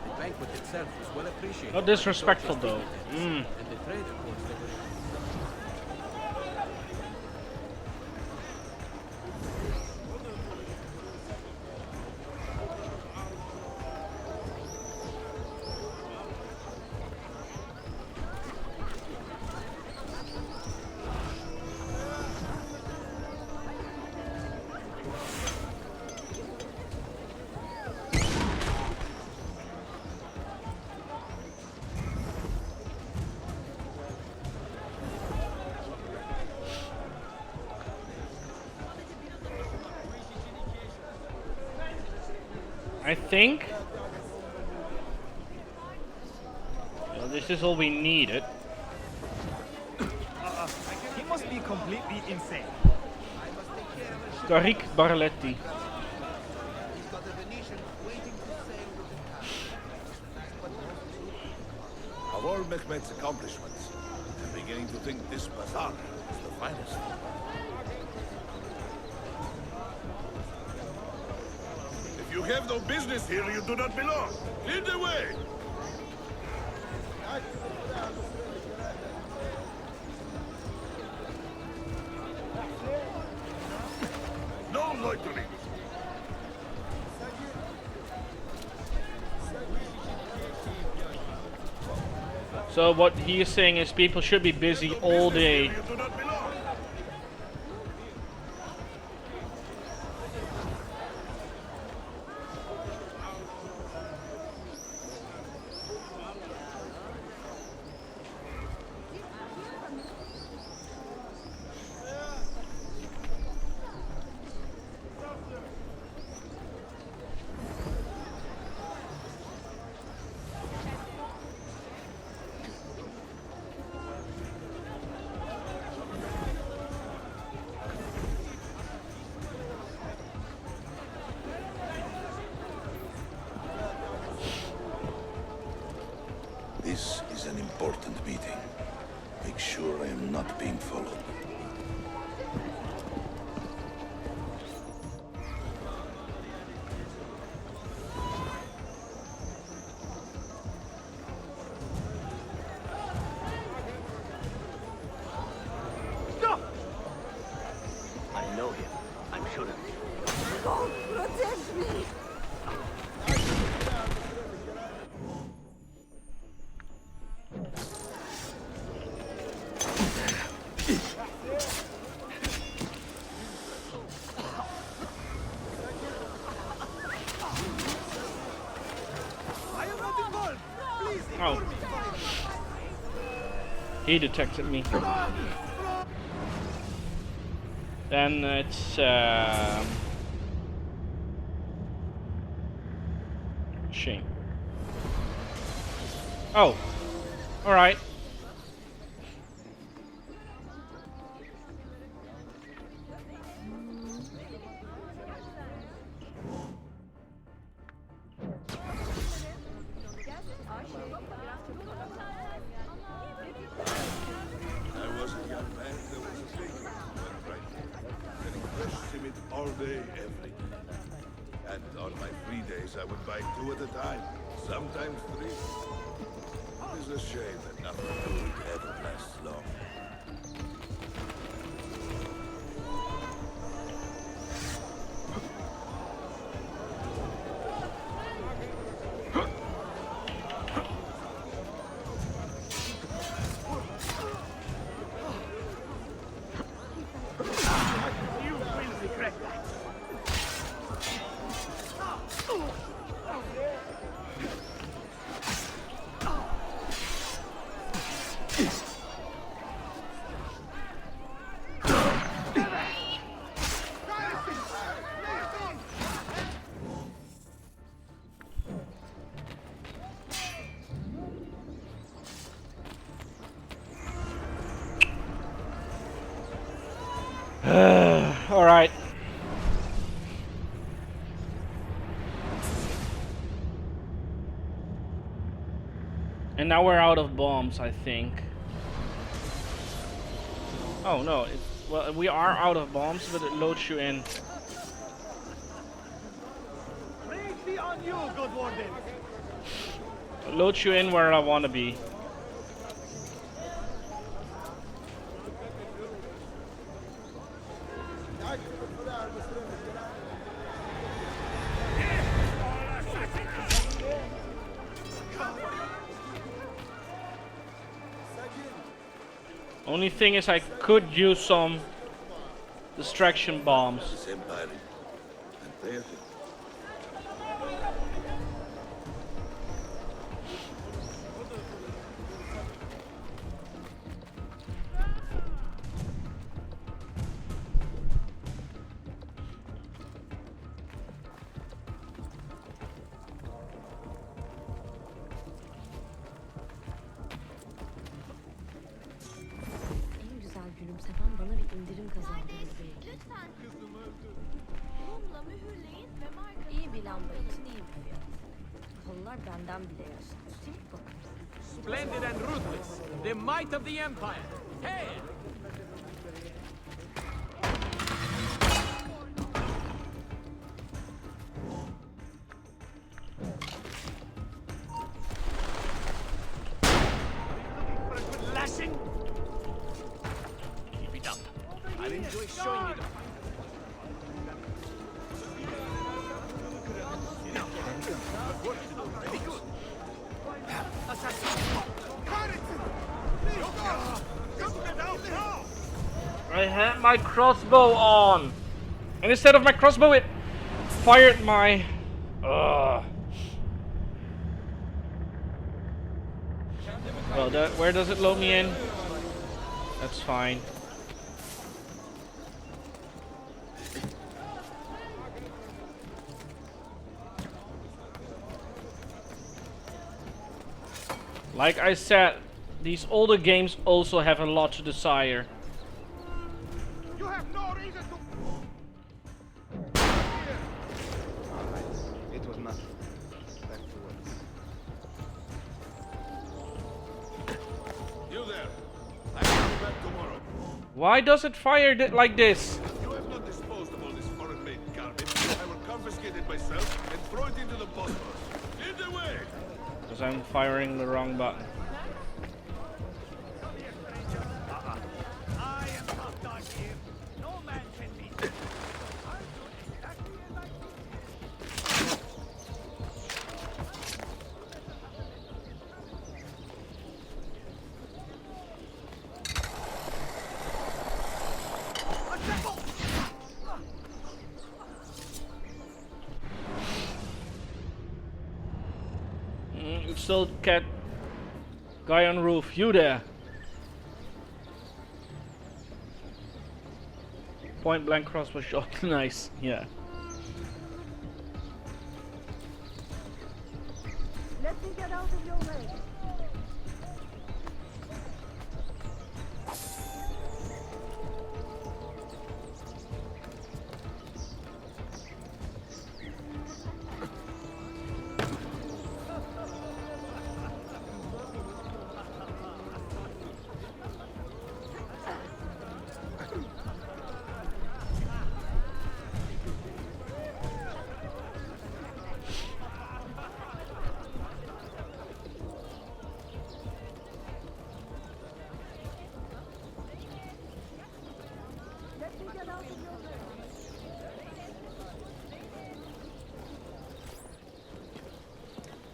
The banquet itself was well appreciated. Not disrespectful though. And the trade, of course, they were... I think. Well, this is all we needed. He must be completely insane. Tariq Barletti. Of all Mehmet's accomplishments, I'm beginning to think this bazaar is the finest. If you have no business here, you do not belong. Lead the way! No loitering! So what he is saying is people should be busy all day. This is an important meeting. Make sure I am not being followed. I know him. I'm sure of it. God, protect me! Oh. He detected me. Then it's shame. Oh. All right. I was a young man, there was a thing. Right? Getting fresh simit all day, every day. And on my free days, I would buy 2 at a time, sometimes 3. It is a shame that nothing good ever lasts long. You will regret that. All right. And now we're out of bombs, I think. Oh no, well, we are out of bombs, but it loads you in. Praise be on you, good warden. It loads you in where I want to be. Only thing is I could use some distraction bombs. This empire and failed it. lamba için iyi bir fiyat. Onlar benden bile yaşlı. Simple. Splendid and ruthless. The might of the Empire. Hail! Lashing? Keep it up. I'll enjoy showing you the fight. Very good. I had my crossbow on, and instead of my crossbow, it fired my. Well, where does it load me in? That's fine. Like I said, these older games also have a lot to desire. You have no reason to. It was nothing. Back to work. You there. I will be back tomorrow. Why does it fire like this? You have not disposed of all this foreign-made garbage. I will confiscate it myself and throw it into the Bosphorus. In the way! Because I'm firing the wrong button. I am not done here. No man can beat me. Still cat guy on roof. You there? Point blank crossbow shot. Nice. Yeah. Let me get out of your way.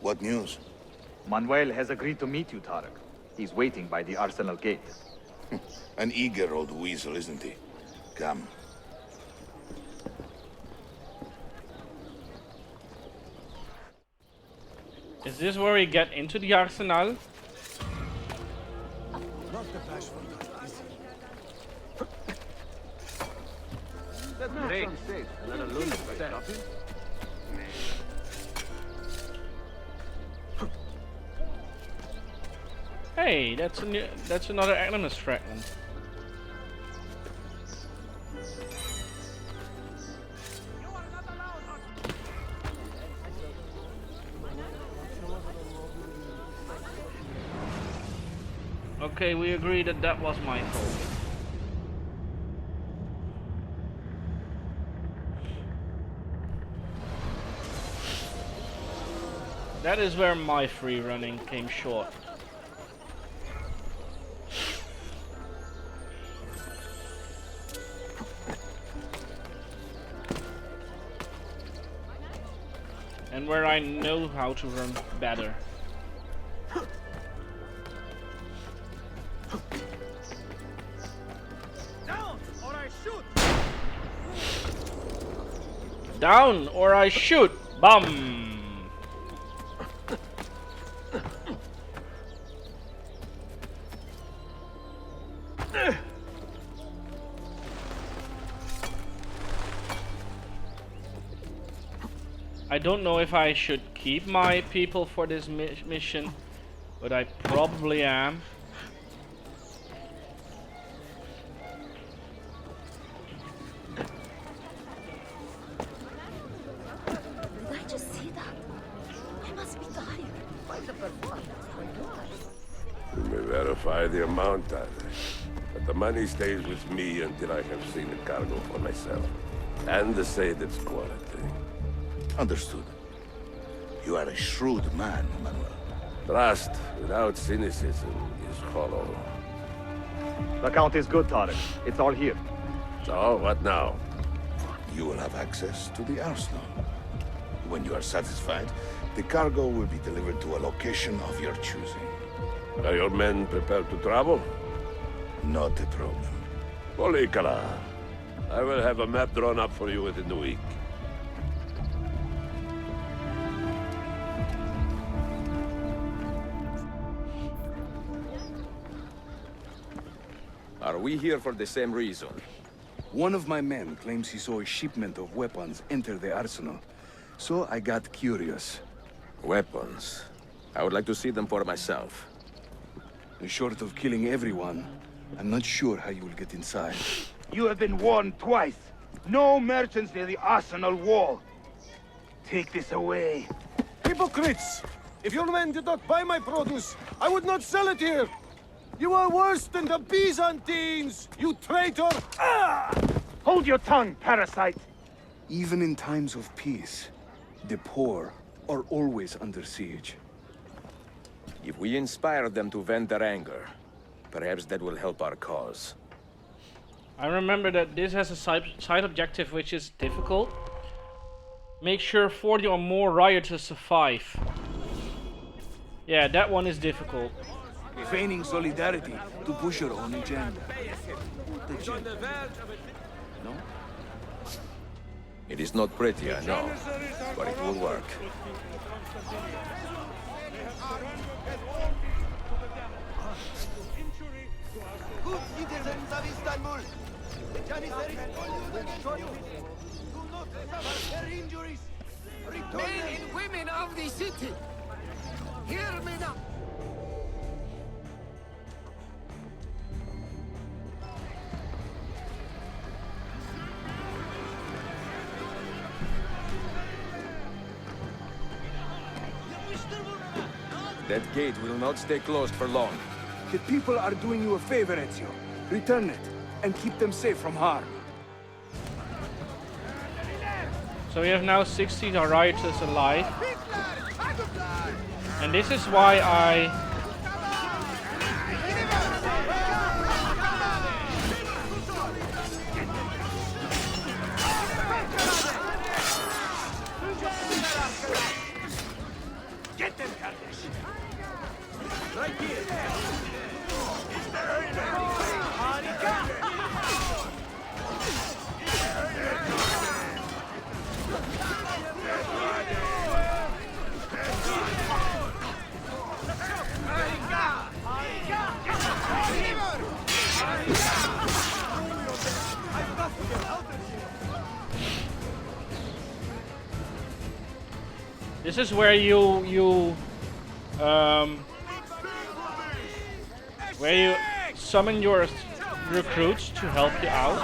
What news? Manuel has agreed to meet you, Tarek. He's waiting by the arsenal gate. An eager old weasel, isn't he? Come. Is this where we get into the arsenal? Not the bashful type, is he? That's great. Another lunatic shopping. Hey, that's another Animus fragment. Okay, we agree that that was my fault. That is where my free running came short. And where I know how to run better. Down, or I shoot! Down, or I shoot! Bum! I don't know if I should keep my people for this mission, but I probably am. Did I justify the amount, are they? But the money stays with me until I have seen the cargo for myself. And the say that's quality. Understood. You are a shrewd man, Manuel. Trust without cynicism is hollow. The count is good, Tarek. It's all here. So, what now? You will have access to the arsenal. When you are satisfied, the cargo will be delivered to a location of your choosing. Are your men prepared to travel? Not a problem. Polikala, I will have a map drawn up for you within the week. Are we here for the same reason? One of my men claims he saw a shipment of weapons enter the arsenal. So I got curious. Weapons? I would like to see them for myself. Short of killing everyone, I'm not sure how you will get inside. You have been warned twice. No merchants near the arsenal wall. Take this away. Hypocrites! If your men did not buy my produce, I would not sell it here! You are worse than the Byzantines, you traitor! Ah! Hold your tongue, parasite! Even in times of peace, the poor are always under siege. If we inspire them to vent their anger, perhaps that will help our cause. I remember that this has a side objective which is difficult. Make sure 40 or more rioters survive. Yeah, that one is difficult. Feigning solidarity to push your own agenda. No? It is not pretty, I know, but it will work. Good citizens of Istanbul, the Janissaries will ensure you do not suffer their injuries. Men and women of the city, hear me now. That gate will not stay closed for long. The people are doing you a favor, Ezio. Return it, and keep them safe from harm. So we have now 16 rioters alive. And this is why I... Get them, Kardesh! Right here! This is where you summon your recruits to help you out.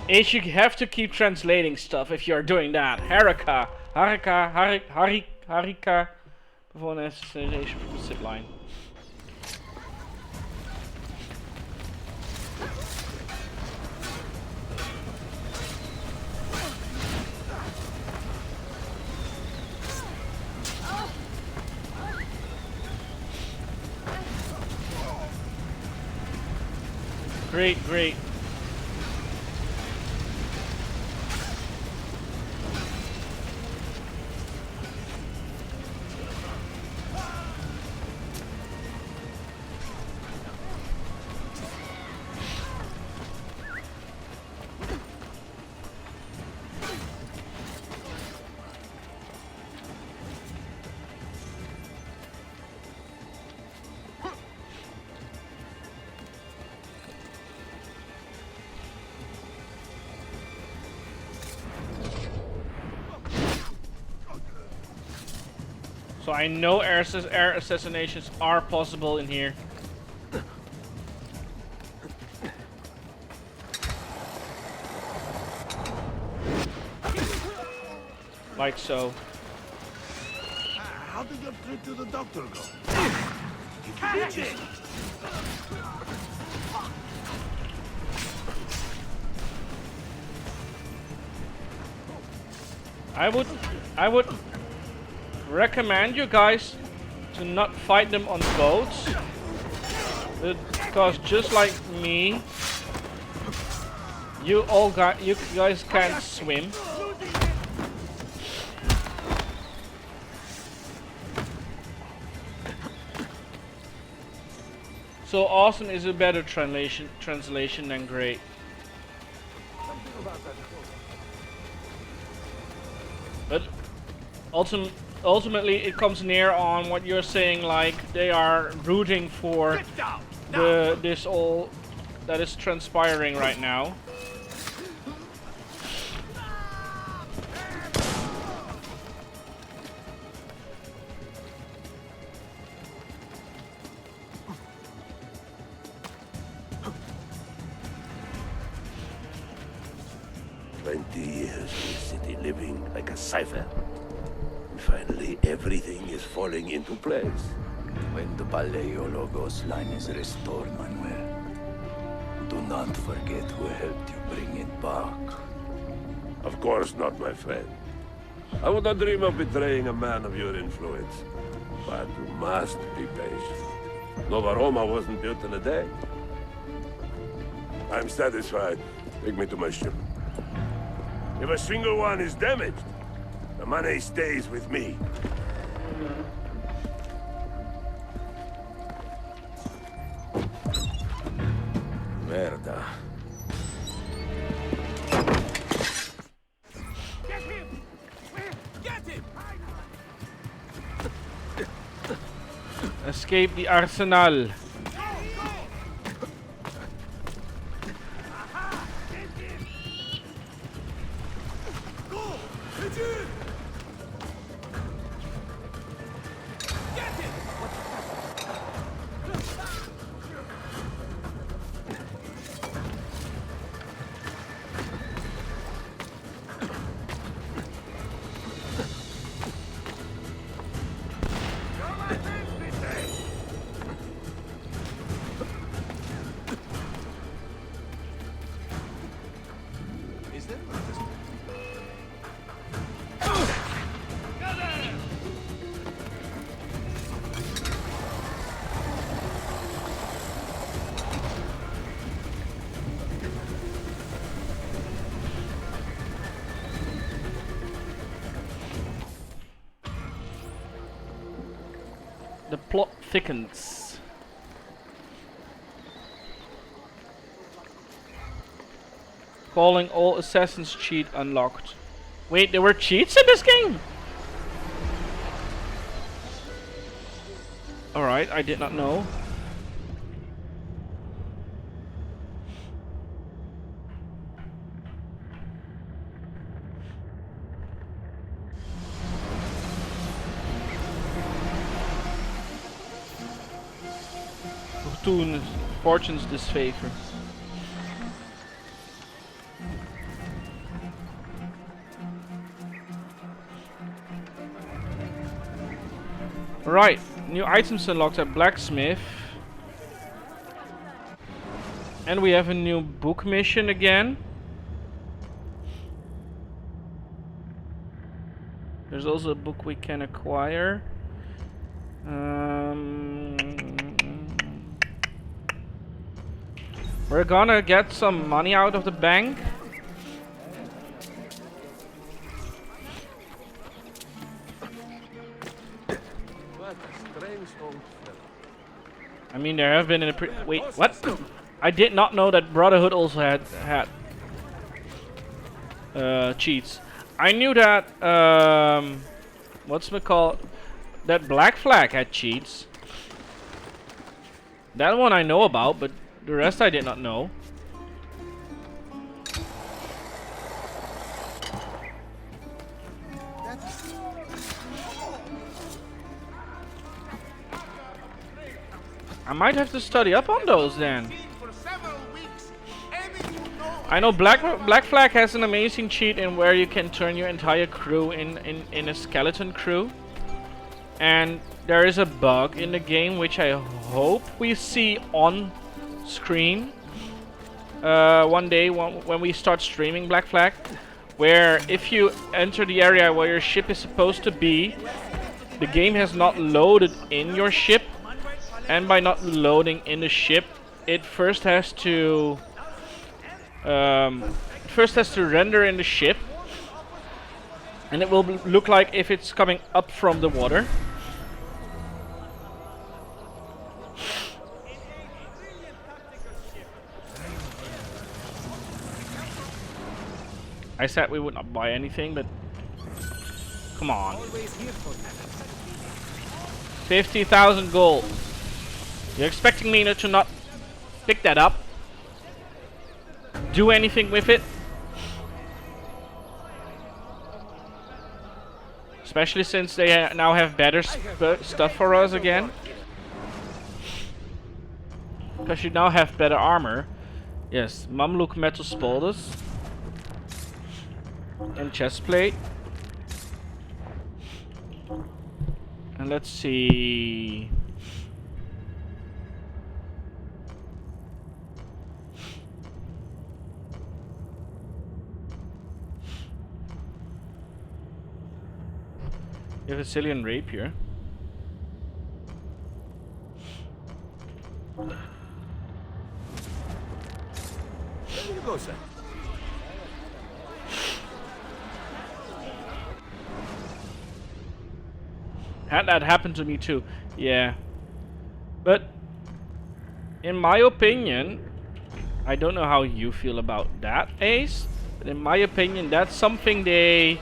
Ace, you have to keep translating stuff if you're doing that. Harika, for an assassination from the zip line. Great, great. So I know air assassinations are possible in here. Like so. How did your trip to the doctor go? I would recommend you guys to not fight them on boats, because just like me, you guys can't swim. So awesome is a better translation than great. But ultimately it comes near on what you're saying, like they are rooting for this all that is transpiring right now. Living like a cipher. And finally, everything is falling into place. When the Paleologos line is restored, Manuel, do not forget who helped you bring it back. Of course not, my friend. I would not dream of betraying a man of your influence. But you must be patient. Nova Roma wasn't built in a day. I'm satisfied. Take me to my ship. If a single one is damaged, the money stays with me. Merda. Get him! Get him! Escape the arsenal. The plot thickens. Calling all assassins cheat unlocked. Wait, there were cheats in this game? Alright, I did not know. Fortune's disfavor. Right, new items unlocked at Blacksmith. And we have a new book mission again. There's also a book we can acquire. We're gonna get some money out of the bank. I mean, there have been in a wait, what? I did not know that Brotherhood also had cheats. I knew that what's it called? That Black Flag had cheats. That one I know about, but the rest I did not know. I might have to study up on those then. I know Black Flag has an amazing cheat in where you can turn your entire crew in a skeleton crew. And there is a bug in the game which I hope we see on screen one day when we start streaming Black Flag, where if you enter the area where your ship is supposed to be, the game has not loaded in your ship, and by not loading in the ship, it first has to render in the ship, and it will look like if it's coming up from the water. I said we would not buy anything, but come on. 50,000 gold. You're expecting me to not pick that up? Do anything with it? Especially since they now have better stuff for us again. Because you now have better armor. Yes, Mamluk metal spolders. And chestplate. And let's see. You have a Cillian rapier. There you go, sir. Had that happened to me too, yeah. But in my opinion, I don't know how you feel about that, Ace, but in my opinion, that's something they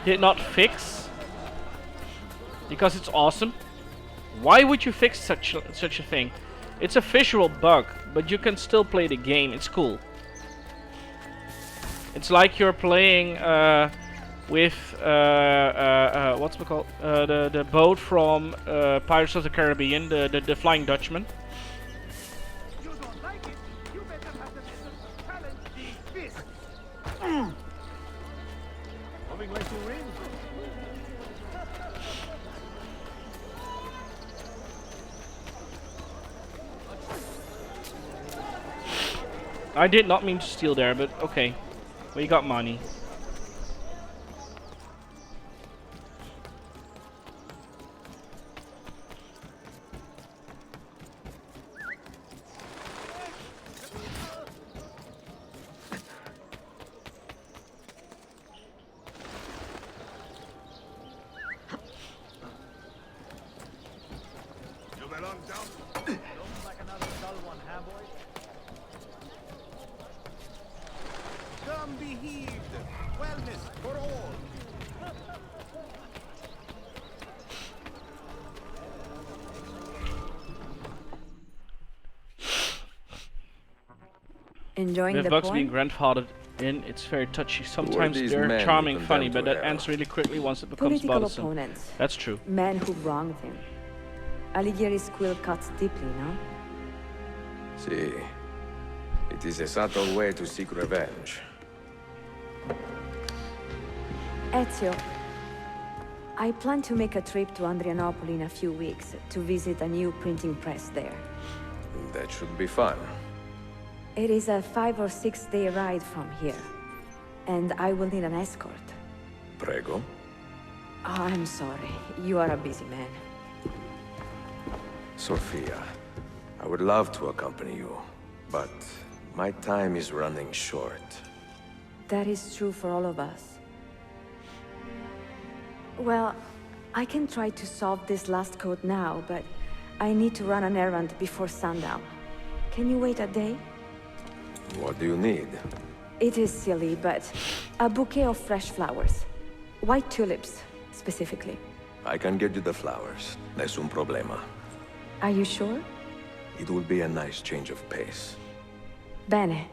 did not fix because it's awesome. Why would you fix such a thing? It's a visual bug, but you can still play the game. It's cool. It's like you're playing with what's it called? The boat from Pirates of the Caribbean, the Flying Dutchman. I did not mean to steal there, but okay. We got money. Enjoying With the bugs poem? being grandfathered in, it's very touchy. Sometimes these they're men charming, who funny, condemn but to that hell? ends really quickly once it becomes Political bothersome. opponents. That's true. Men who wronged him. Alighieri's quill cuts deeply, no? See, it is a subtle way to seek revenge. Ezio, I plan to make a trip to Andrianople in a few weeks to visit a new printing press there. That should be fun. It is a 5 or 6 day ride from here, and I will need an escort. Prego. Oh, I'm sorry. You are a busy man. Sophia, I would love to accompany you, but my time is running short. That is true for all of us. Well, I can try to solve this last code now, but I need to run an errand before sundown. Can you wait a day? What do you need? It is silly, but a bouquet of fresh flowers. White tulips, specifically. I can get you the flowers. Nessun problema. Are you sure? It will be a nice change of pace. Bene.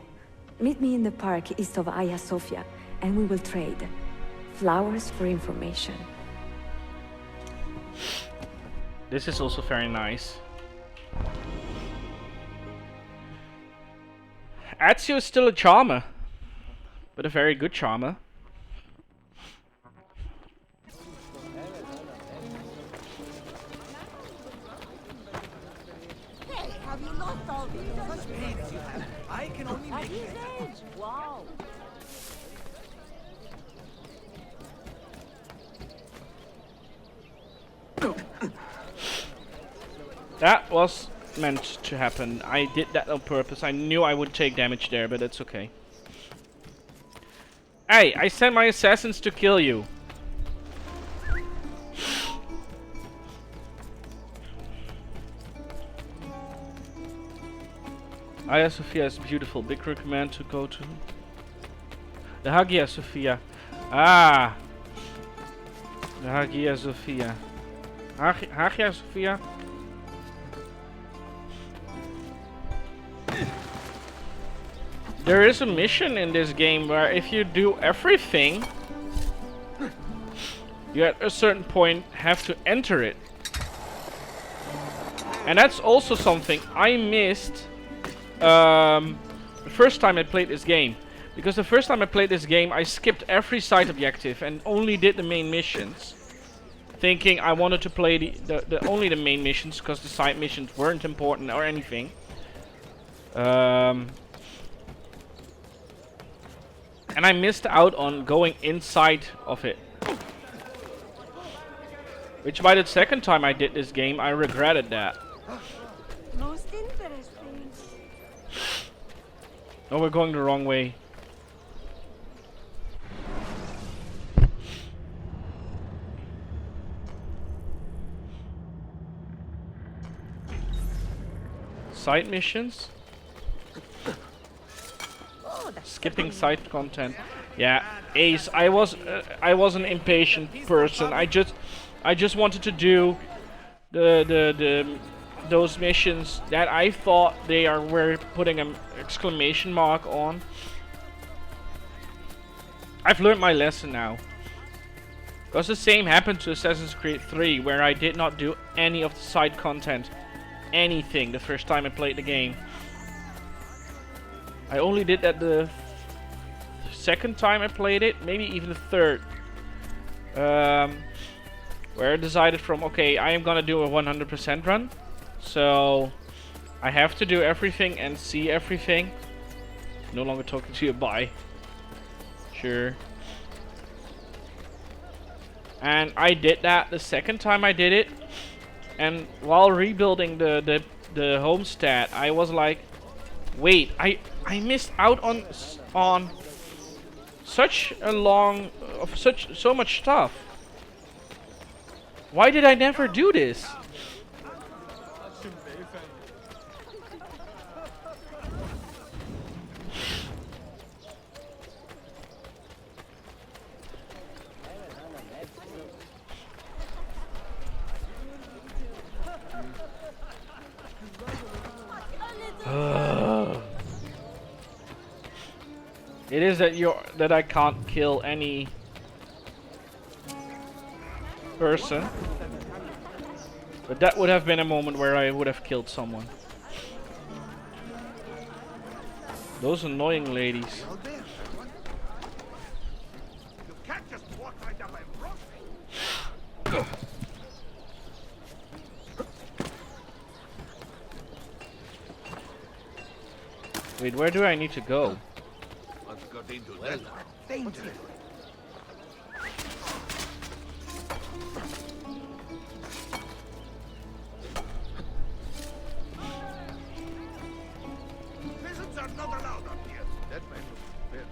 Meet me in the park east of Hagia Sophia, and we will trade. Flowers for information. This is also very nice. Ezio is still a charmer, but a very good charmer. Hey, have you lost all these? Such pain as you have, I can only At make his it. age, wow. That was meant to happen. I did that on purpose. I knew I would take damage there, but it's okay. Hey, I sent my assassins to kill you. Hagia Sophia is beautiful. Big recommend to go to the Hagia Sophia. Ah, the Hagia Sophia. Hagia Sophia. There is a mission in this game where if you do everything, you at a certain point have to enter it. And that's also something I missed the first time I played this game. Because the first time I played this game, I skipped every side objective and only did the main missions. Thinking I wanted to play only the main missions because the side missions weren't important or anything. And I missed out on going inside of it. Which by the second time I did this game, I regretted that. Most interesting. Oh, we're going the wrong way. Side missions? Skipping side content. Yeah, Ace. I was an impatient person. I just wanted to do those missions that I thought were putting an exclamation mark on. I've learned my lesson now. Because the same happened to Assassin's Creed 3, where I did not do any of the side content, anything, the first time I played the game. I only did that the second time I played it, maybe even the third. Where I decided okay, I am gonna do a 100% run. So, I have to do everything and see everything. No longer talking to you, bye. Sure. And I did that the second time I did it. And while rebuilding the homestead, I was like, wait, I missed out on such a long, so much stuff. Why did I never do this? It is that I can't kill any person, but that would have been a moment where I would have killed someone. Those annoying ladies. Wait, where do I need to go? Once got into that, dangerous. Peasants are not allowed up here. That man looks fair.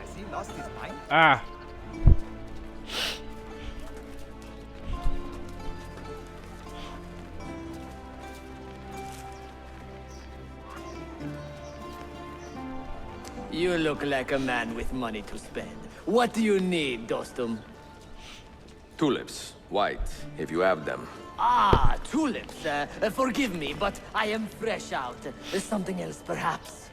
Has he lost his mind? Ah. You look like a man with money to spend. What do you need, Dostum? Tulips, white, if you have them. Ah, tulips. Forgive me, but I am fresh out. Something else, perhaps?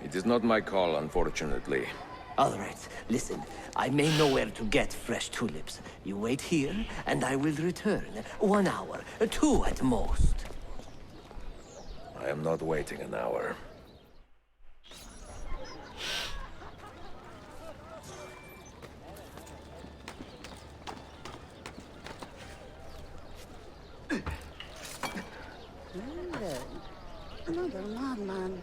It is not my call, unfortunately. All right, listen. I may know where to get fresh tulips. You wait here, and I will return. 1 hour, 2 at most. I am not waiting an hour. Another madman.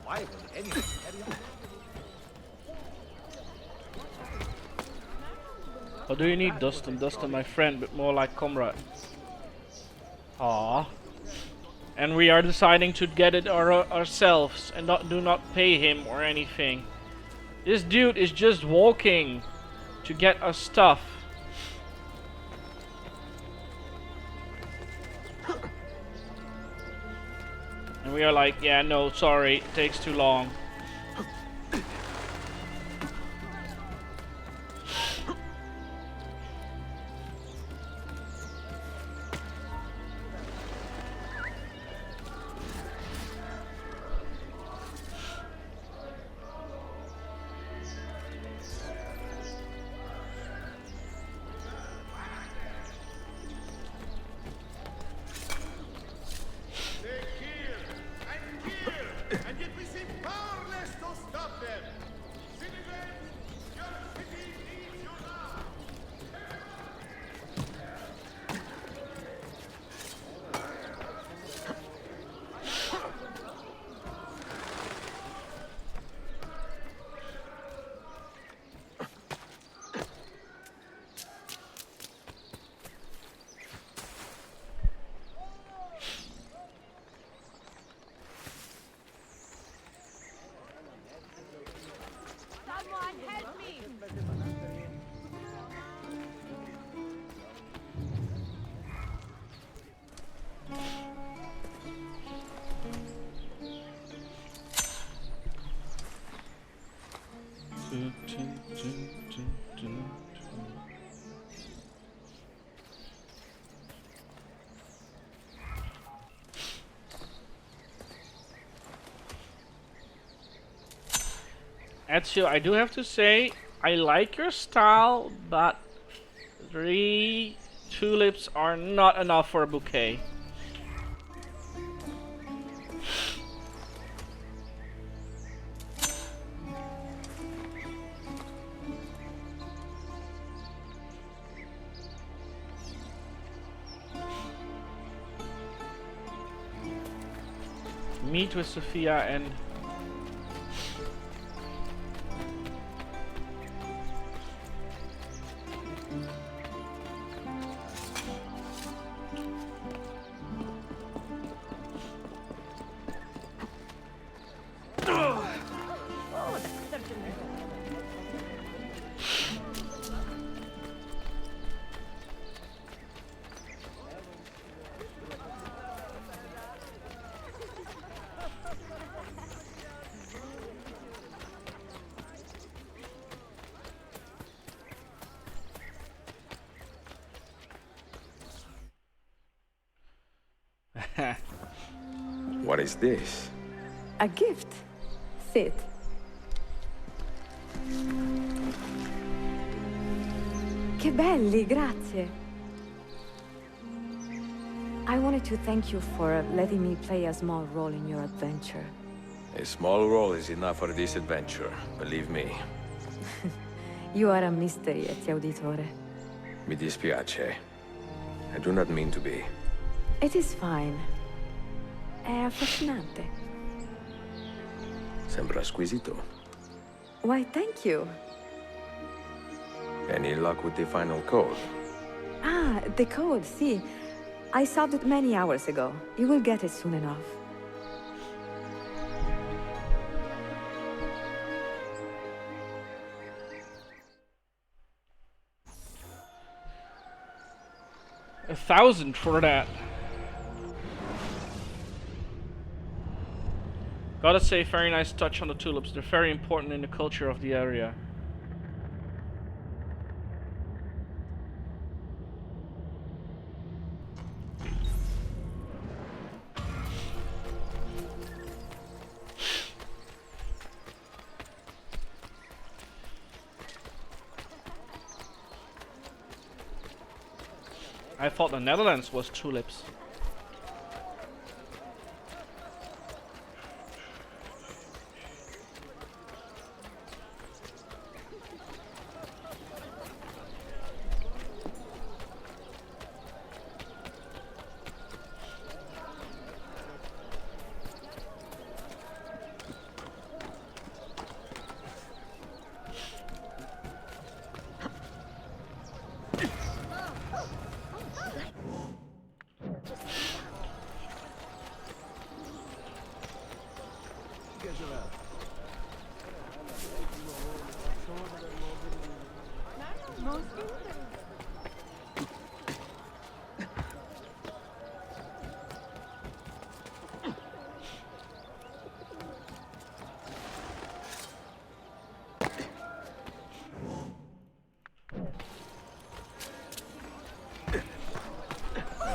Why would anyone carry on? Or do you need Dustin? Dustin, my friend, but more like comrade. Ah. And we are deciding to get it ourselves and do not pay him or anything. This dude is just walking to get us stuff. And we are like, yeah, no, sorry, it takes too long. And yet we seem powerless to stop them. Citizens, your city needs you now. Someone help me! Ezio, I do have to say, I like your style, but 3 tulips are not enough for a bouquet. Meet with Sophia and What is this? A gift. Sit. Che belli, grazie. I wanted to thank you for letting me play a small role in your adventure. A small role is enough for this adventure, believe me. You are a mystery, Ezio Auditore. Mi dispiace. I do not mean to be. It is fine. È affascinante. Sembra squisito. Why, thank you. Any luck with the final code? Ah, the code, see. I solved it many hours ago. You will get it soon enough. $1,000 for that. Gotta say, very nice touch on the tulips. They're very important in the culture of the area. I thought the Netherlands was tulips.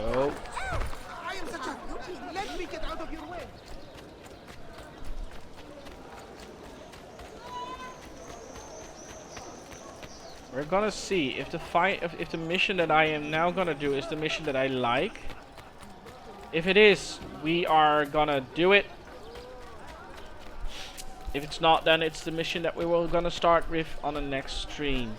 I am such a... Let me get out of your way. We're gonna see if the if the mission that I am now gonna do is the mission that I like. If it is, we are gonna do it. If it's not, then it's the mission that we were gonna start with on the next stream.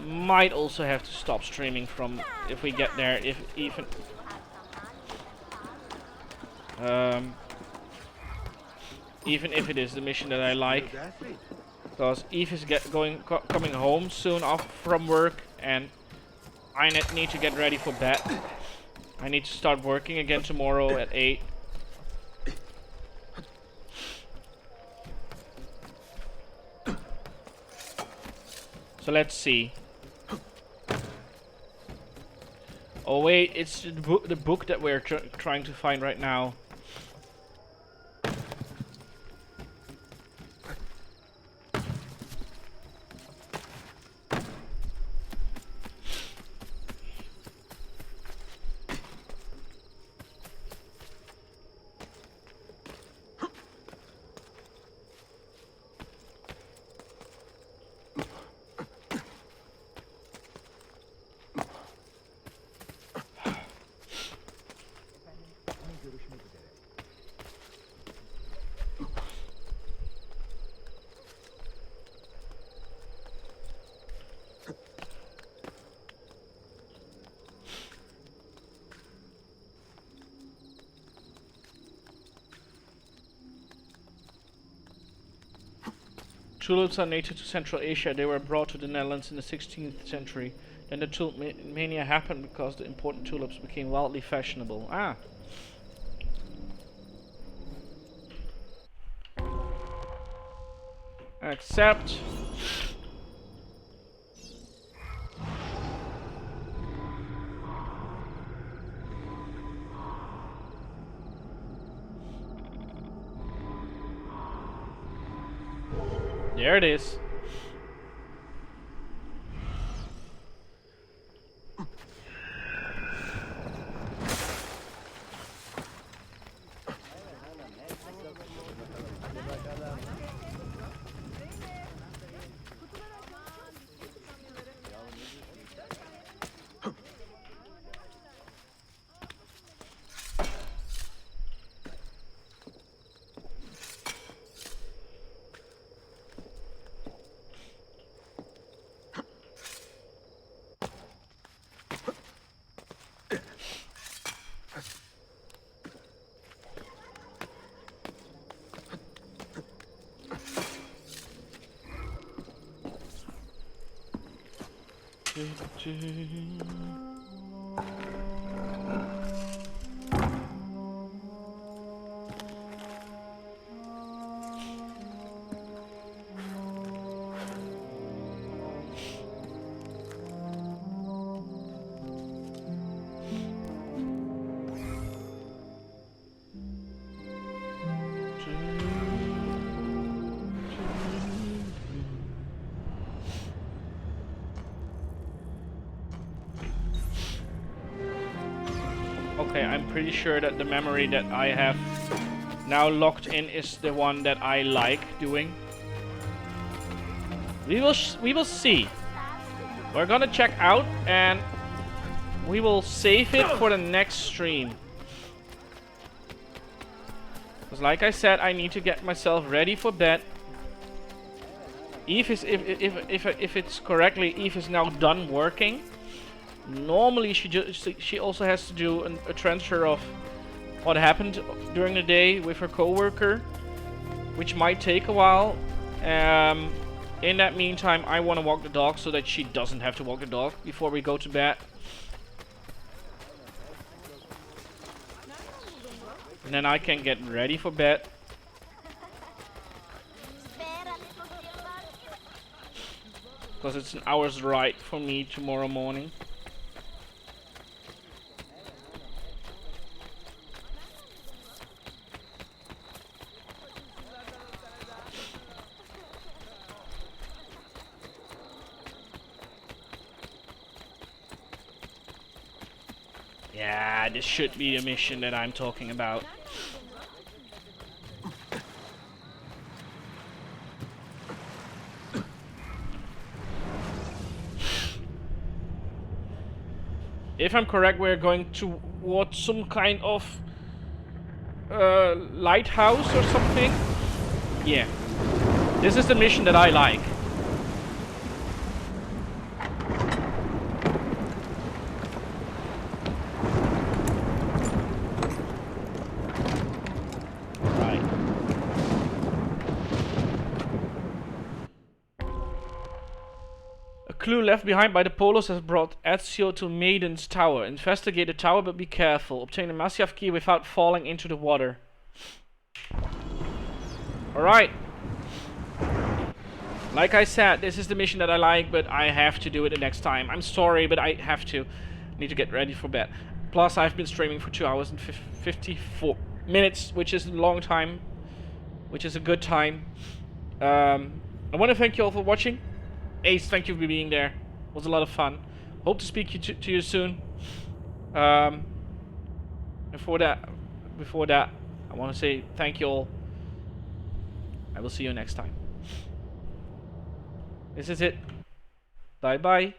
Might also have to stop streaming from if we get there, if even even if it is the mission that I like, because Eve is coming home soon off from work, and I need to get ready for bed. I need to start working again tomorrow at 8. So let's see. Oh wait, it's the book that we're trying to find right now. Tulips are native to Central Asia. They were brought to the Netherlands in the 16th century. Then the tulip mania happened because the important tulips became wildly fashionable. Ah. Accept. There it is. Okay, I'm pretty sure that the memory that I have now locked in is the one that I like doing. We will see. We're gonna check out and we will save it for the next stream. Because like I said, I need to get myself ready for bed. Eve is, if it's correctly, Eve is now done working. Normally she also has to do a transfer of what happened during the day with her coworker, which might take a while. In that meantime, I want to walk the dog so that she doesn't have to walk the dog before we go to bed. And then I can get ready for bed. Because it's an hour's ride for me tomorrow morning. Yeah, this should be a mission that I'm talking about. If I'm correct, we're going towards some kind of lighthouse or something. Yeah. This is the mission that I like. Clue left behind by the Polos has brought Ezio to Maiden's Tower. Investigate the tower, but be careful. Obtain a Masyaf key without falling into the water. Alright. Like I said, this is the mission that I like, but I have to do it the next time. I'm sorry, but I have to. Need to get ready for bed. Plus, I've been streaming for 2 hours and 54 minutes, which is a long time. Which is a good time. I want to thank you all for watching. Ace, thank you for being there. It was a lot of fun. Hope to speak to you soon. Before that, I want to say thank you all. I will see you next time. This is it. Bye bye.